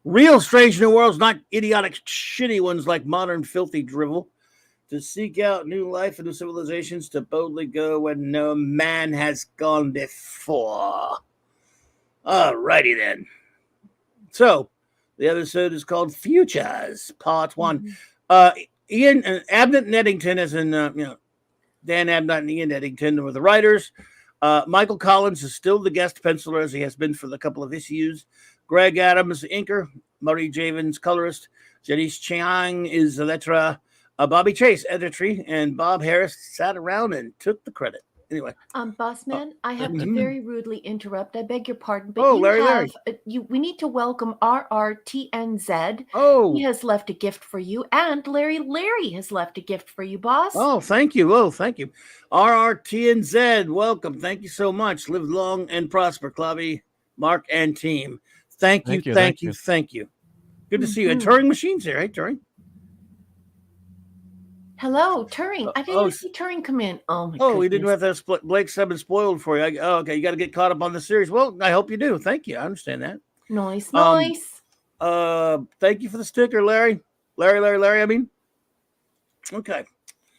real strange new worlds, not idiotic, shitty ones like modern filthy drivel. To seek out new life and new civilizations, to boldly go where no man has gone before. All righty then. So, the episode is called Futures, Part 1. Ian Abnett and Eddington, as in Dan Abnett and Ian Eddington, were the writers. Michael Collins is still the guest penciler, as he has been for the couple of issues. Greg Adams, inker. Murray Javins, colorist. Janice Chiang is the letterer. Bobby Chase, editor, and Bob Harris sat around and took the credit. Anyway, boss man, I have to very rudely interrupt. I beg your pardon, but Larry. We need to welcome RRTNZ. Oh, he has left a gift for you, and Larry has left a gift for you, boss. Oh, thank you. RRTNZ, welcome. Thank you so much. Live long and prosper, Clobby, Mark, and team. Thank you. Good to see you. And Turing Machine's here. Hey, Turing. Hello, Turing. I didn't see Turing come in. Oh, my goodness. We didn't have that Blake 7 spoiled for you. Okay, you got to get caught up on the series. Well, I hope you do. Thank you. I understand that. Nice. Thank you for the sticker, Larry. Larry, I mean. Okay.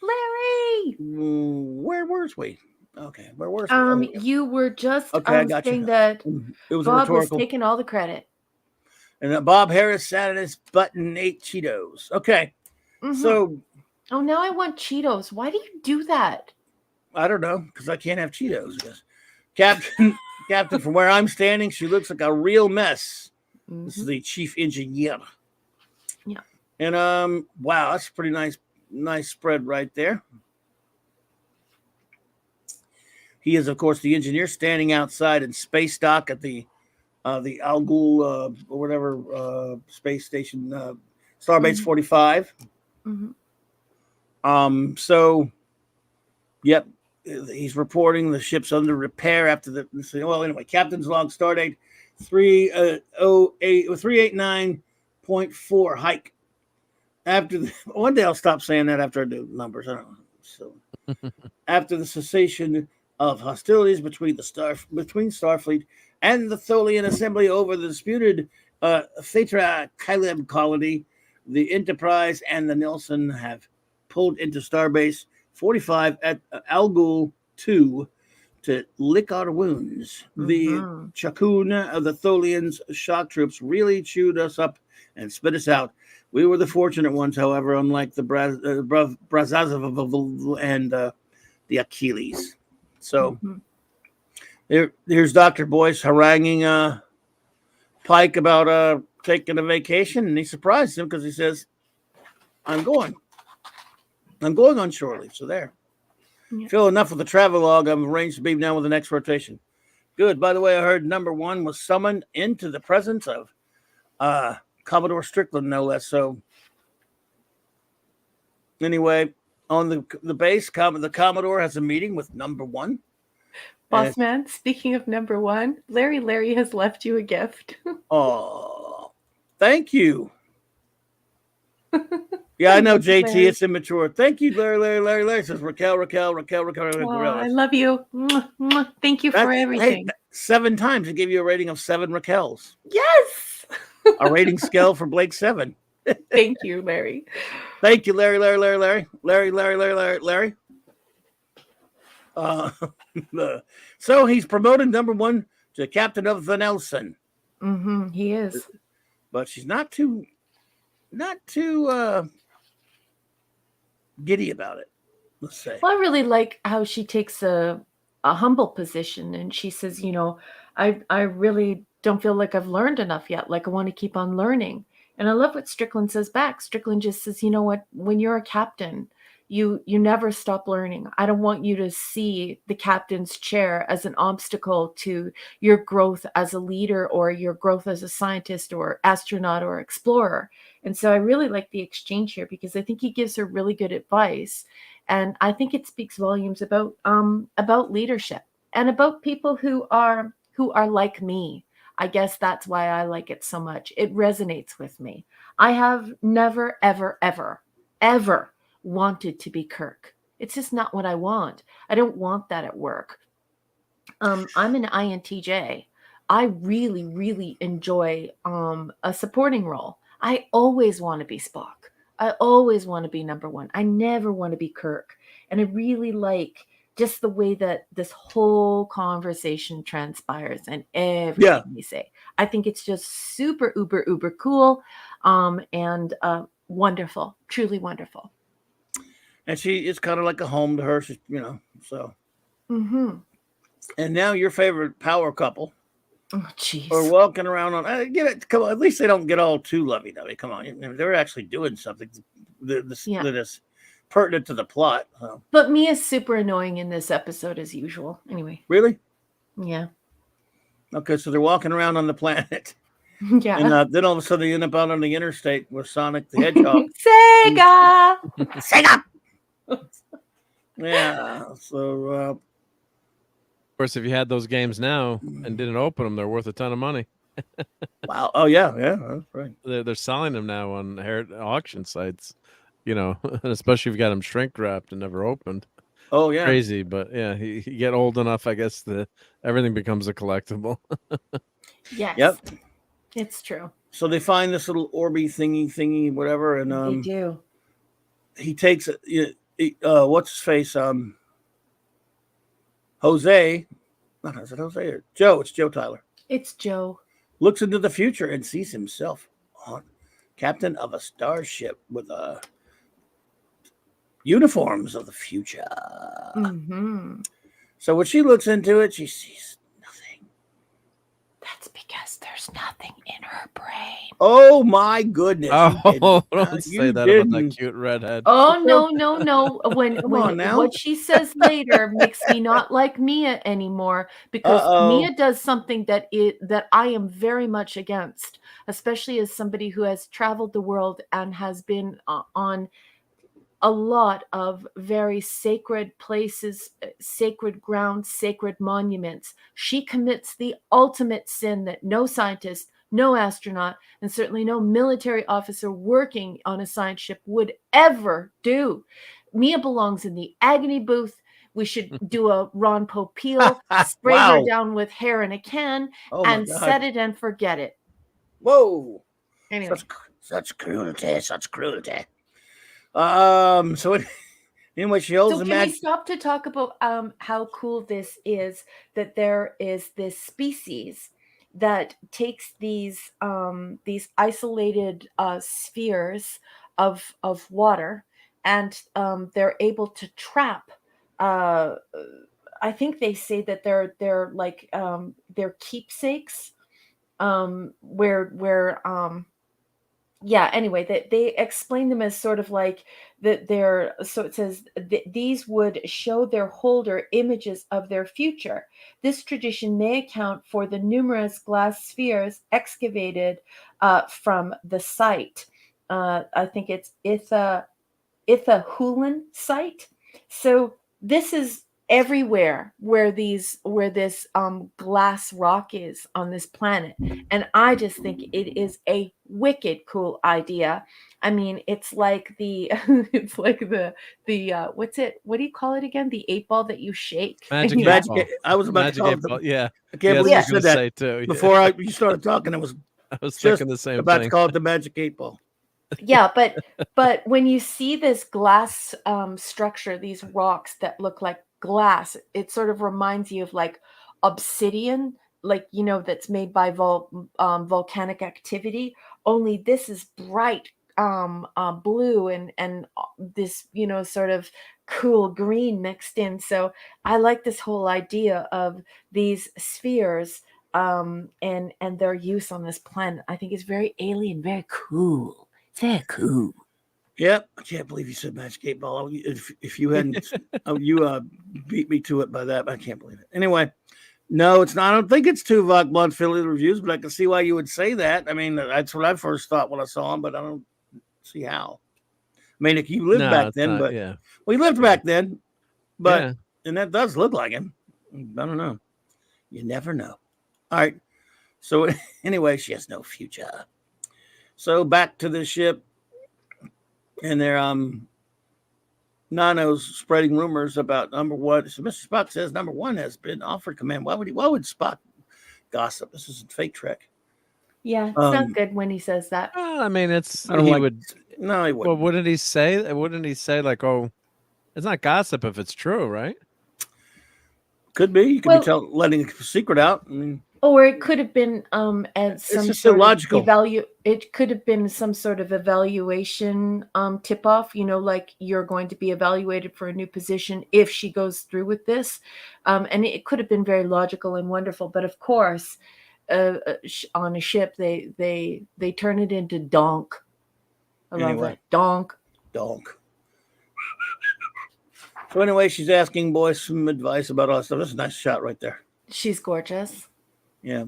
Larry! Where were we? Okay, where were we? You were just I got saying you. that It was Bob rhetorical. was taking all the credit. And Bob Harris sat in his butt and ate Cheetos. Okay. So... Oh, now I want Cheetos. Why do you do that? I don't know, because I can't have Cheetos. Yes. Captain, from where I'm standing, she looks like a real mess. This is the chief engineer. Yeah. And wow, that's a pretty nice spread right there. He is, of course, the engineer standing outside in space dock at the Al Ghul or whatever space station, Starbase 45. So, yep, he's reporting the ship's under repair after the. Well, anyway, Captain's log, stardate 389.4 hike. One day I'll stop saying that after I do numbers. I don't know. So, after the cessation of hostilities between Starfleet and the Tholian Assembly over the disputed Phaetra Caleb colony, the Enterprise and the Nelson have pulled into Starbase 45 at Al Ghul 2 to lick our wounds. The Chakun of the Tholians shock troops really chewed us up and spit us out. We were the fortunate ones, however, unlike the Brazazov and the Achilles. So here's Dr. Boyce haranguing Pike about taking a vacation, and he surprised him because he says, I'm going on shore leave. So there. Yeah. Feel enough with the travelogue. I've arranged to be down with the next rotation. Good. By the way, I heard number 1 was summoned into the presence of Commodore Strickland, no less. So anyway, on the base, the Commodore has a meeting with number 1. Boss man, speaking of number 1, Larry has left you a gift. Oh, thank you. Yeah, I know, JT. Larry. It's immature. Thank you, Larry. Says Raquel. I love you. Thank you for everything. 7 times to give you a rating of 7 Raquels. Yes. A rating scale for Blake 7. Thank you, Larry. Thank you, Larry. So he's promoted number 1 to captain of the Nelson. He is. But she's not too not too giddy about it. Let's say. Well, I really like how she takes a humble position, and she says, you know, I really don't feel like I've learned enough yet. Like I want to keep on learning. And I love what Strickland says back. Strickland just says, you know what, when you're a captain, you never stop learning. I don't want you to see the captain's chair as an obstacle to your growth as a leader or your growth as a scientist or astronaut or explorer. And so I really like the exchange here because I think he gives her really good advice. And I think it speaks volumes about leadership and about people who are like me. I guess that's why I like it so much. It resonates with me. I have never, ever, ever, ever wanted to be Kirk. It's just not what I want. I don't want that at work. I'm an INTJ. I really, really enjoy a supporting role. I always want to be Spock. I always want to be number one. I never want to be Kirk. And I really like just the way that this whole conversation transpires and everything we say. I think it's just super, uber, uber cool and wonderful, truly wonderful. And it's kind of like a home to her, you know, so. Mm-hmm. And now your favorite power couple. Oh, jeez. Or walking around on, come on, at least they don't get all too lovey-dovey. Come on. They're actually doing something that is pertinent to the plot. So. But Mia's super annoying in this episode as usual. Anyway. Really? Yeah. Okay, so they're walking around on the planet. Yeah. And then all of a sudden they end up out on the interstate with Sonic the Hedgehog. Sega! Sega! Yeah, so... of course, if you had those games now and didn't open them, they're worth a ton of money. Wow. Oh, yeah, that's right. They're selling them now on auction sites, you know, and especially if you got them shrink wrapped and never opened. Oh, yeah. Crazy, but yeah, you get old enough, I guess, that everything becomes a collectible. Yes. Yep. It's true. So they find this little Orby thingy, whatever, and they do. He takes it. What's his face? Jose. Not is it Jose or Joe? It's Joe Tyler. It's Joe. Looks into the future and sees himself on captain of a starship with uniforms of the future. Mm-hmm. So when she looks into it, she sees nothing. That's because there's nothing in her brain. Oh my goodness! Oh, don't say that about that cute redhead. Oh no! When what she says later makes me not like Mia anymore because Mia does something that I am very much against, especially as somebody who has traveled the world and has been on a lot of very sacred places, sacred grounds, sacred monuments. She commits the ultimate sin that no scientist, no astronaut, and certainly no military officer working on a science ship would ever do. Mia belongs in the agony booth. We should do a Ron Popeil, spray her down with hair in a can, and set it and forget it. Whoa. Anyway. Such cruelty, such cruelty. So anyway, she holds the Can we stop to talk about how cool this is that there is this species that takes these isolated spheres of water and they're able to trap I think they say that they're like they're keepsakes anyway, they explain them as sort of like that so it says these would show their holder images of their future. This tradition may account for the numerous glass spheres excavated from the site. I think it's Ithahulan site. So this is everywhere where this glass rock is on this planet, and I just think it is a wicked cool idea. I mean, it's like the what do you call it again? The 8-ball that you shake. Magic. I was about to call it. Yeah, I can't believe you said that too. Before you started talking. I was thinking the same about thing. to call it the Magic 8-ball. Yeah, but when you see this glass structure, these rocks that look like glass, it sort of reminds you of like obsidian, like, you know, that's made by volcanic activity. Only this is bright blue and this, you know, sort of cool green mixed in. So I like this whole idea of these spheres and their use on this planet. I think it's very alien, very cool. Very cool. Yep, I can't believe you said Magic 8 Ball. If you hadn't, you beat me to it by that. I can't believe it. Anyway, no, it's not. I don't think it's Tuvok Blood Philly reviews, but I can see why you would say that. I mean, that's what I first thought when I saw him, but I don't see how. I mean, if you lived back then, but yeah, well, he lived back then, but Yeah. and that does look like him. I don't know. You never know. All right. So anyway, she has no future. So back to the ship. And they're Nano's spreading rumors about number one. So Mr. Spock says number one has been offered command. Why would Spock gossip? This is fake Trek. Yeah, it's not good when he says that. I mean, it's I don't he like- would. No, he wouldn't. Well, wouldn't he say? Wouldn't he say like, "Oh, it's not gossip if it's true, right?" Could be. You could be letting a secret out. I mean, Or it could have been as some just sort illogical. of it could have been some sort of evaluation tip off, you know, like you're going to be evaluated for a new position if she goes through with this. And it could have been very logical and wonderful, but of course, on a ship they turn it into donk. I love Anyway. it. Donk. So anyway, she's asking boys some advice about all that stuff. That's a nice shot right there. She's gorgeous. Yeah.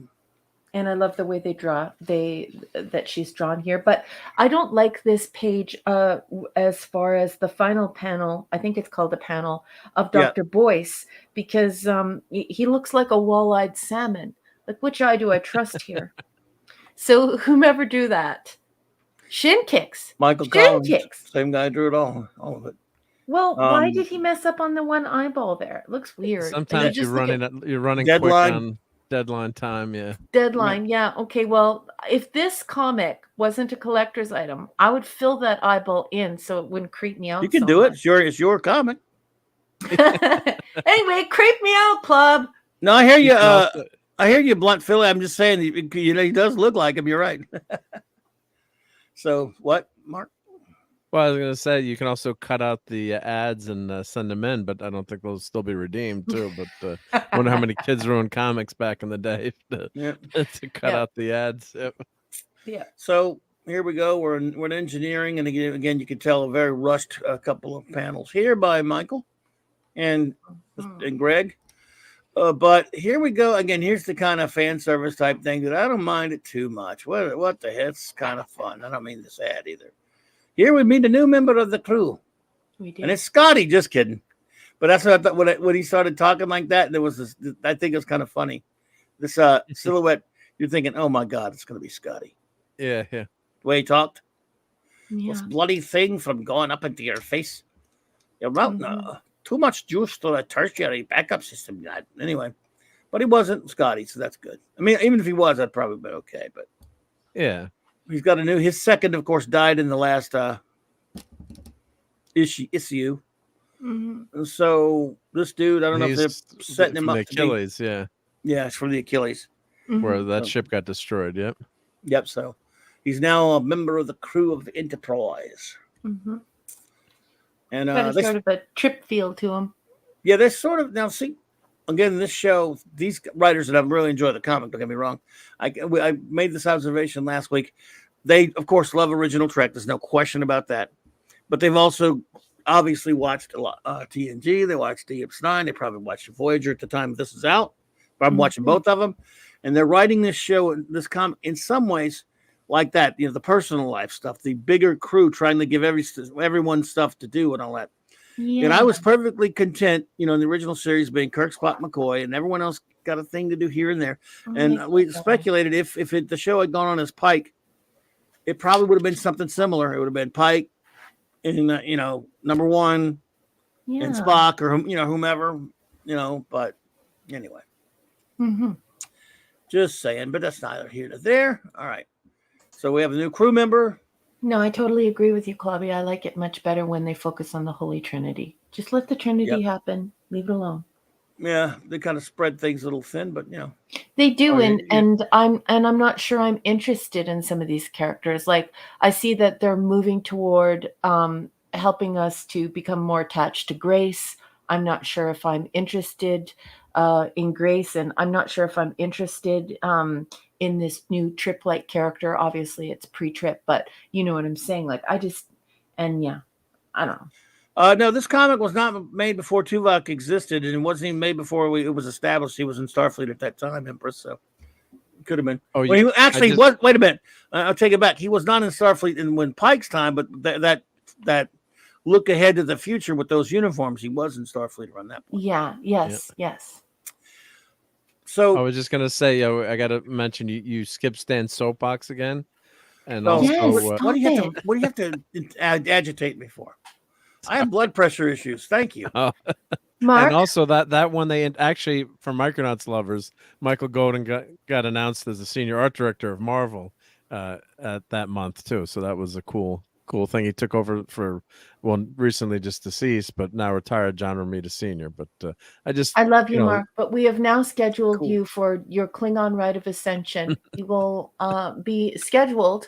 And I love the way that she's drawn here. But I don't like this page as far as the final panel. I think it's called a panel of Dr. Boyce, because he looks like a wall-eyed salmon. Like, which eye do I trust here? So whomever drew that. Shin kicks. Michael Shin Collins, kicks. same guy drew it all of it. Well, why did he mess up on the one eyeball there? It looks weird. Sometimes you're running quick Deadline. on deadline time. Yeah. Deadline, yeah. Okay, well, if this comic wasn't a collector's item, I would fill that eyeball in so it wouldn't creep me out. You can so do it. much. It's your comic. Anyway, creep me out, club. No, I hear you. I hear you, Blunt Philly. I'm just saying, you know, he does look like him. You're right. So what, Mark? Well, I was gonna say you can also cut out the ads and send them in, but I don't think they'll still be redeemed too. But I wonder how many kids ruined comics back in the day to cut out the ads. Yep. Yeah. So here we go. We're in engineering, and again, you can tell a very rushed couple of panels here by Michael and Greg. But here we go again. Here's the kind of fan service type thing that I don't mind it too much. What the heck? It's kind of fun. I don't mean this ad either. Here we meet a new member of the crew. We did. And it's Scotty. Just kidding. But that's what I thought when he started talking like that. There was this. I think it was kind of funny. This silhouette. You're thinking, oh my God, it's going to be Scotty. Yeah. The way he talked. Yeah. This bloody thing from going up into your face. You're routing too much juice to the tertiary backup system. Anyway, but he wasn't Scotty, so that's good. I mean, even if he was, I'd probably been okay. But Yeah. he's got his second, of course, died in the last issue. Mm-hmm. So this dude, I don't know if they're setting him up. The Achilles, yeah. Yeah, it's for the Achilles. Where that ship got destroyed. Yep. Yep. So he's now a member of the crew of the Enterprise. Mm-hmm. And Got sort of a trip feel to him. yeah, they're sort of now. See, again, this show, these writers that I've really enjoyed the comic. Don't get me wrong. I made this observation last week. They, of course, love original Trek. There's no question about that. But they've also obviously watched a lot TNG. They watched DS9. They probably watched Voyager at the time this is out. But I'm watching both of them, and they're writing this show, this comic, in some ways like that. You know, the personal life stuff, the bigger crew trying to give everyone stuff to do and all that. Yeah. And I was perfectly content, you know, in the original series being Kirk, Spock, McCoy, and everyone else got a thing to do here and there. And we speculated if the show had gone on as Pike, it probably would have been something similar. It would have been Pike and, you know, number one and Spock or, you know, whomever, you know, but anyway. Mm-hmm. Just saying, but that's neither here nor there. All right. So we have a new crew member. No, I totally agree with you, Clobby. I like it much better when they focus on the Holy Trinity. Just let the Trinity happen. Leave it alone. Yeah, they kind of spread things a little thin, but They do, Oh, and I'm not sure I'm interested in some of these characters. Like I see that they're moving toward helping us to become more attached to Grace. I'm not sure if I'm interested in Grace, and I'm not sure if I'm interested in this new Trip-like character. Obviously, it's pre-Trip, but you know what I'm saying. Like I don't know. No, this comic was not made before Tuvok existed, and it wasn't even made before it was established he was in Starfleet at that time, Empress. So it could have been. Oh, well, he actually was. Wait a minute, I'll take it back. He was not in Starfleet when Pike's time, but that look ahead to the future with those uniforms, he was in Starfleet around that point. Yeah. Yes. So I was just gonna say, I gotta mention you skipped Stan's soapbox again, and no, also what do you have to agitate me for? I have blood pressure issues. Thank you. Mark? And also that one they actually, for Micronauts lovers, Michael Golden got announced as the senior art director of Marvel at that month too. So that was a cool thing. He took over for recently just deceased, but now retired John Romita Sr. But I love you, Mark, but we have now scheduled you for your Klingon Rite of Ascension. You will be scheduled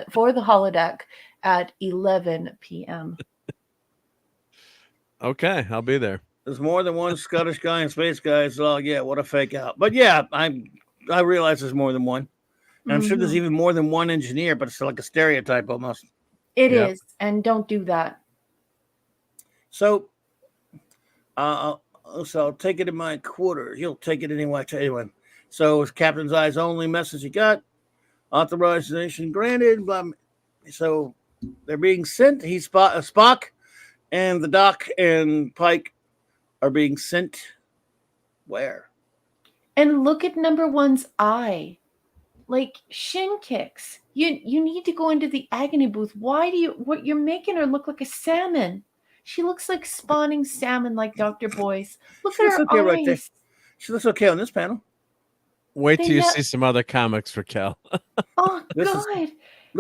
for the holodeck at 11 p.m. Okay, I'll be there. There's more than one Scottish guy and space guy. So yeah, what a fake out. But yeah, I realize there's more than one. And I'm sure there's even more than one engineer, but it's like a stereotype almost. It is, and don't do that. So I'll take it in my quarters. You'll take it anyway. So it's Captain's eyes only message you got. Authorization granted. Blah. So they're being sent. He's Spock. And the Doc and Pike are being sent where? And look at number one's eye. Like shin kicks. You need to go into the agony booth. Why do you're making her look like a salmon? She looks like spawning salmon like Dr. Boyce. Look at her eyes. Right there. She looks okay on this panel. Wait till you see some other comics for Kel. Oh God.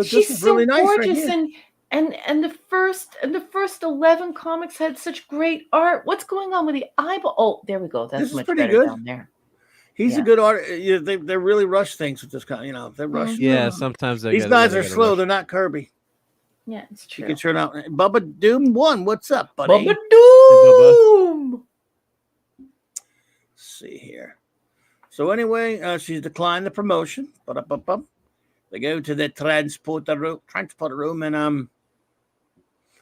She's so really nice gorgeous right and the first 11 comics had such great art. What's going on with the eyeball? Oh, there we go. That's much pretty better good. down there. He's a good artist. They really rush things with this kind. They rush. Yeah, sometimes these guys are slow. They're not Kirby. Yeah, it's true. You can turn out. Bubba Doom 1. What's up, buddy? Bubba Doom. Let's see here. So anyway, she's declined the promotion. They go to the transporter room, and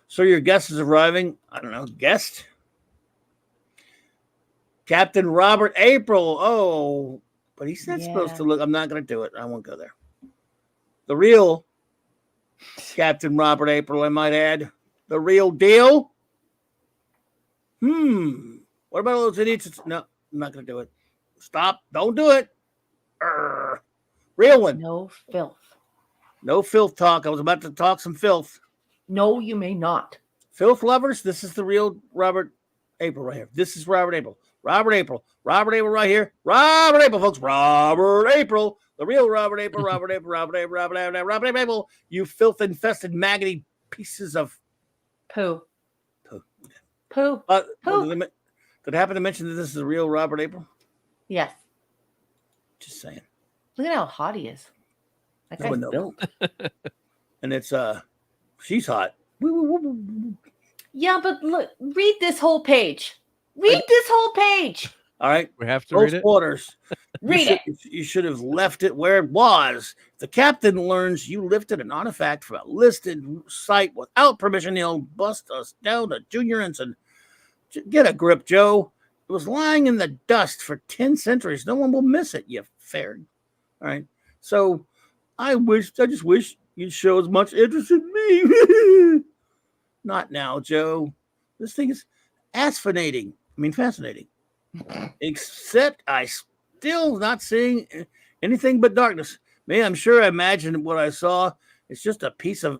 so your guest is arriving. I don't know, guest. Captain Robert April. Oh, but he's not supposed to look. I'm not going to do it. I won't go there. The real Captain Robert April, I might add. The real deal. What about all those idiots? No, I'm not going to do it. Stop. Don't do it. Real one. No filth. No filth talk. I was about to talk some filth. No, you may not. Filth lovers, this is the real Robert April right here. This is Robert April. Robert April right here. Robert April, folks. Robert April. The real Robert April. Robert April. You filth-infested, maggoty pieces of poo. Did it happen to mention that this is the real Robert April? Yes. Just saying. Look at how hot he is. That guy's built. And it's she's hot. Yeah, but look, read this whole page. Read this whole page. All right. We have to read it. Quarters. Read it. You should have left it where it was. The captain learns you lifted an artifact from a listed site without permission. He'll bust us down to junior ensign. Get a grip, Joe. It was lying in the dust for 10 centuries. No one will miss it, you fared. All right. So I just wish you'd show as much interest in me. Not now, Joe. This thing is fascinating. Except I still not seeing anything but darkness. I'm sure I imagined what I saw. It's just a piece of,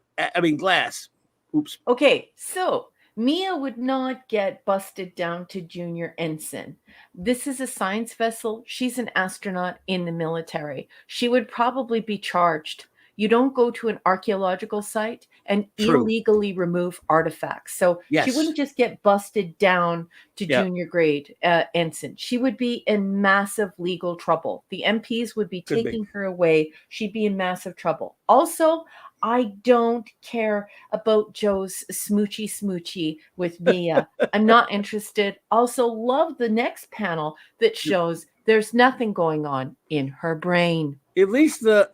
glass. Oops. Okay, so Mia would not get busted down to junior ensign. This is a science vessel. She's an astronaut in the military. She would probably be charged. You don't go to an archaeological site and True. illegally remove artifacts. So Yes. she wouldn't just get busted down to Yeah. junior grade ensign. She would be in massive legal trouble. The MPs would be Could be. taking her away. She'd be in massive trouble. Also, I don't care about Joe's smoochy with Mia. I'm not interested. Also, love the next panel that shows there's nothing going on in her brain. At least the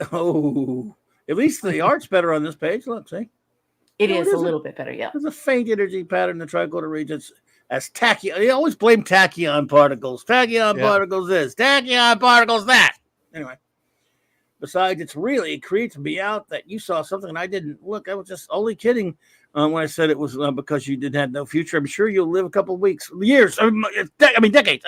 art's better on this page. Look, see? It is a little bit better, yeah. There's a faint energy pattern in the tricorder regions as tachyon. They always blame tachyon particles. Tachyon particles this, tachyon particles that. Anyway. Besides, it really creeps me out that you saw something and I didn't look. I was just only kidding when I said it was because you didn't have no future. I'm sure you'll live a couple of weeks, years. I mean decades.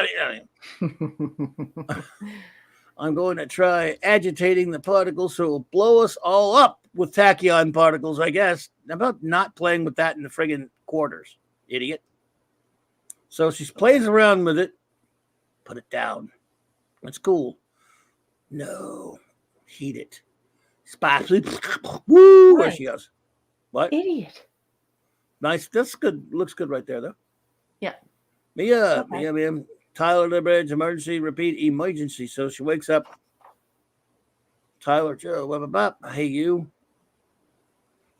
I'm going to try agitating the particles so it will blow us all up with tachyon particles, I guess. How about not playing with that in the friggin' quarters, idiot? So she plays around with it. Put it down. It's cool. No. Heat it. Spicy. Woo! There she goes. What? Idiot. Nice. That's good. Looks good right there, though. Yeah. Mia. Okay. Mia. Tyler, the bridge. Emergency. Repeat. Emergency. So she wakes up. Tyler, Joe. Blah, blah, blah. Hey, you.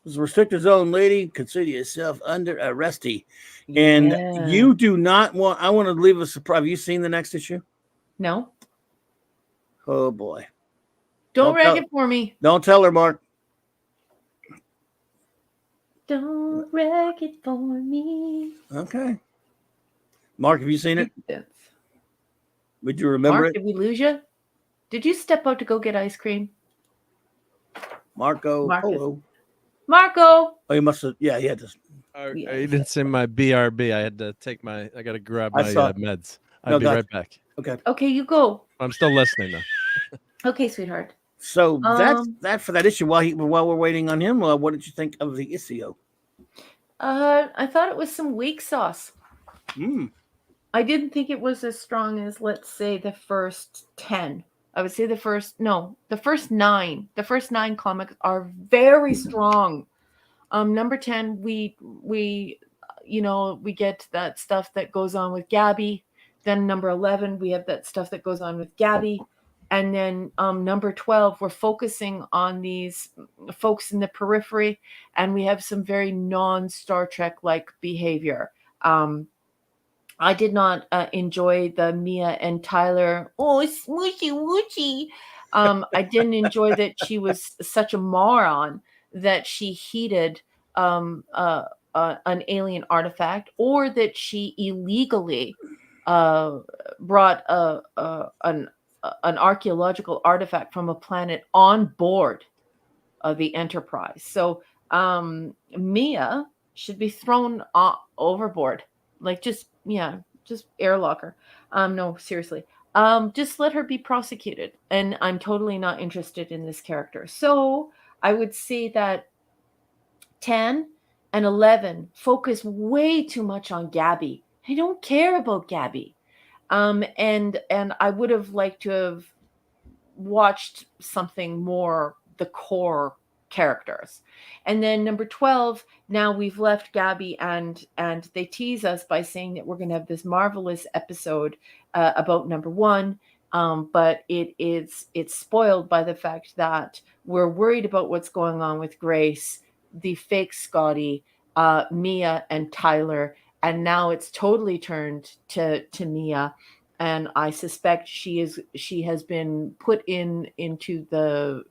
This is a restricted zone, lady. Consider yourself under arresty. And you do not want. I want to leave a surprise. Have you seen the next issue? No. Oh, boy. Don't wreck it for me. Don't tell her, Mark. Don't wreck it for me. Okay. Mark, have you seen it? Yes. Would you remember Mark, it? did we lose you? Did you step out to go get ice cream? Marco. Hello. Marco. Oh, you must have. Yeah, he had to. You didn't say my BRB. I had to take my. I got to grab my meds. I'll be right back. Okay. Okay, you go. I'm still listening though. Okay, sweetheart. So that's that for that issue. While we're waiting on him, what did you think of the issue? I thought it was some weak sauce. I didn't think it was as strong as, let's say, the first 10. I would say the first 9. The first 9 comics are very strong. Number 10, we get that stuff that goes on with Gabby. Then number 11, we have that stuff that goes on with Gabby. And then number 12, we're focusing on these folks in the periphery, and we have some very non-Star Trek-like behavior. I did not enjoy the Mia and Tyler, smoochy woochy. I didn't enjoy that she was such a moron that she heated an alien artifact, or that she illegally brought an archaeological artifact from a planet on board of the Enterprise. So Mia should be thrown overboard. Like just airlock her. No, seriously. Just let her be prosecuted. And I'm totally not interested in this character. So I would say that 10 and 11 focus way too much on Gabby. I don't care about Gabby. And I would have liked to have watched something more the core characters. And then number 12, now we've left Gabby, and they tease us by saying that we're going to have this marvelous episode about number 1. But it's spoiled by the fact that we're worried about what's going on with Grace, the fake Scotty, Mia, and Tyler. And now it's totally turned to Mia, and I suspect she has been put into the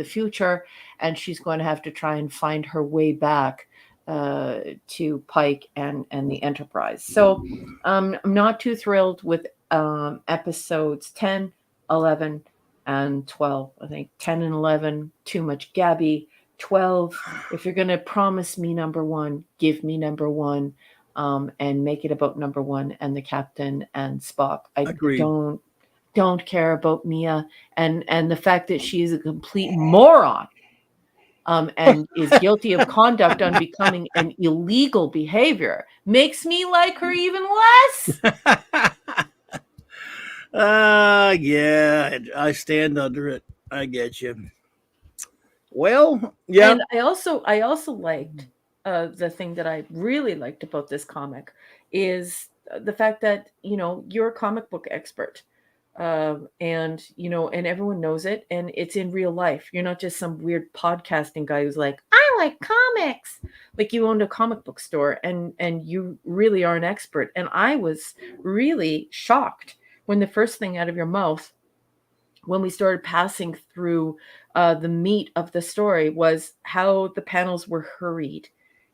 future, and she's going to have to try and find her way back to Pike and the Enterprise. So I'm not too thrilled with episodes 10, 11, and 12. I think 10 and 11, too much Gabby. 12, if you're going to promise me number 1, give me number 1. And make it about number 1 and the captain and Spock. I don't care about Mia, and the fact that she is a complete moron and is guilty of conduct on becoming an illegal behavior makes me like her even less. Yeah, I stand under it. I get you. Well, yeah. And I also liked the thing that I really liked about this comic is the fact that you're a comic book expert, and and everyone knows it, and it's in real life. You're not just some weird podcasting guy who's like, I like comics. Like, you owned a comic book store, and you really are an expert. And I was really shocked when the first thing out of your mouth, when we started passing through the meat of the story, was how the panels were hurried.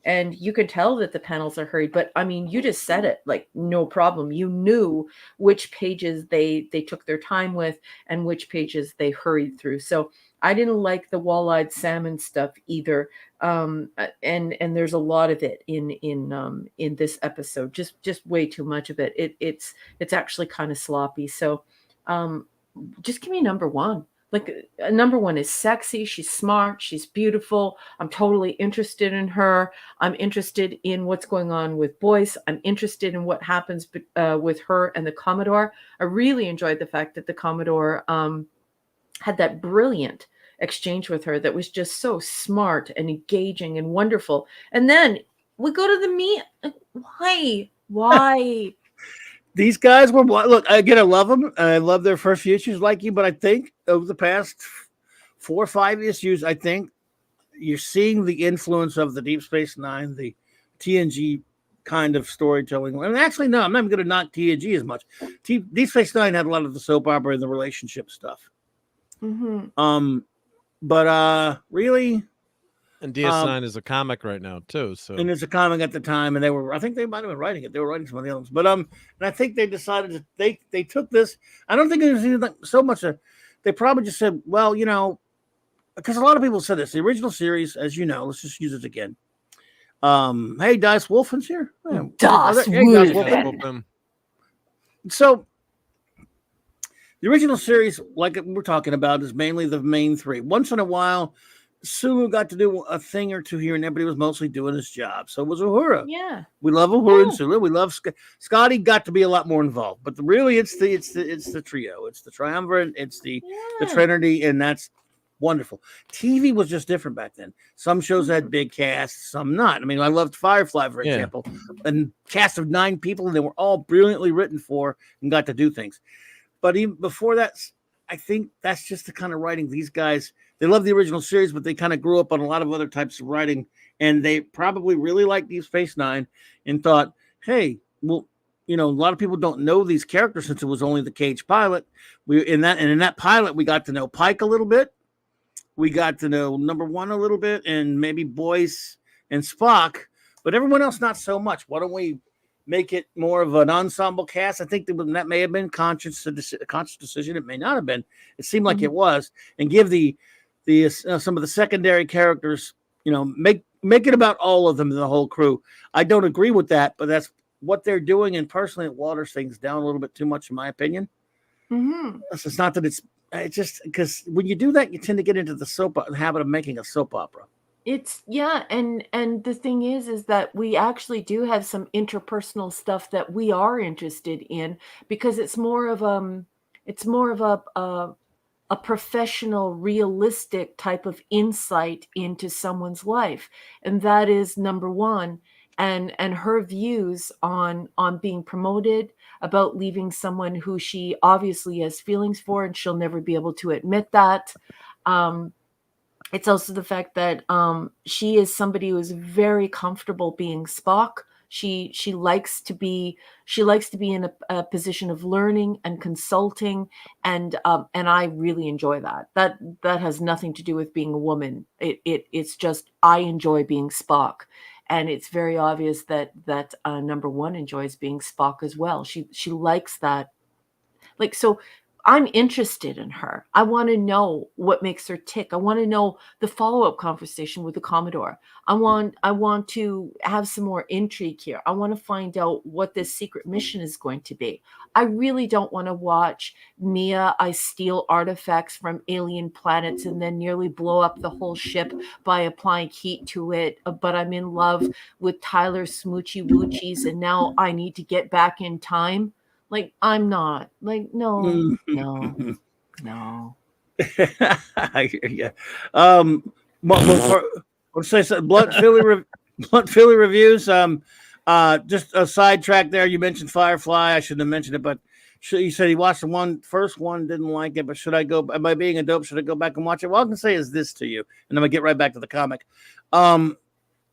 And you could tell that the panels are hurried, but I mean, you just said it like no problem. You knew which pages they took their time with and which pages they hurried through. So I didn't like the wall-eyed salmon stuff either. And there's a lot of it in this episode, just way too much of it. It's actually kind of sloppy. So just give me number one. Like, number one is sexy. She's smart. She's beautiful. I'm totally interested in her. I'm interested in what's going on with Boyce. I'm interested in what happens with her and the Commodore. I really enjoyed the fact that the Commodore had that brilliant exchange with her that was just so smart and engaging and wonderful. And then we go to the meat. Why? These guys were, look, again, I love them, and I love their first few issues like you, but I think over the past 4 or 5 issues, I think you're seeing the influence of the Deep Space Nine, the TNG kind of storytelling. And actually, no, I'm not even going to knock TNG as much. Deep Space Nine had a lot of the soap opera and the relationship stuff. Mm-hmm. But really... And DS9 is a comic right now too. So, and it's a comic at the time, and I think they might have been writing it. They were writing some of the others, but and I think they decided that they took this. I don't think it was even so much they probably just said, well, because a lot of people said this. The original series, as you know, let's just use it again. Hey, Dice Wolfen's here. Das Wolfen. So the original series, like we're talking about, is mainly the main three. Once in a while, Sulu got to do a thing or two here and there, but he was mostly doing his job. So was Uhura. Yeah, we love Uhura and Sulu. We love Scotty. Got to be a lot more involved, but really, it's the trio. It's the triumvirate. It's the Trinity, and that's wonderful. TV was just different back then. Some shows had big casts, some not. I mean, I loved Firefly, for example, and cast of 9 people, and they were all brilliantly written for and got to do things. But even before that, I think that's just the kind of writing these guys. They love the original series, but they kind of grew up on a lot of other types of writing, and they probably really liked Deep Space Nine and thought, hey, well, a lot of people don't know these characters since it was only the Cage pilot. In that pilot, we got to know Pike a little bit. We got to know number 1 a little bit, and maybe Boyce and Spock, but everyone else not so much. Why don't we make it more of an ensemble cast? I think that may have been conscious decision. It may not have been. It seemed like it was, and give the some of the secondary characters, make it about all of them and the whole crew. I don't agree with that, but that's what they're doing, and personally, it waters things down a little bit too much, in my opinion. Mm-hmm. It's not that it's just because when you do that, you tend to get into the habit of making a soap opera. It's and the thing is that we actually do have some interpersonal stuff that we are interested in, because it's more of a professional, realistic type of insight into someone's life, and that is number 1. And her views on being promoted, about leaving someone who she obviously has feelings for, and she'll never be able to admit that. It's also the fact that she is somebody who is very comfortable being Spock. She likes to be in a position of learning and consulting, and I really enjoy that. That has nothing to do with being a woman. It's just I enjoy being Spock, and it's very obvious that number 1 enjoys being Spock as well. She likes that. Like, so I'm interested in her. I want to know what makes her tick. I want to know the follow-up conversation with the Commodore. I want to have some more intrigue here. I want to find out what this secret mission is going to be. I really don't want to watch Mia, I steal artifacts from alien planets and then nearly blow up the whole ship by applying heat to it. But I'm in love with Tyler Smoochy Woochies, and now I need to get back in time. Like, I'm not. Like, no. Yeah. Let's say something. Blunt Philly reviews. Just a sidetrack there. You mentioned Firefly. I shouldn't have mentioned it, but you said he watched the first one, didn't like it. But should I go? Am I being a dope? Should I go back and watch it? Well, all I can say is this to you, and I'm gonna get right back to the comic.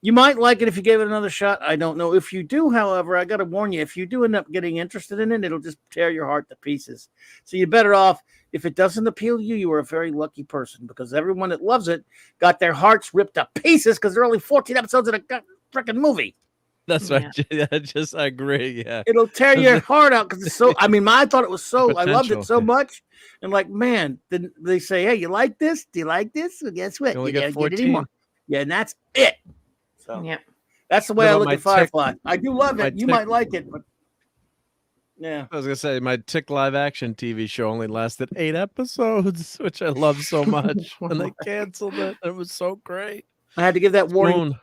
You might like it if you gave it another shot. I don't know. If you do, however, I got to warn you, if you do end up getting interested in it, it'll just tear your heart to pieces. So you're better off, if it doesn't appeal to you, you are a very lucky person, because everyone that loves it got their hearts ripped to pieces because there are only 14 episodes of a freaking movie. That's right. I agree. Yeah. It'll tear your heart out because it's so, I thought it was so, I loved it so much. And like, man, then they say, hey, you like this? Do you like this? Well, guess what? You can't get get any more. Yeah, and that's it. So yeah, that's the way I look at Firefly. I do love it. You might like it, but yeah. I was gonna say my Tick live action TV show only lasted 8 episodes, which I love so much. And they canceled it. It was so great. I had to give that warning.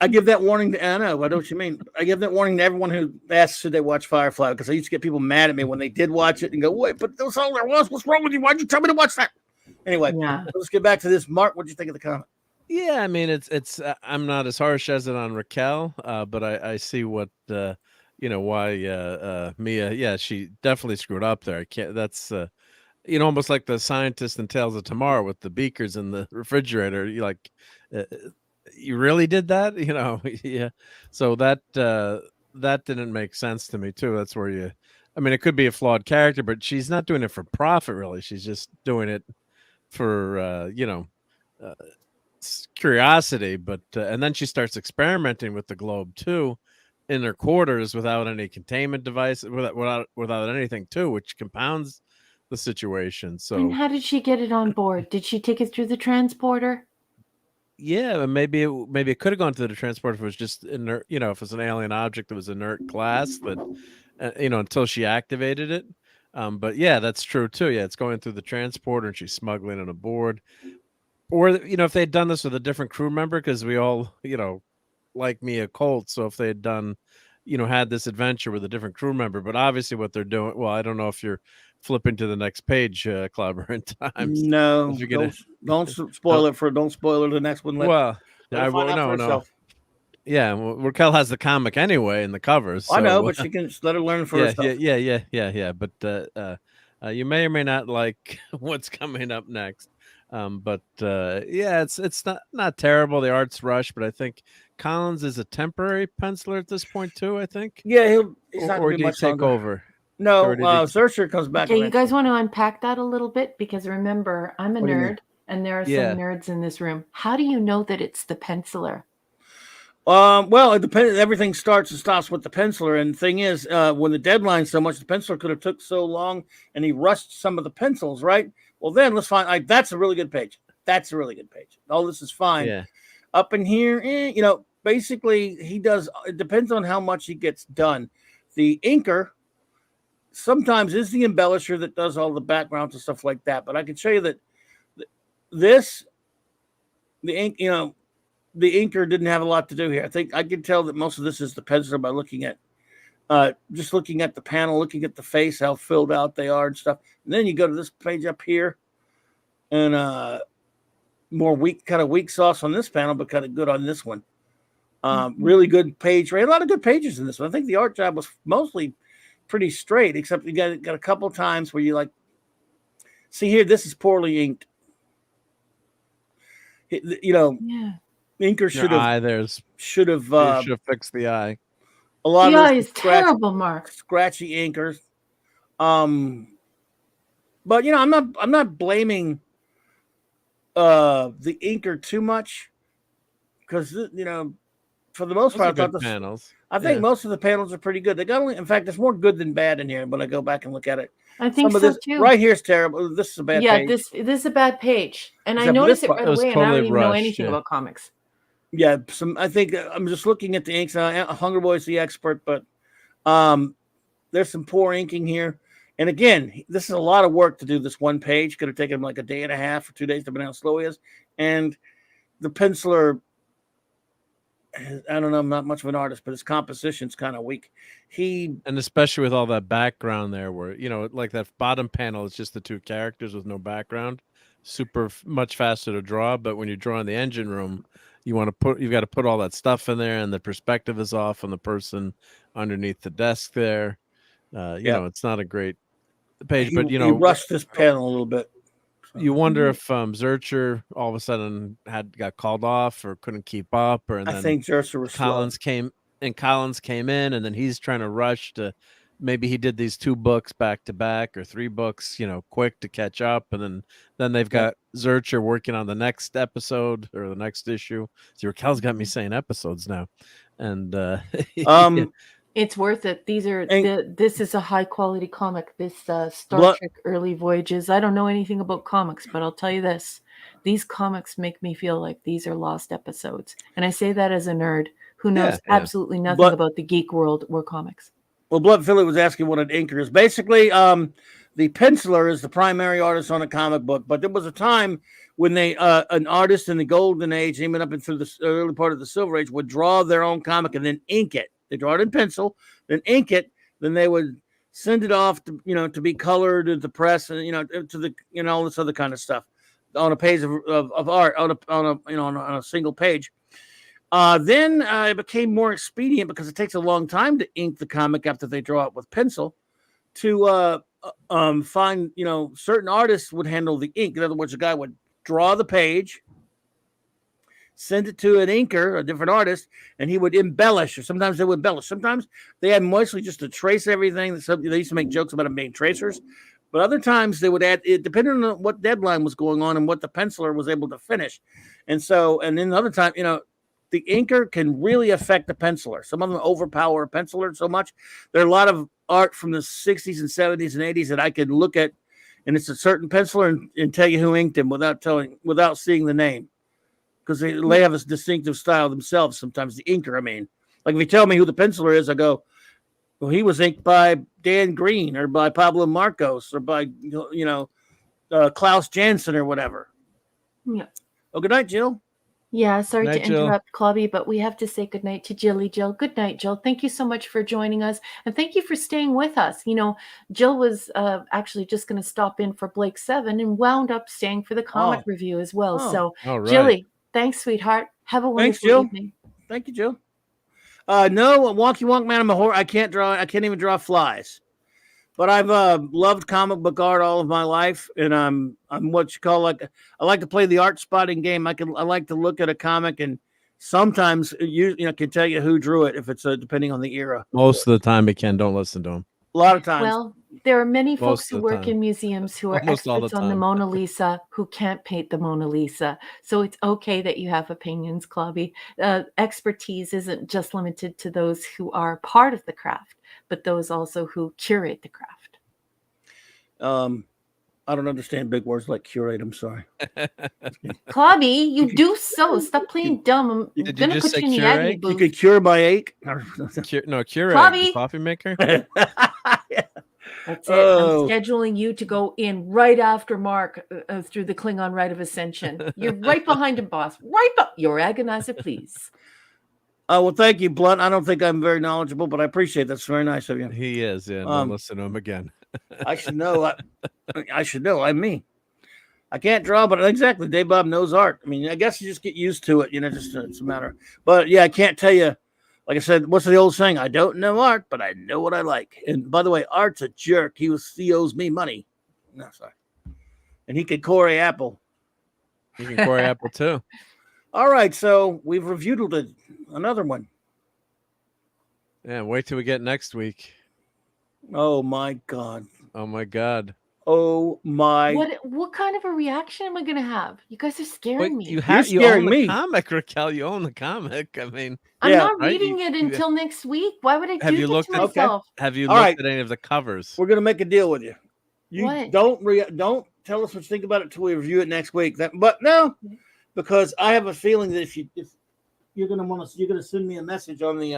I give that warning to Anna. I know what you mean. I give that warning to everyone who asks should they watch Firefly, because I used to get people mad at me when they did watch it and go, wait, but that's all there was. What's wrong with you? Why'd you tell me to watch that? Anyway, let's get back to this. Mark, what do you think of the comment? Yeah, I mean, it's I'm not as harsh as it on Raquel, but I see what why Mia. Yeah, she definitely screwed up there. I can't. That's almost like the scientist in Tales of Tomorrow with the beakers in the refrigerator. You like, you really did that? Yeah. So that didn't make sense to me too. That's where it could be a flawed character, but she's not doing it for profit, really. She's just doing it for curiosity. But and then she starts experimenting with the globe too in her quarters without any containment device, without anything too, which compounds the situation. So and how did she get it on board? Did she take it through the transporter? Yeah, maybe it could have gone through the transporter if it was just inert, if it's an alien object that was inert glass, but until she activated it. But yeah, that's true too. Yeah, it's going through the transporter and she's smuggling it aboard. Or if they had done this with a different crew member, because we all like Mia Colt. So if they had done, had this adventure with a different crew member, but obviously what they're doing. Well, I don't know if you're flipping to the next page, Clobberin Times. No, don't spoil it don't spoil it the next one. No. Yeah, Raquel has the comic anyway in the covers. So, I know, but she can just let her learn for herself. Yeah. But you may or may not like what's coming up next. But it's not terrible. The art's rushed, but I think Collins is a temporary penciler at this point too. I think. Yeah, he's not or going to take much longer. Over. No, Searcher comes back. Okay, you guys want to unpack that a little bit, because remember, I'm a nerd, and there are some nerds in this room. How do you know that it's the penciler? Well, it depends. Everything starts and stops with the penciler, and the thing is, when the deadline's so much, the penciler could have took so long, and he rushed some of the pencils, right? Well, then let's find. That's a really good page. That's a really good page. All this is fine. Yeah. Up in here, basically, he does. It depends on how much he gets done. The inker sometimes is the embellisher that does all the backgrounds and stuff like that. But I can show you that the ink, the inker didn't have a lot to do here. I think I can tell that most of this is the penciler by looking at just looking at the panel, looking at the face, how filled out they are and stuff. And then you go to this page up here, and more weak sauce on this panel, but kind of good on this one. Really good page rate. A lot of good pages in this one. I think the art job was mostly pretty straight, except you got a couple times where you see here, this is poorly inked. Inker should have fixed the eye. A lot the of eye is terrible, Mark. Scratchy inkers. But I'm not blaming the inker too much, because for the most part, I think most of the panels are pretty good. In fact, there's more good than bad in here when I go back and look at it. I think so too. Right here is terrible. This is a bad page. This is a bad page, and I noticed it right away, and I don't even know anything about comics. Yeah, I think I'm just looking at the inks. Hunger Boy's the expert, but there's some poor inking here. And again, this is a lot of work to do this one page. Could have taken him like a day and a half or 2 days, depending on how slow he is. And the penciler, I don't know, I'm not much of an artist, but his composition's kind of weak. And especially with all that background there, where like that bottom panel is just the two characters with no background. much faster to draw. But when you draw in the engine room, you've got to put all that stuff in there, and the perspective is off on the person underneath the desk there. You know, it's not a great page, but he rushed this panel a little bit. You wonder if Zurcher all of a sudden got called off or couldn't keep up, or I think Zurcher was Collins came in, and then he's trying to rush to. Maybe he did these 2 books back to back or 3 books, quick to catch up, and then they've got Zurcher working on the next episode or the next issue. See, Raquel's got me saying episodes now, and it's worth it. This is a high quality comic. This Star Trek Early Voyages. I don't know anything about comics, but I'll tell you this: these comics make me feel like these are lost episodes, and I say that as a nerd who knows absolutely nothing about the geek world or comics. Well, Blood Philly was asking what an inker is. Basically, the penciler is the primary artist on a comic book, but there was a time when an artist in the Golden Age, even up into the early part of the Silver Age, would draw their own comic and then ink it. They draw it in pencil, then ink it, then they would send it off to to be colored at the press, and to the all this other kind of stuff on a page of art on a single page. Then it became more expedient because it takes a long time to ink the comic after they draw it with pencil. To find certain artists would handle the ink. In other words, a guy would draw the page, send it to an inker, a different artist, and he would embellish, or sometimes they would embellish. Sometimes they had mostly just to trace everything. They used to make jokes about them being tracers, but other times they would add, it depending on what deadline was going on and what the penciler was able to finish. And then other time, the inker can really affect the penciler. Some of them overpower a penciler so much. There are a lot of art from the 60s and 70s and 80s that I could look at, and it's a certain penciler and tell you who inked him without seeing the name. Because they have a distinctive style themselves. Sometimes the inker, like if you tell me who the penciler is, I go, well, he was inked by Dan Green or by Pablo Marcos or by Klaus Janson or whatever. Yeah. Oh, good night, Jill. Yeah, sorry Night, to interrupt, Clobby, but we have to say goodnight to Jilly. Jill, good night, Jill. Thank you so much for joining us, and thank you for staying with us. Jill was actually just going to stop in for Blake 7 and wound up staying for the comic review as well. So, all right. Jilly, thanks, sweetheart. Have a wonderful evening. Thank you, Jill. No, Wonky Wonk Man, I'm a whore. I can't even draw flies. But I've loved comic book art all of my life, and I'm what you call I like to play the art spotting game. I like to look at a comic and sometimes can tell you who drew it if it's depending on the era. Most of the time, don't listen to them. A lot of times. Well, there are many folks who work in museums who are Almost experts on the Mona Lisa who can't paint the Mona Lisa. So it's okay that you have opinions, Clobby. Expertise isn't just limited to those who are part of the craft, but those also who curate the craft. I don't understand big words like curate. I'm sorry. Clobby, you do so. Stop playing dumb. I'm going to put you in the agony booth. You could cure my ache. Curate. Clobby. Coffee maker. That's it. I'm scheduling you to go in right after Mark through the Klingon Rite of Ascension. You're right behind him, boss. Your agonizer, please. Well, thank you, Blunt. I don't think I'm very knowledgeable, but I appreciate that's very nice of you. He is. Yeah, don't listen to him again. I should know. I should know. I'm me. I can't draw, but exactly, Dave Bob knows art. I guess you just get used to it. Just it's a matter. But yeah, I can't tell you. Like I said, what's the old saying? I don't know art, but I know what I like. And by the way, Art's a jerk. He owes me money. No, sorry. And he could Corey Apple. He can Corey Apple too. All right, so we've reviewed another one. Yeah, wait till we get next week. Oh my God. Oh my God. Oh my. What kind of a reaction am I going to have? You guys are scaring me. You're scaring me. Comic, Raquel. You own the comic. I'm not reading it until next week. Why would I do that to myself? Have you looked at any of the covers? We're going to make a deal with you. What? Don't tell us what you think about it until we review it next week. Because I have a feeling that if you're going to send me a message on the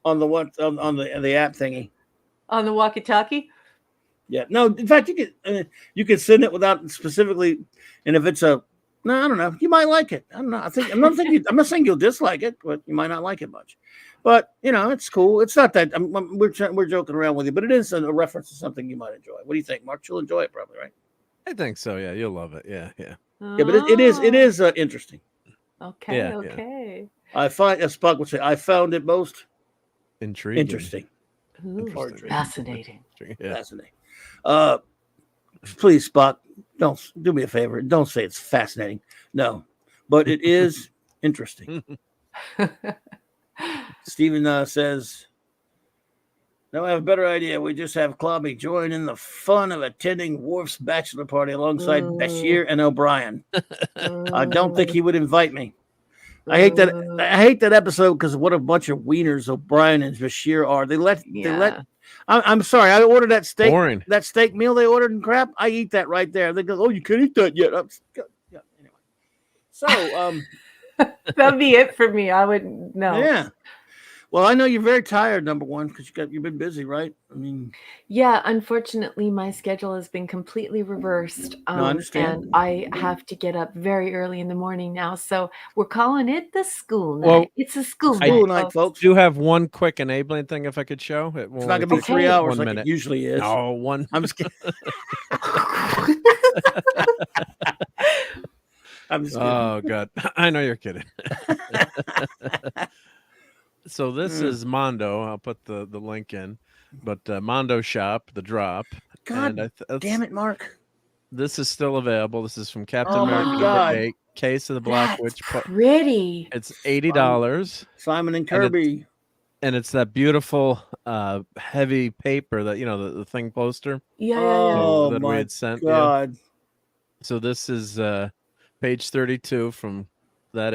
on the app thingy, on the walkie-talkie. Yeah, no. In fact, you can send it without specifically, and if it's I don't know, you might like it. I don't know. I'm not saying you'll dislike it, but you might not like it much. But it's cool. It's not that we're joking around with you, but it is a reference to something you might enjoy. What do you think, Mark? You'll enjoy it probably, right? I think so. Yeah, you'll love it. Yeah, yeah. Yeah, but it is interesting. Okay, Yeah, okay. I find, as Spock would say, I found it most Intriguing. interesting. Fascinating. Yeah. Fascinating. Please, Spock, don't do me a favor. Don't say it's fascinating. No, but it is interesting. Stephen says, "Now I have a better idea. We just have Clobby join in the fun of attending Worf's bachelor party alongside Bashir and O'Brien. I don't think he would invite me. I hate that. I hate that episode because what a bunch of wieners O'Brien and Bashir are. They let. I'm sorry. I ordered that steak. Boring. That steak meal they ordered and crap. I eat that right there. They go, "Oh, you can't eat that yet." Yeah. Anyway. So that'd be it for me. I would no. Yeah. Well, I know you're very tired, number one, because you've been busy, right? I mean, yeah. Unfortunately, my schedule has been completely reversed, I understand. and I have to get up very early in the morning now. So we're calling it the school night. Well, it's a school night, folks. I do have one quick enabling thing if I could show. It's not going to be 3 hours like it usually is. No, one. I'm just kidding. I'm just kidding. Oh, God. I know you're kidding. So this is Mondo. I'll put the link in. But Mondo Shop, The Drop. God damn it, Mark. This is still available. This is from Captain Oh, America my number God. 8, Case of the Black That's Witch. pretty. It's $80. Simon and Kirby. And it's that beautiful heavy paper that, the thing poster. Yeah. Oh, that we my had sent God. you. So this is page 32 from that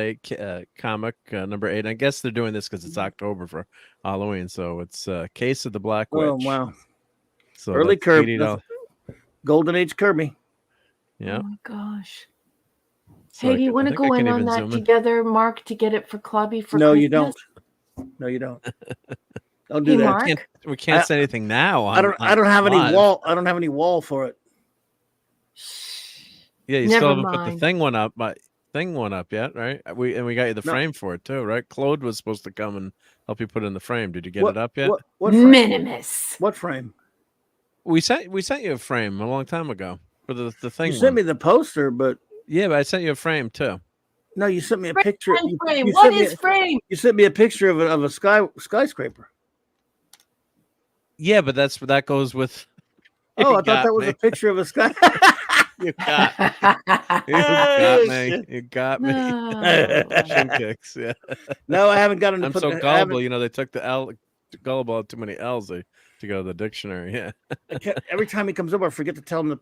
comic number 8. I guess they're doing this because it's October for Halloween. So it's Case of the Black Witch. Oh, wow. So early that's Kirby. $80. Golden Age Kirby. Yeah. Oh my gosh. So Hey, do you want to think I go can in on even that zoom in. together, Mark, to get it for Clobby for No, Christmas? you don't. No, you don't. Don't do Hey, that. Mark? We can't say anything now. I don't have any wall. I don't have any wall for it. Yeah, you Never still haven't put the mind. thing one up yet, right? We got you the frame for it too, right? Claude was supposed to come and help you put in the frame. Did you get it up yet? What frame? Minimus. What frame? We sent you a frame a long time ago for the thing. You sent me the poster, but yeah, but I sent you a frame too. no, you sent me a picture. Frame. You What sent me is frame? You sent me a picture of a skyscraper. Yeah, but that goes with. Oh, I You thought that was me. a picture of a sky. You got me. You got me. Shin kicks. Yeah. No, I haven't gotten to I'm put so I gullible. haven't- They took the L. Gullible had too many L's to go to the dictionary. Yeah. Every time he comes over, I forget to tell him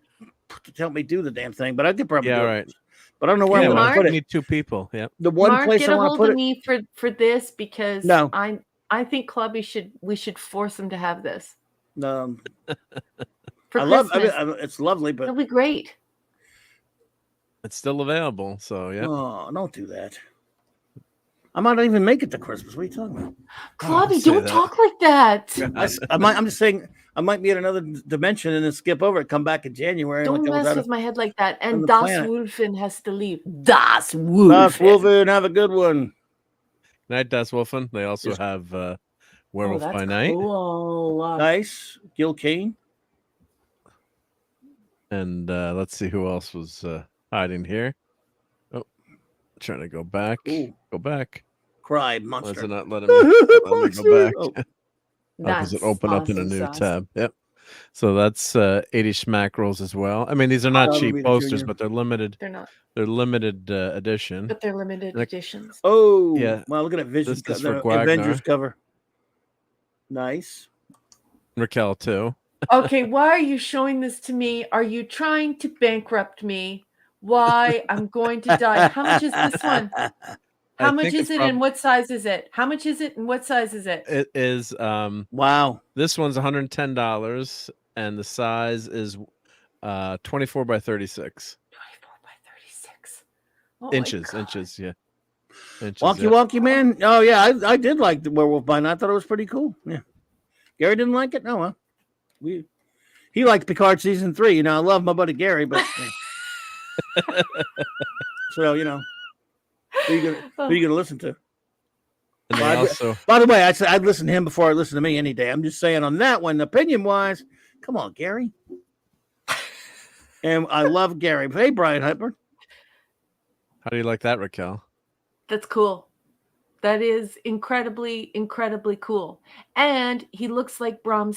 to help me do the damn thing. But I could probably Yeah, do right. it. But I don't know where I'm going to Mark? put We it. need 2 people. Yeah. The one Mark, place get I a want to hold put of it. me for this because No. I think Clobby we should force him to have this For for I love. Christmas. It's lovely, but It'll be great. It's still available. So yeah. oh, don't do that. I might not even make it to Christmas. What are you talking about? Clobby, say don't that. talk like that. I'm just saying I might be in another dimension and then skip over it, come back in January. Don't like I was mess out with of- my head like that. on And the Das planet. Wolfen has to leave. Das Das Wolfen. Wolfen, have a good one. Night Das Wolfen. They also Yes. have Oh, Werewolf that's by Night. cool. Nice, Gil Kane. And let's see who else was hiding here. Oh, trying to go back. Ooh. Go back. Cry Why is monster. it not letting me, let me go back? Oh. Does it open up in a new awesome. tab? Yep. So that's 80 Schmack rolls as well. I mean, these are not That'll cheap be the posters, junior. but they're limited. They're not, They're limited edition. but they're limited Like- editions. Oh, Yeah. Well, look at that Vision. This is for the Guagnar. Avengers cover. Nice. Raquel too. Okay, why are you showing this to me? Are you trying to bankrupt me? Why? I'm going to die. How much is this one? How I much think is it's it and what size is it? How much is it and what size is it? It is Wow. this one's $110 and the size is 24 by 36 24 by 36. Oh my inches. God. Inches, yeah. Inches, Wonky yeah. Wonky Man. Oh yeah, I did like the Werewolf by Night. I thought it was pretty cool. Yeah. Gary didn't like it. No, well, he liked Picard season 3. I love my buddy Gary, but so who you gonna listen to? And they also By the way, I'd listen to him before I listen to me any day. I'm just saying on that one, opinion wise, come on, Gary. And I love Gary. Hey, Brian Hyper. How do you like that, Raquel? That's cool. That is incredibly, incredibly cool. And he looks like Bram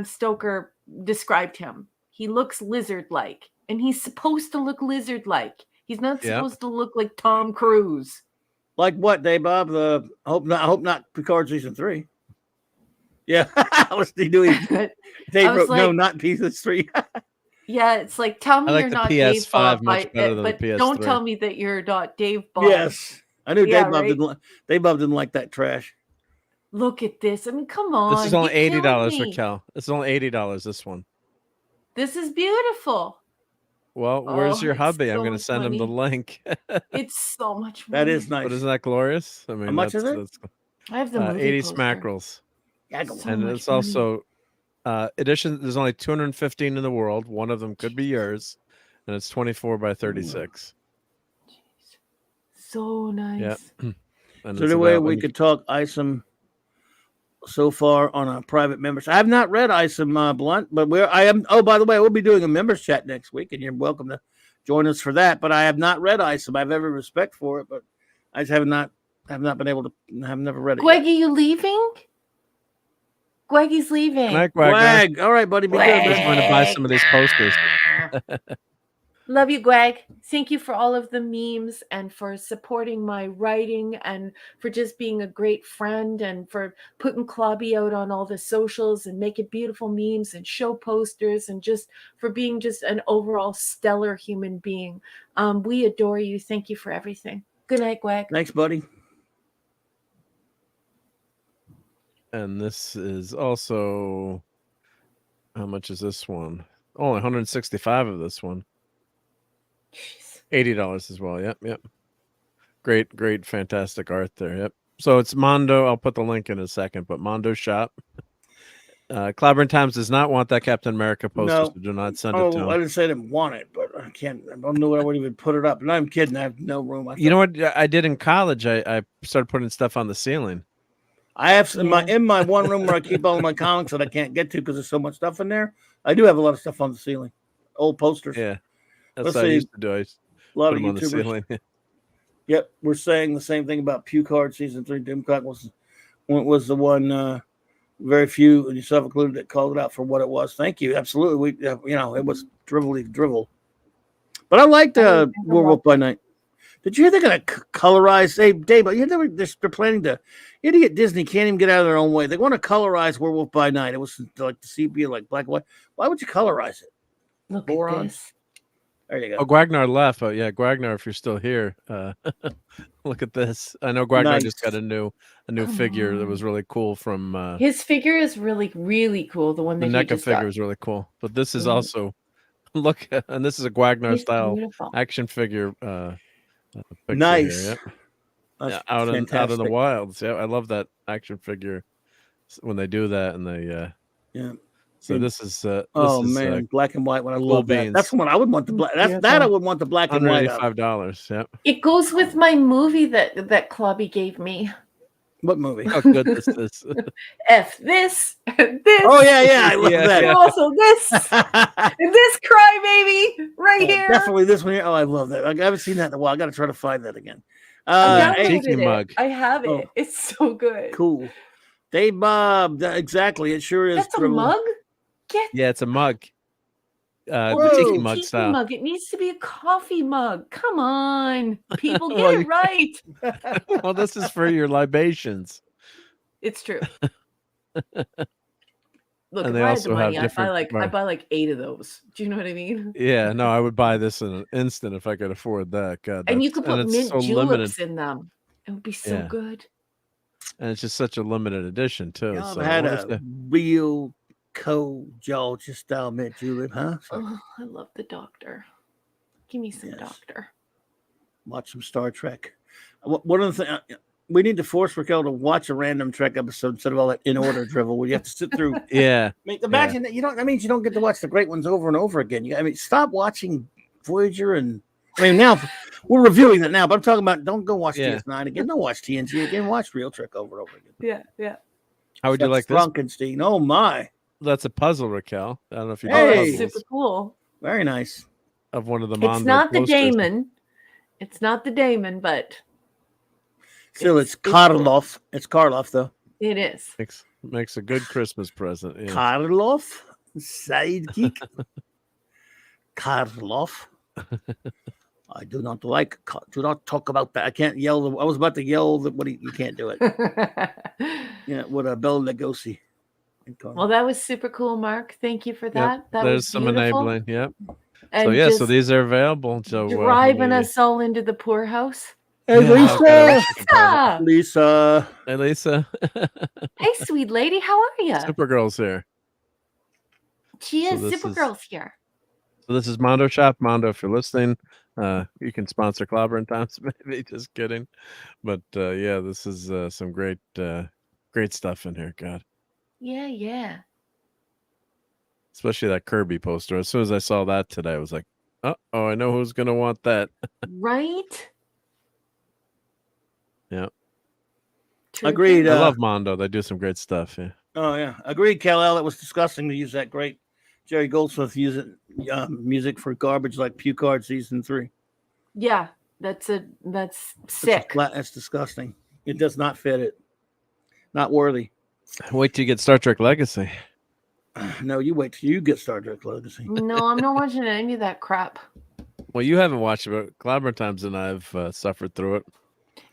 Stoker described him. He looks lizard-like, and he's supposed to look lizard-like. He's not supposed to look like Tom Cruise. Like what, Dave Bob? Hope not Picard season 3. Yeah, I was doing. Dave wrote, no, not pieces 3. Yeah, it's like, tell me like you're the not PS5 Dave Bob, much better than the but don't PS3. tell me that you're not Dave Bob. Yes, I knew Yeah, Dave Bob right? Dave Bob didn't like that trash. Look at this. I mean, come on. This is only you're killing $80, me. Raquel. This is only $80. This one. This is beautiful. Well, where's your it's hubby? I'm so going to much send him the money. link. It's so much money. That is nice. But isn't that glorious? I mean, How much is it? I have the movie 80 poster. smackerels. Yeah, And it's also edition. There's only 215 in the world. One of them could be yours, and it's 24 by 36. So nice. Yeah. And So it's the way about- we could talk ISOM so far on a private membership. I have not read ISOM Blunt, but I am. Oh, by the way, we'll be doing a members chat next week, and you're welcome to join us for that. But I have not read ISOM. I have every respect for it, but I just have not been able to. I've never read it. Greg, are you leaving? Greggy's leaving. Good night, Greg. Greg. All right, buddy. Be good. I'm just going to buy some of these posters. Love you, Greg. Thank you for all of the memes and for supporting my writing and for just being a great friend and for putting Clobby out on all the socials and making beautiful memes and show posters and just for being just an overall stellar human being. We adore you. Thank you for everything. Good night, Greg. Thanks, buddy. And this is also, how much is this one? Only 165 of this one. $80 as well. Yep. Great, fantastic art there. Yep. So it's Mondo. I'll put the link in a second, but Mondo Shop. Clobberin Times does not want that Captain America poster, No. so do not send it to him. I didn't say I didn't want it, but I can't. I don't know I would even put it up. And I'm kidding. I have no room. You know what I did in college? I started putting stuff on the ceiling. I have in my one room where I keep all my comics that I can't get to because there's so much stuff in there. I do have a lot of stuff on the ceiling, old posters. Yeah, that's Let's what I see. used to do. I used A lot put of them on the YouTubers. ceiling. Yep, we're saying the same thing about Pew Card season 3. Doomcock was the one. Very few, and yourself included, that called it out for what it was. Thank you. Absolutely, it was drivel. But I liked Werewolf by Night. Did you hear they're going to colorize? Hey, Dave, they're planning to. You idiot Disney can't even get out of their own way. They want to colorize Werewolf by Night. It was like the sepia, like black and white. Why would you colorize it? Look Morons. at this. There you go. Oh, Gwagnar left. Oh, yeah, Gwagnar, if you're still here, look at this. I know Gwagnar Nice. just got a new figure that was really cool from His figure is really, really cool. The one the that he NECA just figure got. is really cool. But this is Mhm. also and this is a Gwagnar He's style beautiful. action figure. Picture Nice. Here, That's yeah, out in the fantastic. wilds. Yeah, I love that action figure when they do that and they Yeah. So And- this is Oh this is, man, black and white. When I Cool love that. Beans. That's the one I would want the black. That I would want the black and white. Of. $185. Yep. It goes with my movie that Clobby gave me. What movie? How good this is. F this, and this. Oh yeah, I love Yeah, that. And also this, and this crybaby right here. Definitely this one here. Oh, I love that. I haven't seen that in a while. I got to try to find that again. I Hey, downloaded Tiki it. mug. I have it. Oh. It's so good. cool. Dave Bob. Exactly. It sure is. That's a Dribble. mug. Get Yeah, it's a mug. Whoa. The tiki a mug tiki style. mug. It needs to be a coffee mug. Come on, people, get Well, it right. Well, this is for your libations. It's true. Look, And if they I had also the have money, different I buy like 8 of those. Do you know what I mean? Yeah, no, I would buy this in an instant if I could afford that. God, And you that's- could put it's mint so juleps in them. It would be so Yeah. good. and it's just such a limited edition too. Y'all So had what is a the- real Georgia style mint julep, huh? So Oh, I love the Doctor. Give me some Yes. Doctor. watch some Star Trek. One of the things we need to force Raquel to watch a random Trek episode instead of all that in order drivel where you have to sit through. yeah, Imagine that that means you don't get to watch the great ones over and over again. Stop watching Voyager and now we're reviewing that now, but I'm talking about don't go watch Yeah. DS9 again. Don't watch TNG again. Watch Real Trek over and over again. Yeah. how would you like this? Frankenstein. Oh my. That's a puzzle, Raquel. I don't know if you Hey. know That's puzzles. super cool. Very nice. of one of the It's Mondo not the posters. Damon. It's not the Damon, but Still, it's Karloff. It's Karloff, though. it is. Makes a good Christmas present. Yeah. Karloff, sidekick. Karloff. I do not like. Do not talk about that. I can't yell. I was about to yell that. You can't do it. Yeah, with a Bela Lugosi. Well, that was super cool, Mark. Thank you for that. Yep. That There's was some beautiful. enabling. Yep. And So these are available. So driving us all into the poorhouse. Hey, Lisa. Lisa. Hey, Lisa. Hey, sweet lady. How are you? Supergirl's here. She is. this Supergirl's here. So this is Mondo Shop. Mondo, if you're listening, you can sponsor Clobbering Times, maybe. Just kidding. But yeah, this is some great stuff in here. God. Yeah. Especially that Kirby poster. As soon as I saw that today, I was like, oh, I know who's gonna want that. Right? Yeah. Agreed. I love Mondo. They do some great stuff. Yeah. Oh yeah, agreed, Kal-El. It was disgusting to use that great Jerry Goldsmith using music for garbage like Pucard Season 3. Yeah, that's sick. That's disgusting. It does not fit it. Not worthy. Wait till you get Star Trek Legacy. No, you wait till you get Star Trek Legacy. No, I'm not watching any of that crap. Well, you haven't watched it, but Clobbering Times and I've suffered through it.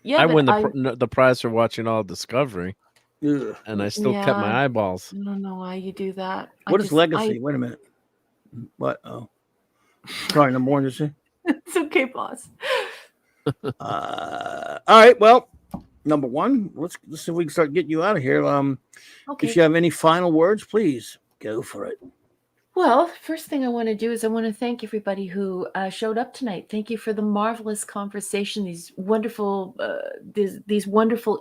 Yeah, I win the prize for watching all Discovery. Ugh. And I still kept my eyeballs. I don't know why you do that. What is Legacy? Wait a minute. What? Oh, sorry, no more. Is it? It's okay, boss. All right. Well, number one, let's see if we can start getting you out of here. Okay. If you have any final words, please go for it. Well, first thing I want to do is I want to thank everybody who showed up tonight. Thank you for the marvelous conversation, these wonderful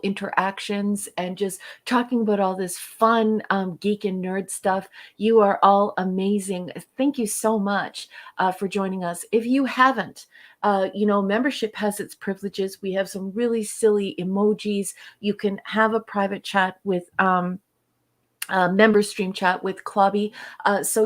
interactions, and just talking about all this fun geek and nerd stuff. You are all amazing. Thank you so much for joining us. If you haven't, membership has its privileges. We have some really silly emojis. You can have a private chat with member stream chat with Clobby. So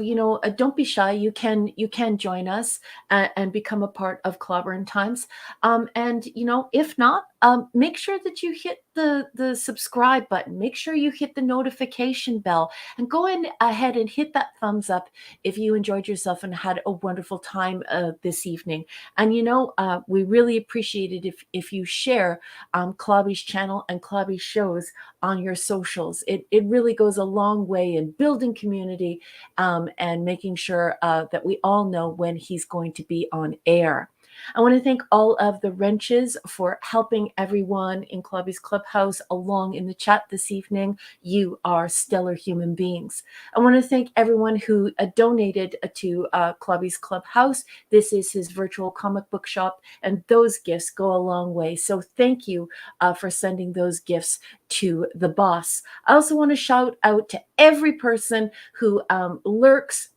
don't be shy. You can join us and become a part of Clobbering Times. And if not, make sure that you hit the subscribe button. Make sure you hit the notification bell, and go ahead and hit that thumbs up if you enjoyed yourself and had a wonderful time this evening. And we really appreciate it if you share Clobby's channel and Clobby's shows on your socials. It really goes a long way in building community and making sure that we all know when he's going to be on air. I want to thank all of the wrenches for helping everyone in Clobby's Clubhouse along in the chat this evening. You are stellar human beings. I want to thank everyone who donated to Clobby's Clubhouse. This is his virtual comic book shop, and those gifts go a long way. So thank you for sending those gifts to the boss. I also want to shout out to every person who lurks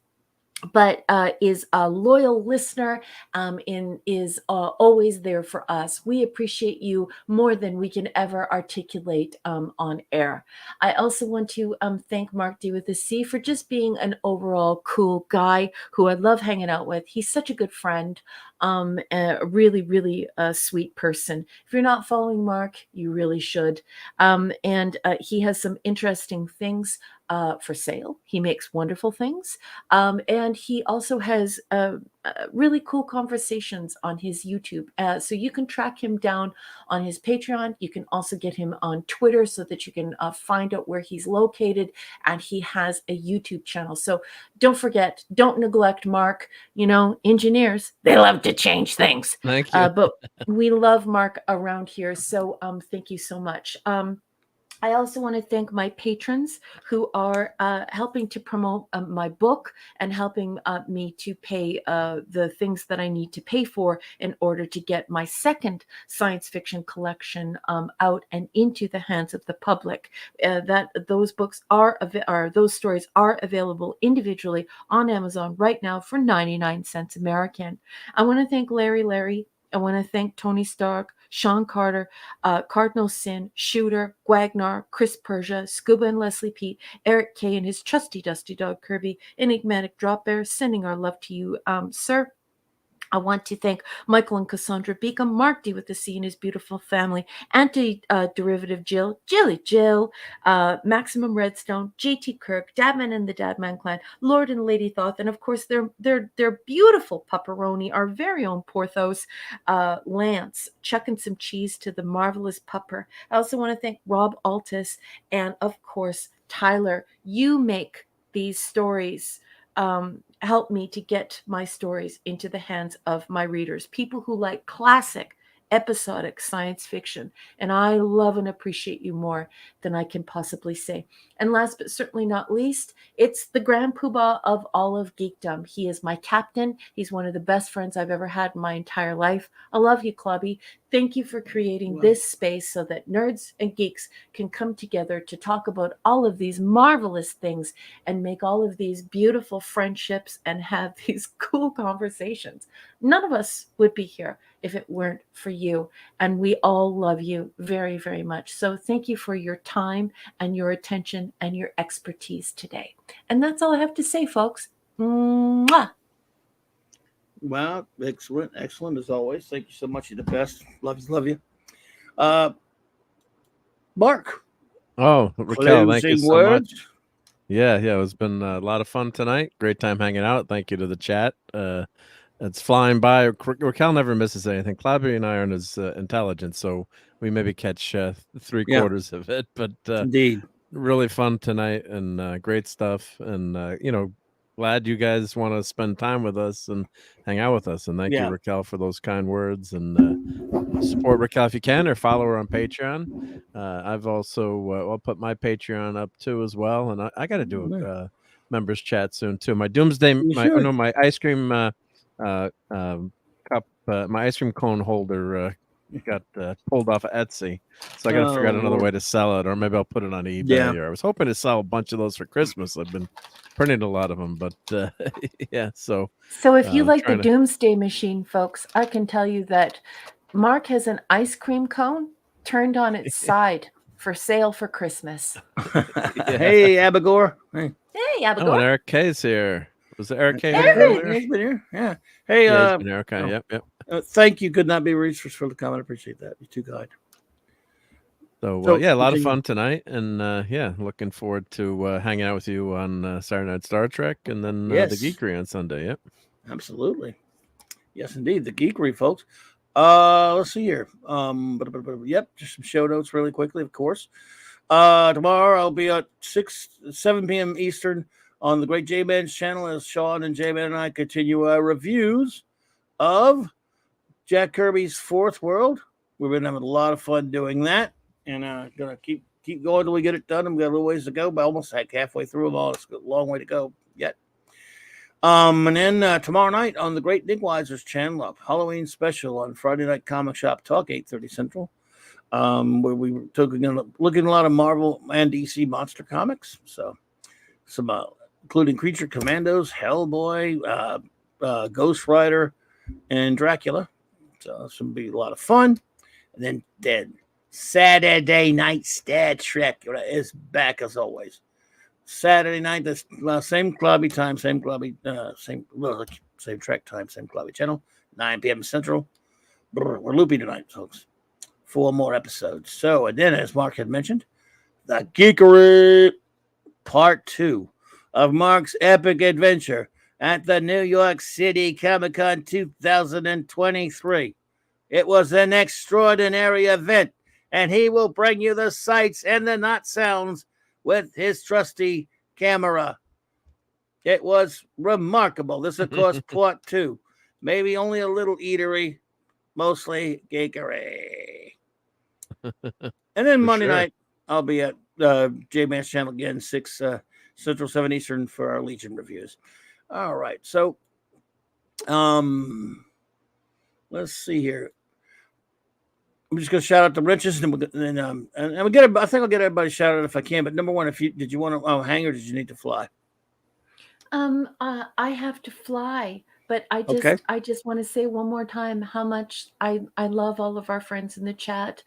but is a loyal listener and is always there for us. We appreciate you more than we can ever articulate on air. I also want to thank Mark D with a C for just being an overall cool guy who I love hanging out with. He's such a good friend, a really, really sweet person. If you're not following Mark, you really should. And he has some interesting things for sale. He makes wonderful things. And he also has really cool conversations on his YouTube. So you can track him down on his Patreon. You can also get him on Twitter so that you can find out where he's located. And he has a YouTube channel. So don't forget, don't neglect Mark. Engineers, they love to change things. Thank you. But we love Mark around here. So thank you so much. I also want to thank my patrons who are helping to promote my book and helping me to pay the things that I need to pay for in order to get my second science fiction collection out and into the hands of the public. Those stories are available individually on Amazon right now for 99 cents American. I want to thank Larry. I want to thank Tony Stark, Sean Carter, Cardinal Sin, Shooter, Gwagnar, Chris Persia, Scuba and Leslie Pete, Eric K. and his trusty dusty dog Kirby, Enigmatic Drop Bear, sending our love to you, sir. I want to thank Michael and Cassandra Beacom, Mark D with the C and his beautiful family, Anti-Derivative Jill, Jill, Maximum Redstone, JT Kirk, Dadman and the Dadman Clan, Lord and Lady Thoth, and of course their beautiful pupperoni, our very own Porthos, Lance, chucking some cheese to the marvelous pupper. I also want to thank Rob Altus and of course Tyler. You make these stories help me to get my stories into the hands of my readers, people who like classic, episodic science fiction. And I love and appreciate you more than I can possibly say. And last but certainly not least, it's the grand poobah of all of geekdom. He is my captain. He's one of the best friends I've ever had in my entire life. I love you, Clubby. Thank you for creating this space so that nerds and geeks can come together to talk about all of these marvelous things and make all of these beautiful friendships and have these cool conversations. None of us would be here if it weren't for you. And we all love you very, very much. So thank you for your time and your attention and your expertise today. And that's all I have to say, folks. Mwah! Wow, excellent as always. Thank you so much. You're the best. Love you. Mark. Oh, Raquel, thank you so words. much. Yeah, it's been a lot of fun tonight. Great time hanging out. Thank you to the chat. It's flying by. Raquel never misses anything. Clobbery and I aren't as intelligent, so we maybe catch 3/4 of it. But indeed, really fun tonight and great stuff. And glad you guys want to spend time with us and hang out with us. And thank you, Raquel, for those kind words. And support Raquel if you can, or follow her on Patreon. I've also I'll put my Patreon up too as well. And I got to do a members chat soon too. My Doomsday, my ice cream cup, my ice cream cone holder got pulled off of Etsy, so I got to figure out another way to sell it, or maybe I'll put it on eBay. Or I was hoping to sell a bunch of those for Christmas. I've been printing a lot of them, but So if you like the Doomsday Machine, folks, I can tell you that Mark has an ice cream cone turned on its side for sale for Christmas. Hey, Abigor. Hey, Abigor. Oh, and Eric K's here. Was it Eric K? He's been here. Yeah. Hey, he's been here. Okay. Yep. Thank you. Could not be reached for the comment. I appreciate that. You're too kind. So a lot of fun tonight, and looking forward to hanging out with you on Saturday Night Star Trek, and then the Geekery on Sunday. Yep. Absolutely. Yes, indeed. The Geekery, folks. Let's see here. Just some show notes really quickly, of course. Tomorrow I'll be at 7 p.m. Eastern on the Great J-Man's channel as Sean and J-Man and I continue our reviews of Jack Kirby's Fourth World. We've been having a lot of fun doing that, and gonna keep going till we get it done. I've got a little ways to go, but almost halfway through them all. It's a long way to go yet. And then tomorrow night on the Great Digwiser's channel, a Halloween special on Friday Night Comic Shop Talk, 8:30 Central, where we were looking at a lot of Marvel and DC monster comics. So some including Creature Commandos, Hellboy, Ghost Rider, and Dracula. So this will be a lot of fun. And then Saturday Night Star Trek is back as always. Saturday night, this same clubby time, same Trek time, same clubby channel, 9 p.m. Central. We're loopy tonight, folks. 4 more episodes. So, and then, as Mark had mentioned, the Geekery Part 2 of Mark's epic adventure at the New York City Comic-Con 2023. It was an extraordinary event, and he will bring you the sights and the not sounds with his trusty camera. It was remarkable. This, of course, Part 2. Maybe only a little eatery, mostly geekery. And then Monday night, I'll be at J-Man's channel again, 6 Central, 7 Eastern for our Legion reviews. All right. So, let's see here. I'm just going to shout out the riches, and we'll get. I think I'll get everybody shout out if I can. But number one, did you want to hang, or did you need to fly? I have to fly, but I just want to say one more time how much I love all of our friends in the chat.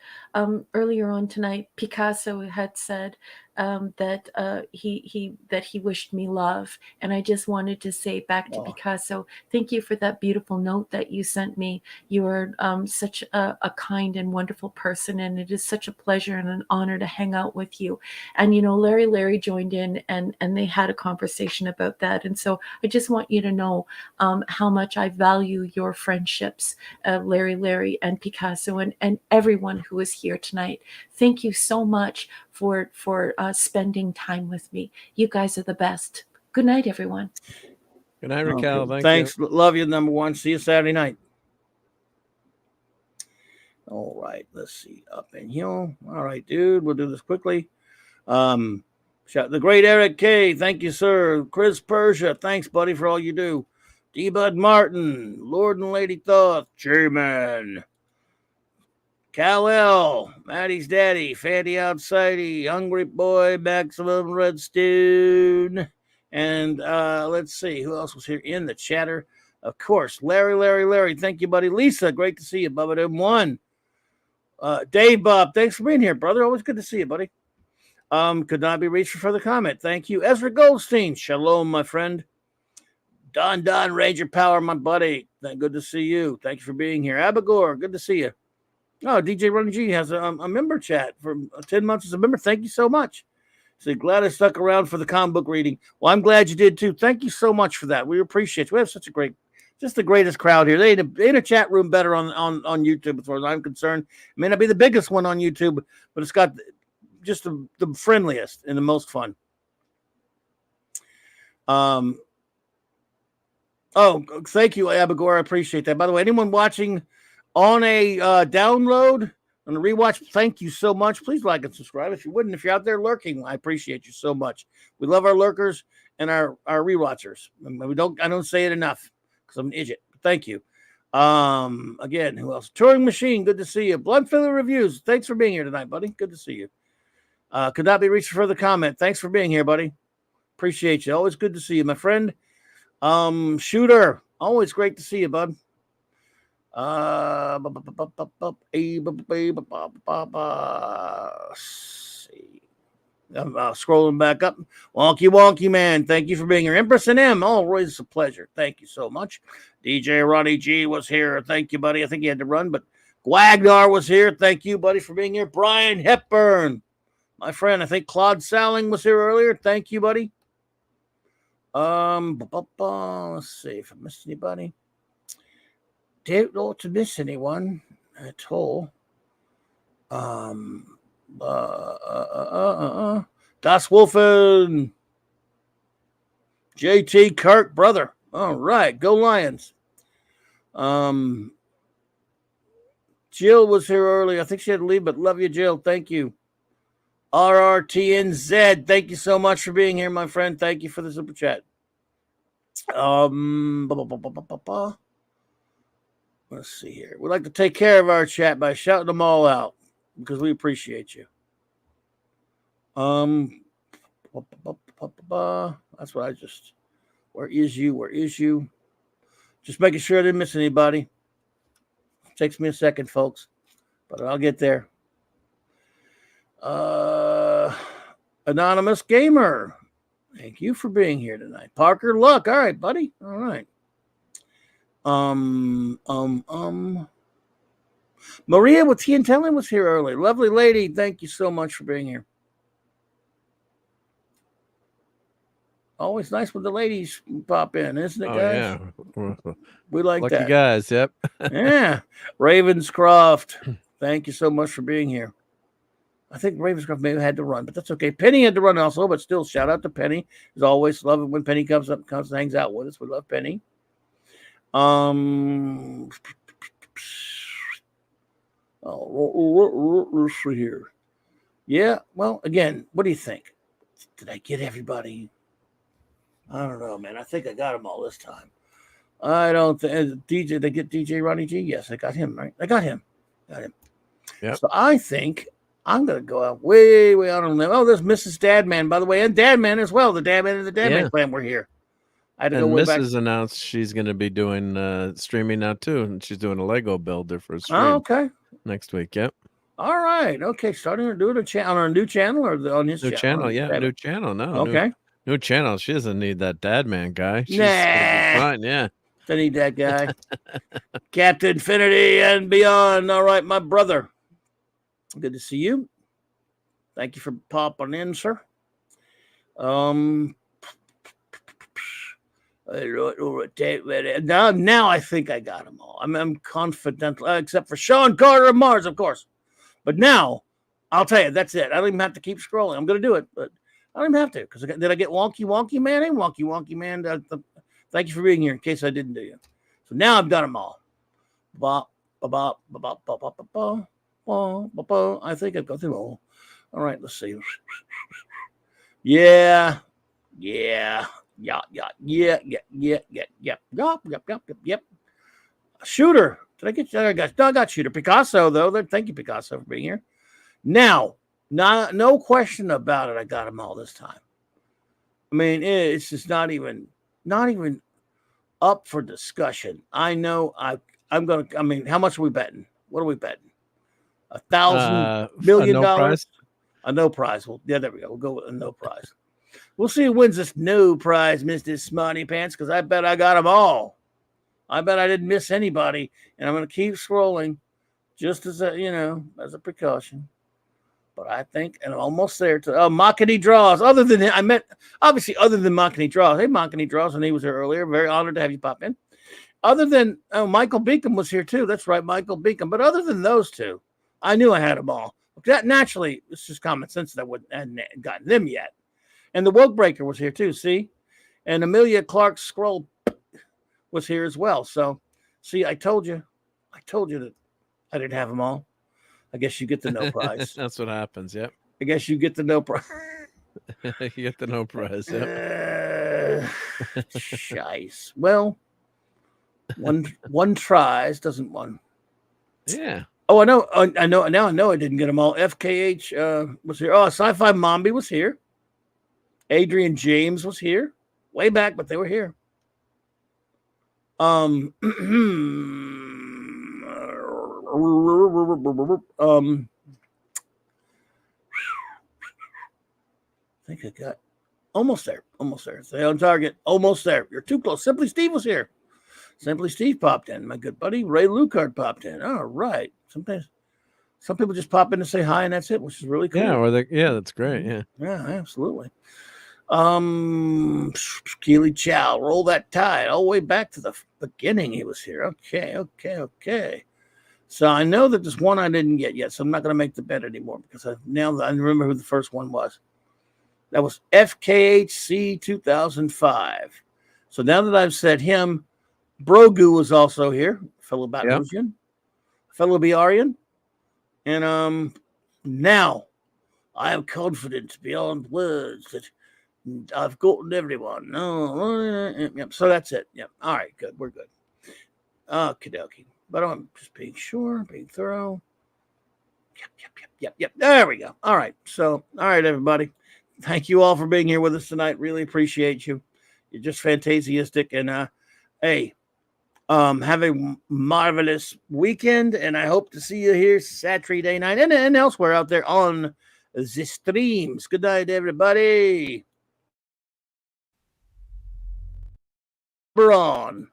Earlier on tonight, Picasso had said that he wished me love, and I just wanted to say back to Picasso, thank you for that beautiful note that you sent me. You are such a kind and wonderful person, and it is such a pleasure and an honor to hang out with you. And Larry joined in, and they had a conversation about that, and so I just want you to know how much I value your friendships, Larry and Picasso, and everyone who is here tonight. Thank you so much for spending time with me. You guys are the best. Good night, everyone. Good night, Raquel. Okay. Thanks. Love you, number one. See you Saturday night. All right. Let's see. Up in here. All right, dude. We'll do this quickly. Shout the great Eric K. Thank you, sir. Chris Persia. Thanks, buddy, for all you do. D. Bud Martin. Lord and Lady Thoth. J-Man. Cal-El, Maddie's Daddy, Fatty Outsidey, Hungry Boy, Maximum Redstone, and let's see, who else was here in the chatter? Of course, Larry, thank you, buddy. Lisa, great to see you, Bubba M1. Dave Bob, thanks for being here, brother. Always good to see you, buddy. Could not be reached for further comment. Thank you. Ezra Goldstein, shalom, my friend. Don Ranger Power, my buddy. Good to see you. Thank you for being here. Abigor, good to see you. Oh, DJ Ronnie G has a member chat for 10 months as a member. Thank you so much. So glad I stuck around for the comic book reading. Well, I'm glad you did too. Thank you so much for that. We appreciate you. We have such a great, just the greatest crowd here. They ain't a chat room better on YouTube as far as I'm concerned. It may not be the biggest one on YouTube, but it's got just the friendliest and the most fun. Oh, thank you, Abigor. I appreciate that. By the way, anyone watching on a download, on a rewatch, thank you so much. Please like and subscribe if you wouldn't. If you're out there lurking, I appreciate you so much. We love our lurkers and our rewatchers. I don't say it enough because I'm an idiot. Thank you. Again, who else? Touring Machine, good to see you. Bloodfiller Reviews, thanks for being here tonight, buddy. Good to see you. Could not be reached for further comment. Thanks for being here, buddy. Appreciate you. Always good to see you, my friend. Shooter, always great to see you, bud. See. I'm scrolling back up. Wonky Man, thank you for being here. Empress and M, always a pleasure. Thank you so much. DJ Ronnie G was here. Thank you, buddy. I think he had to run, but Guagnar was here. Thank you, buddy, for being here. Brian Hepburn, my friend. I think Claude Salling was here earlier. Thank you, buddy. Let's see if I missed anybody. Don't want to miss anyone at all. Das Wolfen. JT Kirk, brother. All right, go Lions. Jill was here early. I think she had to leave, but love you, Jill. Thank you. RRTNZ, thank you so much for being here, my friend. Thank you for the super chat. Let's see here. We'd like to take care of our chat by shouting them all out because we appreciate you. That's what I just. Where is you? Where is you? Just making sure I didn't miss anybody. It takes me a second, folks, but I'll get there. Anonymous Gamer, thank you for being here tonight. Parker Luck, all right, buddy. All right. Maria with Tea and Telling was here early. Lovely lady, thank you so much for being here. Always nice when the ladies pop in, isn't it, guys? Yeah. We like Lucky that. guys, yep. Yeah. Ravenscroft, thank you so much for being here. I think Ravenscroft may have had to run, but that's okay. Penny had to run also, but still, shout out to Penny. As always, love it when Penny comes up and hangs out with us. We love Penny. Let's see here. Yeah, well, again, what do you think? Did I get everybody? I don't know, man. I think I got them all this time. I don't think DJ. They get DJ Ronnie G. Yes, I got him. Right, I got him. Yeah. So I think I'm gonna go out way out on them. Oh, there's Mrs. Dadman, by the way, and Dadman as well. The Dadman and the Dadman clan were here. I had to go way back. Mrs. announced she's going to be doing streaming now too, and she's doing a Lego builder for a stream. Oh, okay. Next week, yep. All right. Okay. Starting to do it on our new channel or on his New channel, yeah. Okay. New channel. No. Okay. New channel. She doesn't need that dad man guy. She's Nah. gonna be fine, yeah. I need that guy. Captain Infinity and beyond. All right, my brother. Good to see you. Thank you for popping in, sir. Now I think I got them all. I'm confident, except for Sean Carter of Mars, of course. But now, I'll tell you, that's it. I don't even have to keep scrolling. I'm going to do it, but I don't even have to. Because did I get Wonky Man? Hey, Wonky Man. Thank you for being here in case I didn't do you. So now I've done them all. I think I've got them all. All right, let's see. Yeah. Shooter. Did I get you? I got Shooter. Picasso, though. Thank you, Picasso, for being here. Now, no question about it. I got them all this time. I mean, it's just not even up for discussion. I know I'm going to, I mean, how much are we betting? What are we betting? $1,000 million? A no prize. Well, yeah, there we go. We'll go with a no prize. We'll see who wins this no prize, Mr. Smarty Pants, because I bet I got them all. I bet I didn't miss anybody, and I'm going to keep scrolling just as as a precaution. But I think, and I'm almost there to Makini Draws. Other than Makini Draws. Hey, Makini Draws, and he was here earlier. Very honored to have you pop in. Other than Michael Beacom was here too. That's right, Michael Beacom. But other than those two, I knew I had them all. That naturally, it's just common sense that I hadn't gotten them yet. And the Woke Breaker was here too. See, and Amelia Clark Scroll was here as well. So, see, I told you that I didn't have them all. I guess you get the no prize. That's what happens. Yep. I guess you get the no prize. You get the no prize. Yep. Shice. Well, one tries, doesn't one? Yeah. Oh, I know. Now I know I didn't get them all. FKH was here. Oh, Sci-Fi Mombi was here. Adrian James was here. Way back, but they were here. I think I got almost there. Stay on target. Almost there. You're too close. Simply Steve was here. Simply Steve popped in. My good buddy Ray Lucard popped in. All right. Sometimes some people just pop in to say hi and that's it, which is really cool. Yeah, that's great. Yeah. Yeah, absolutely. Keely Chow, roll that tide all the way back to the beginning. He was here. Okay. So I know that there's one I didn't get yet, so I'm not going to make the bet anymore because I remember who the first one was. That was FKHC 2005. So now that I've said him, Brogu was also here, fellow Batmosian, fellow Biarian, and now I am confident beyond words that I've gotten everyone. Yep. So that's it. Yep. All right. Good. We're good. Okie dokie. But I'm just being sure, being thorough. Yep. There we go. All right. So, all right, everybody. Thank you all for being here with us tonight. Really appreciate you. You're just fantastic. And hey, have a marvelous weekend. And I hope to see you here Saturday night and elsewhere out there on the streams. Good night, everybody. We're on.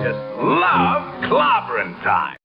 just love clobbering time.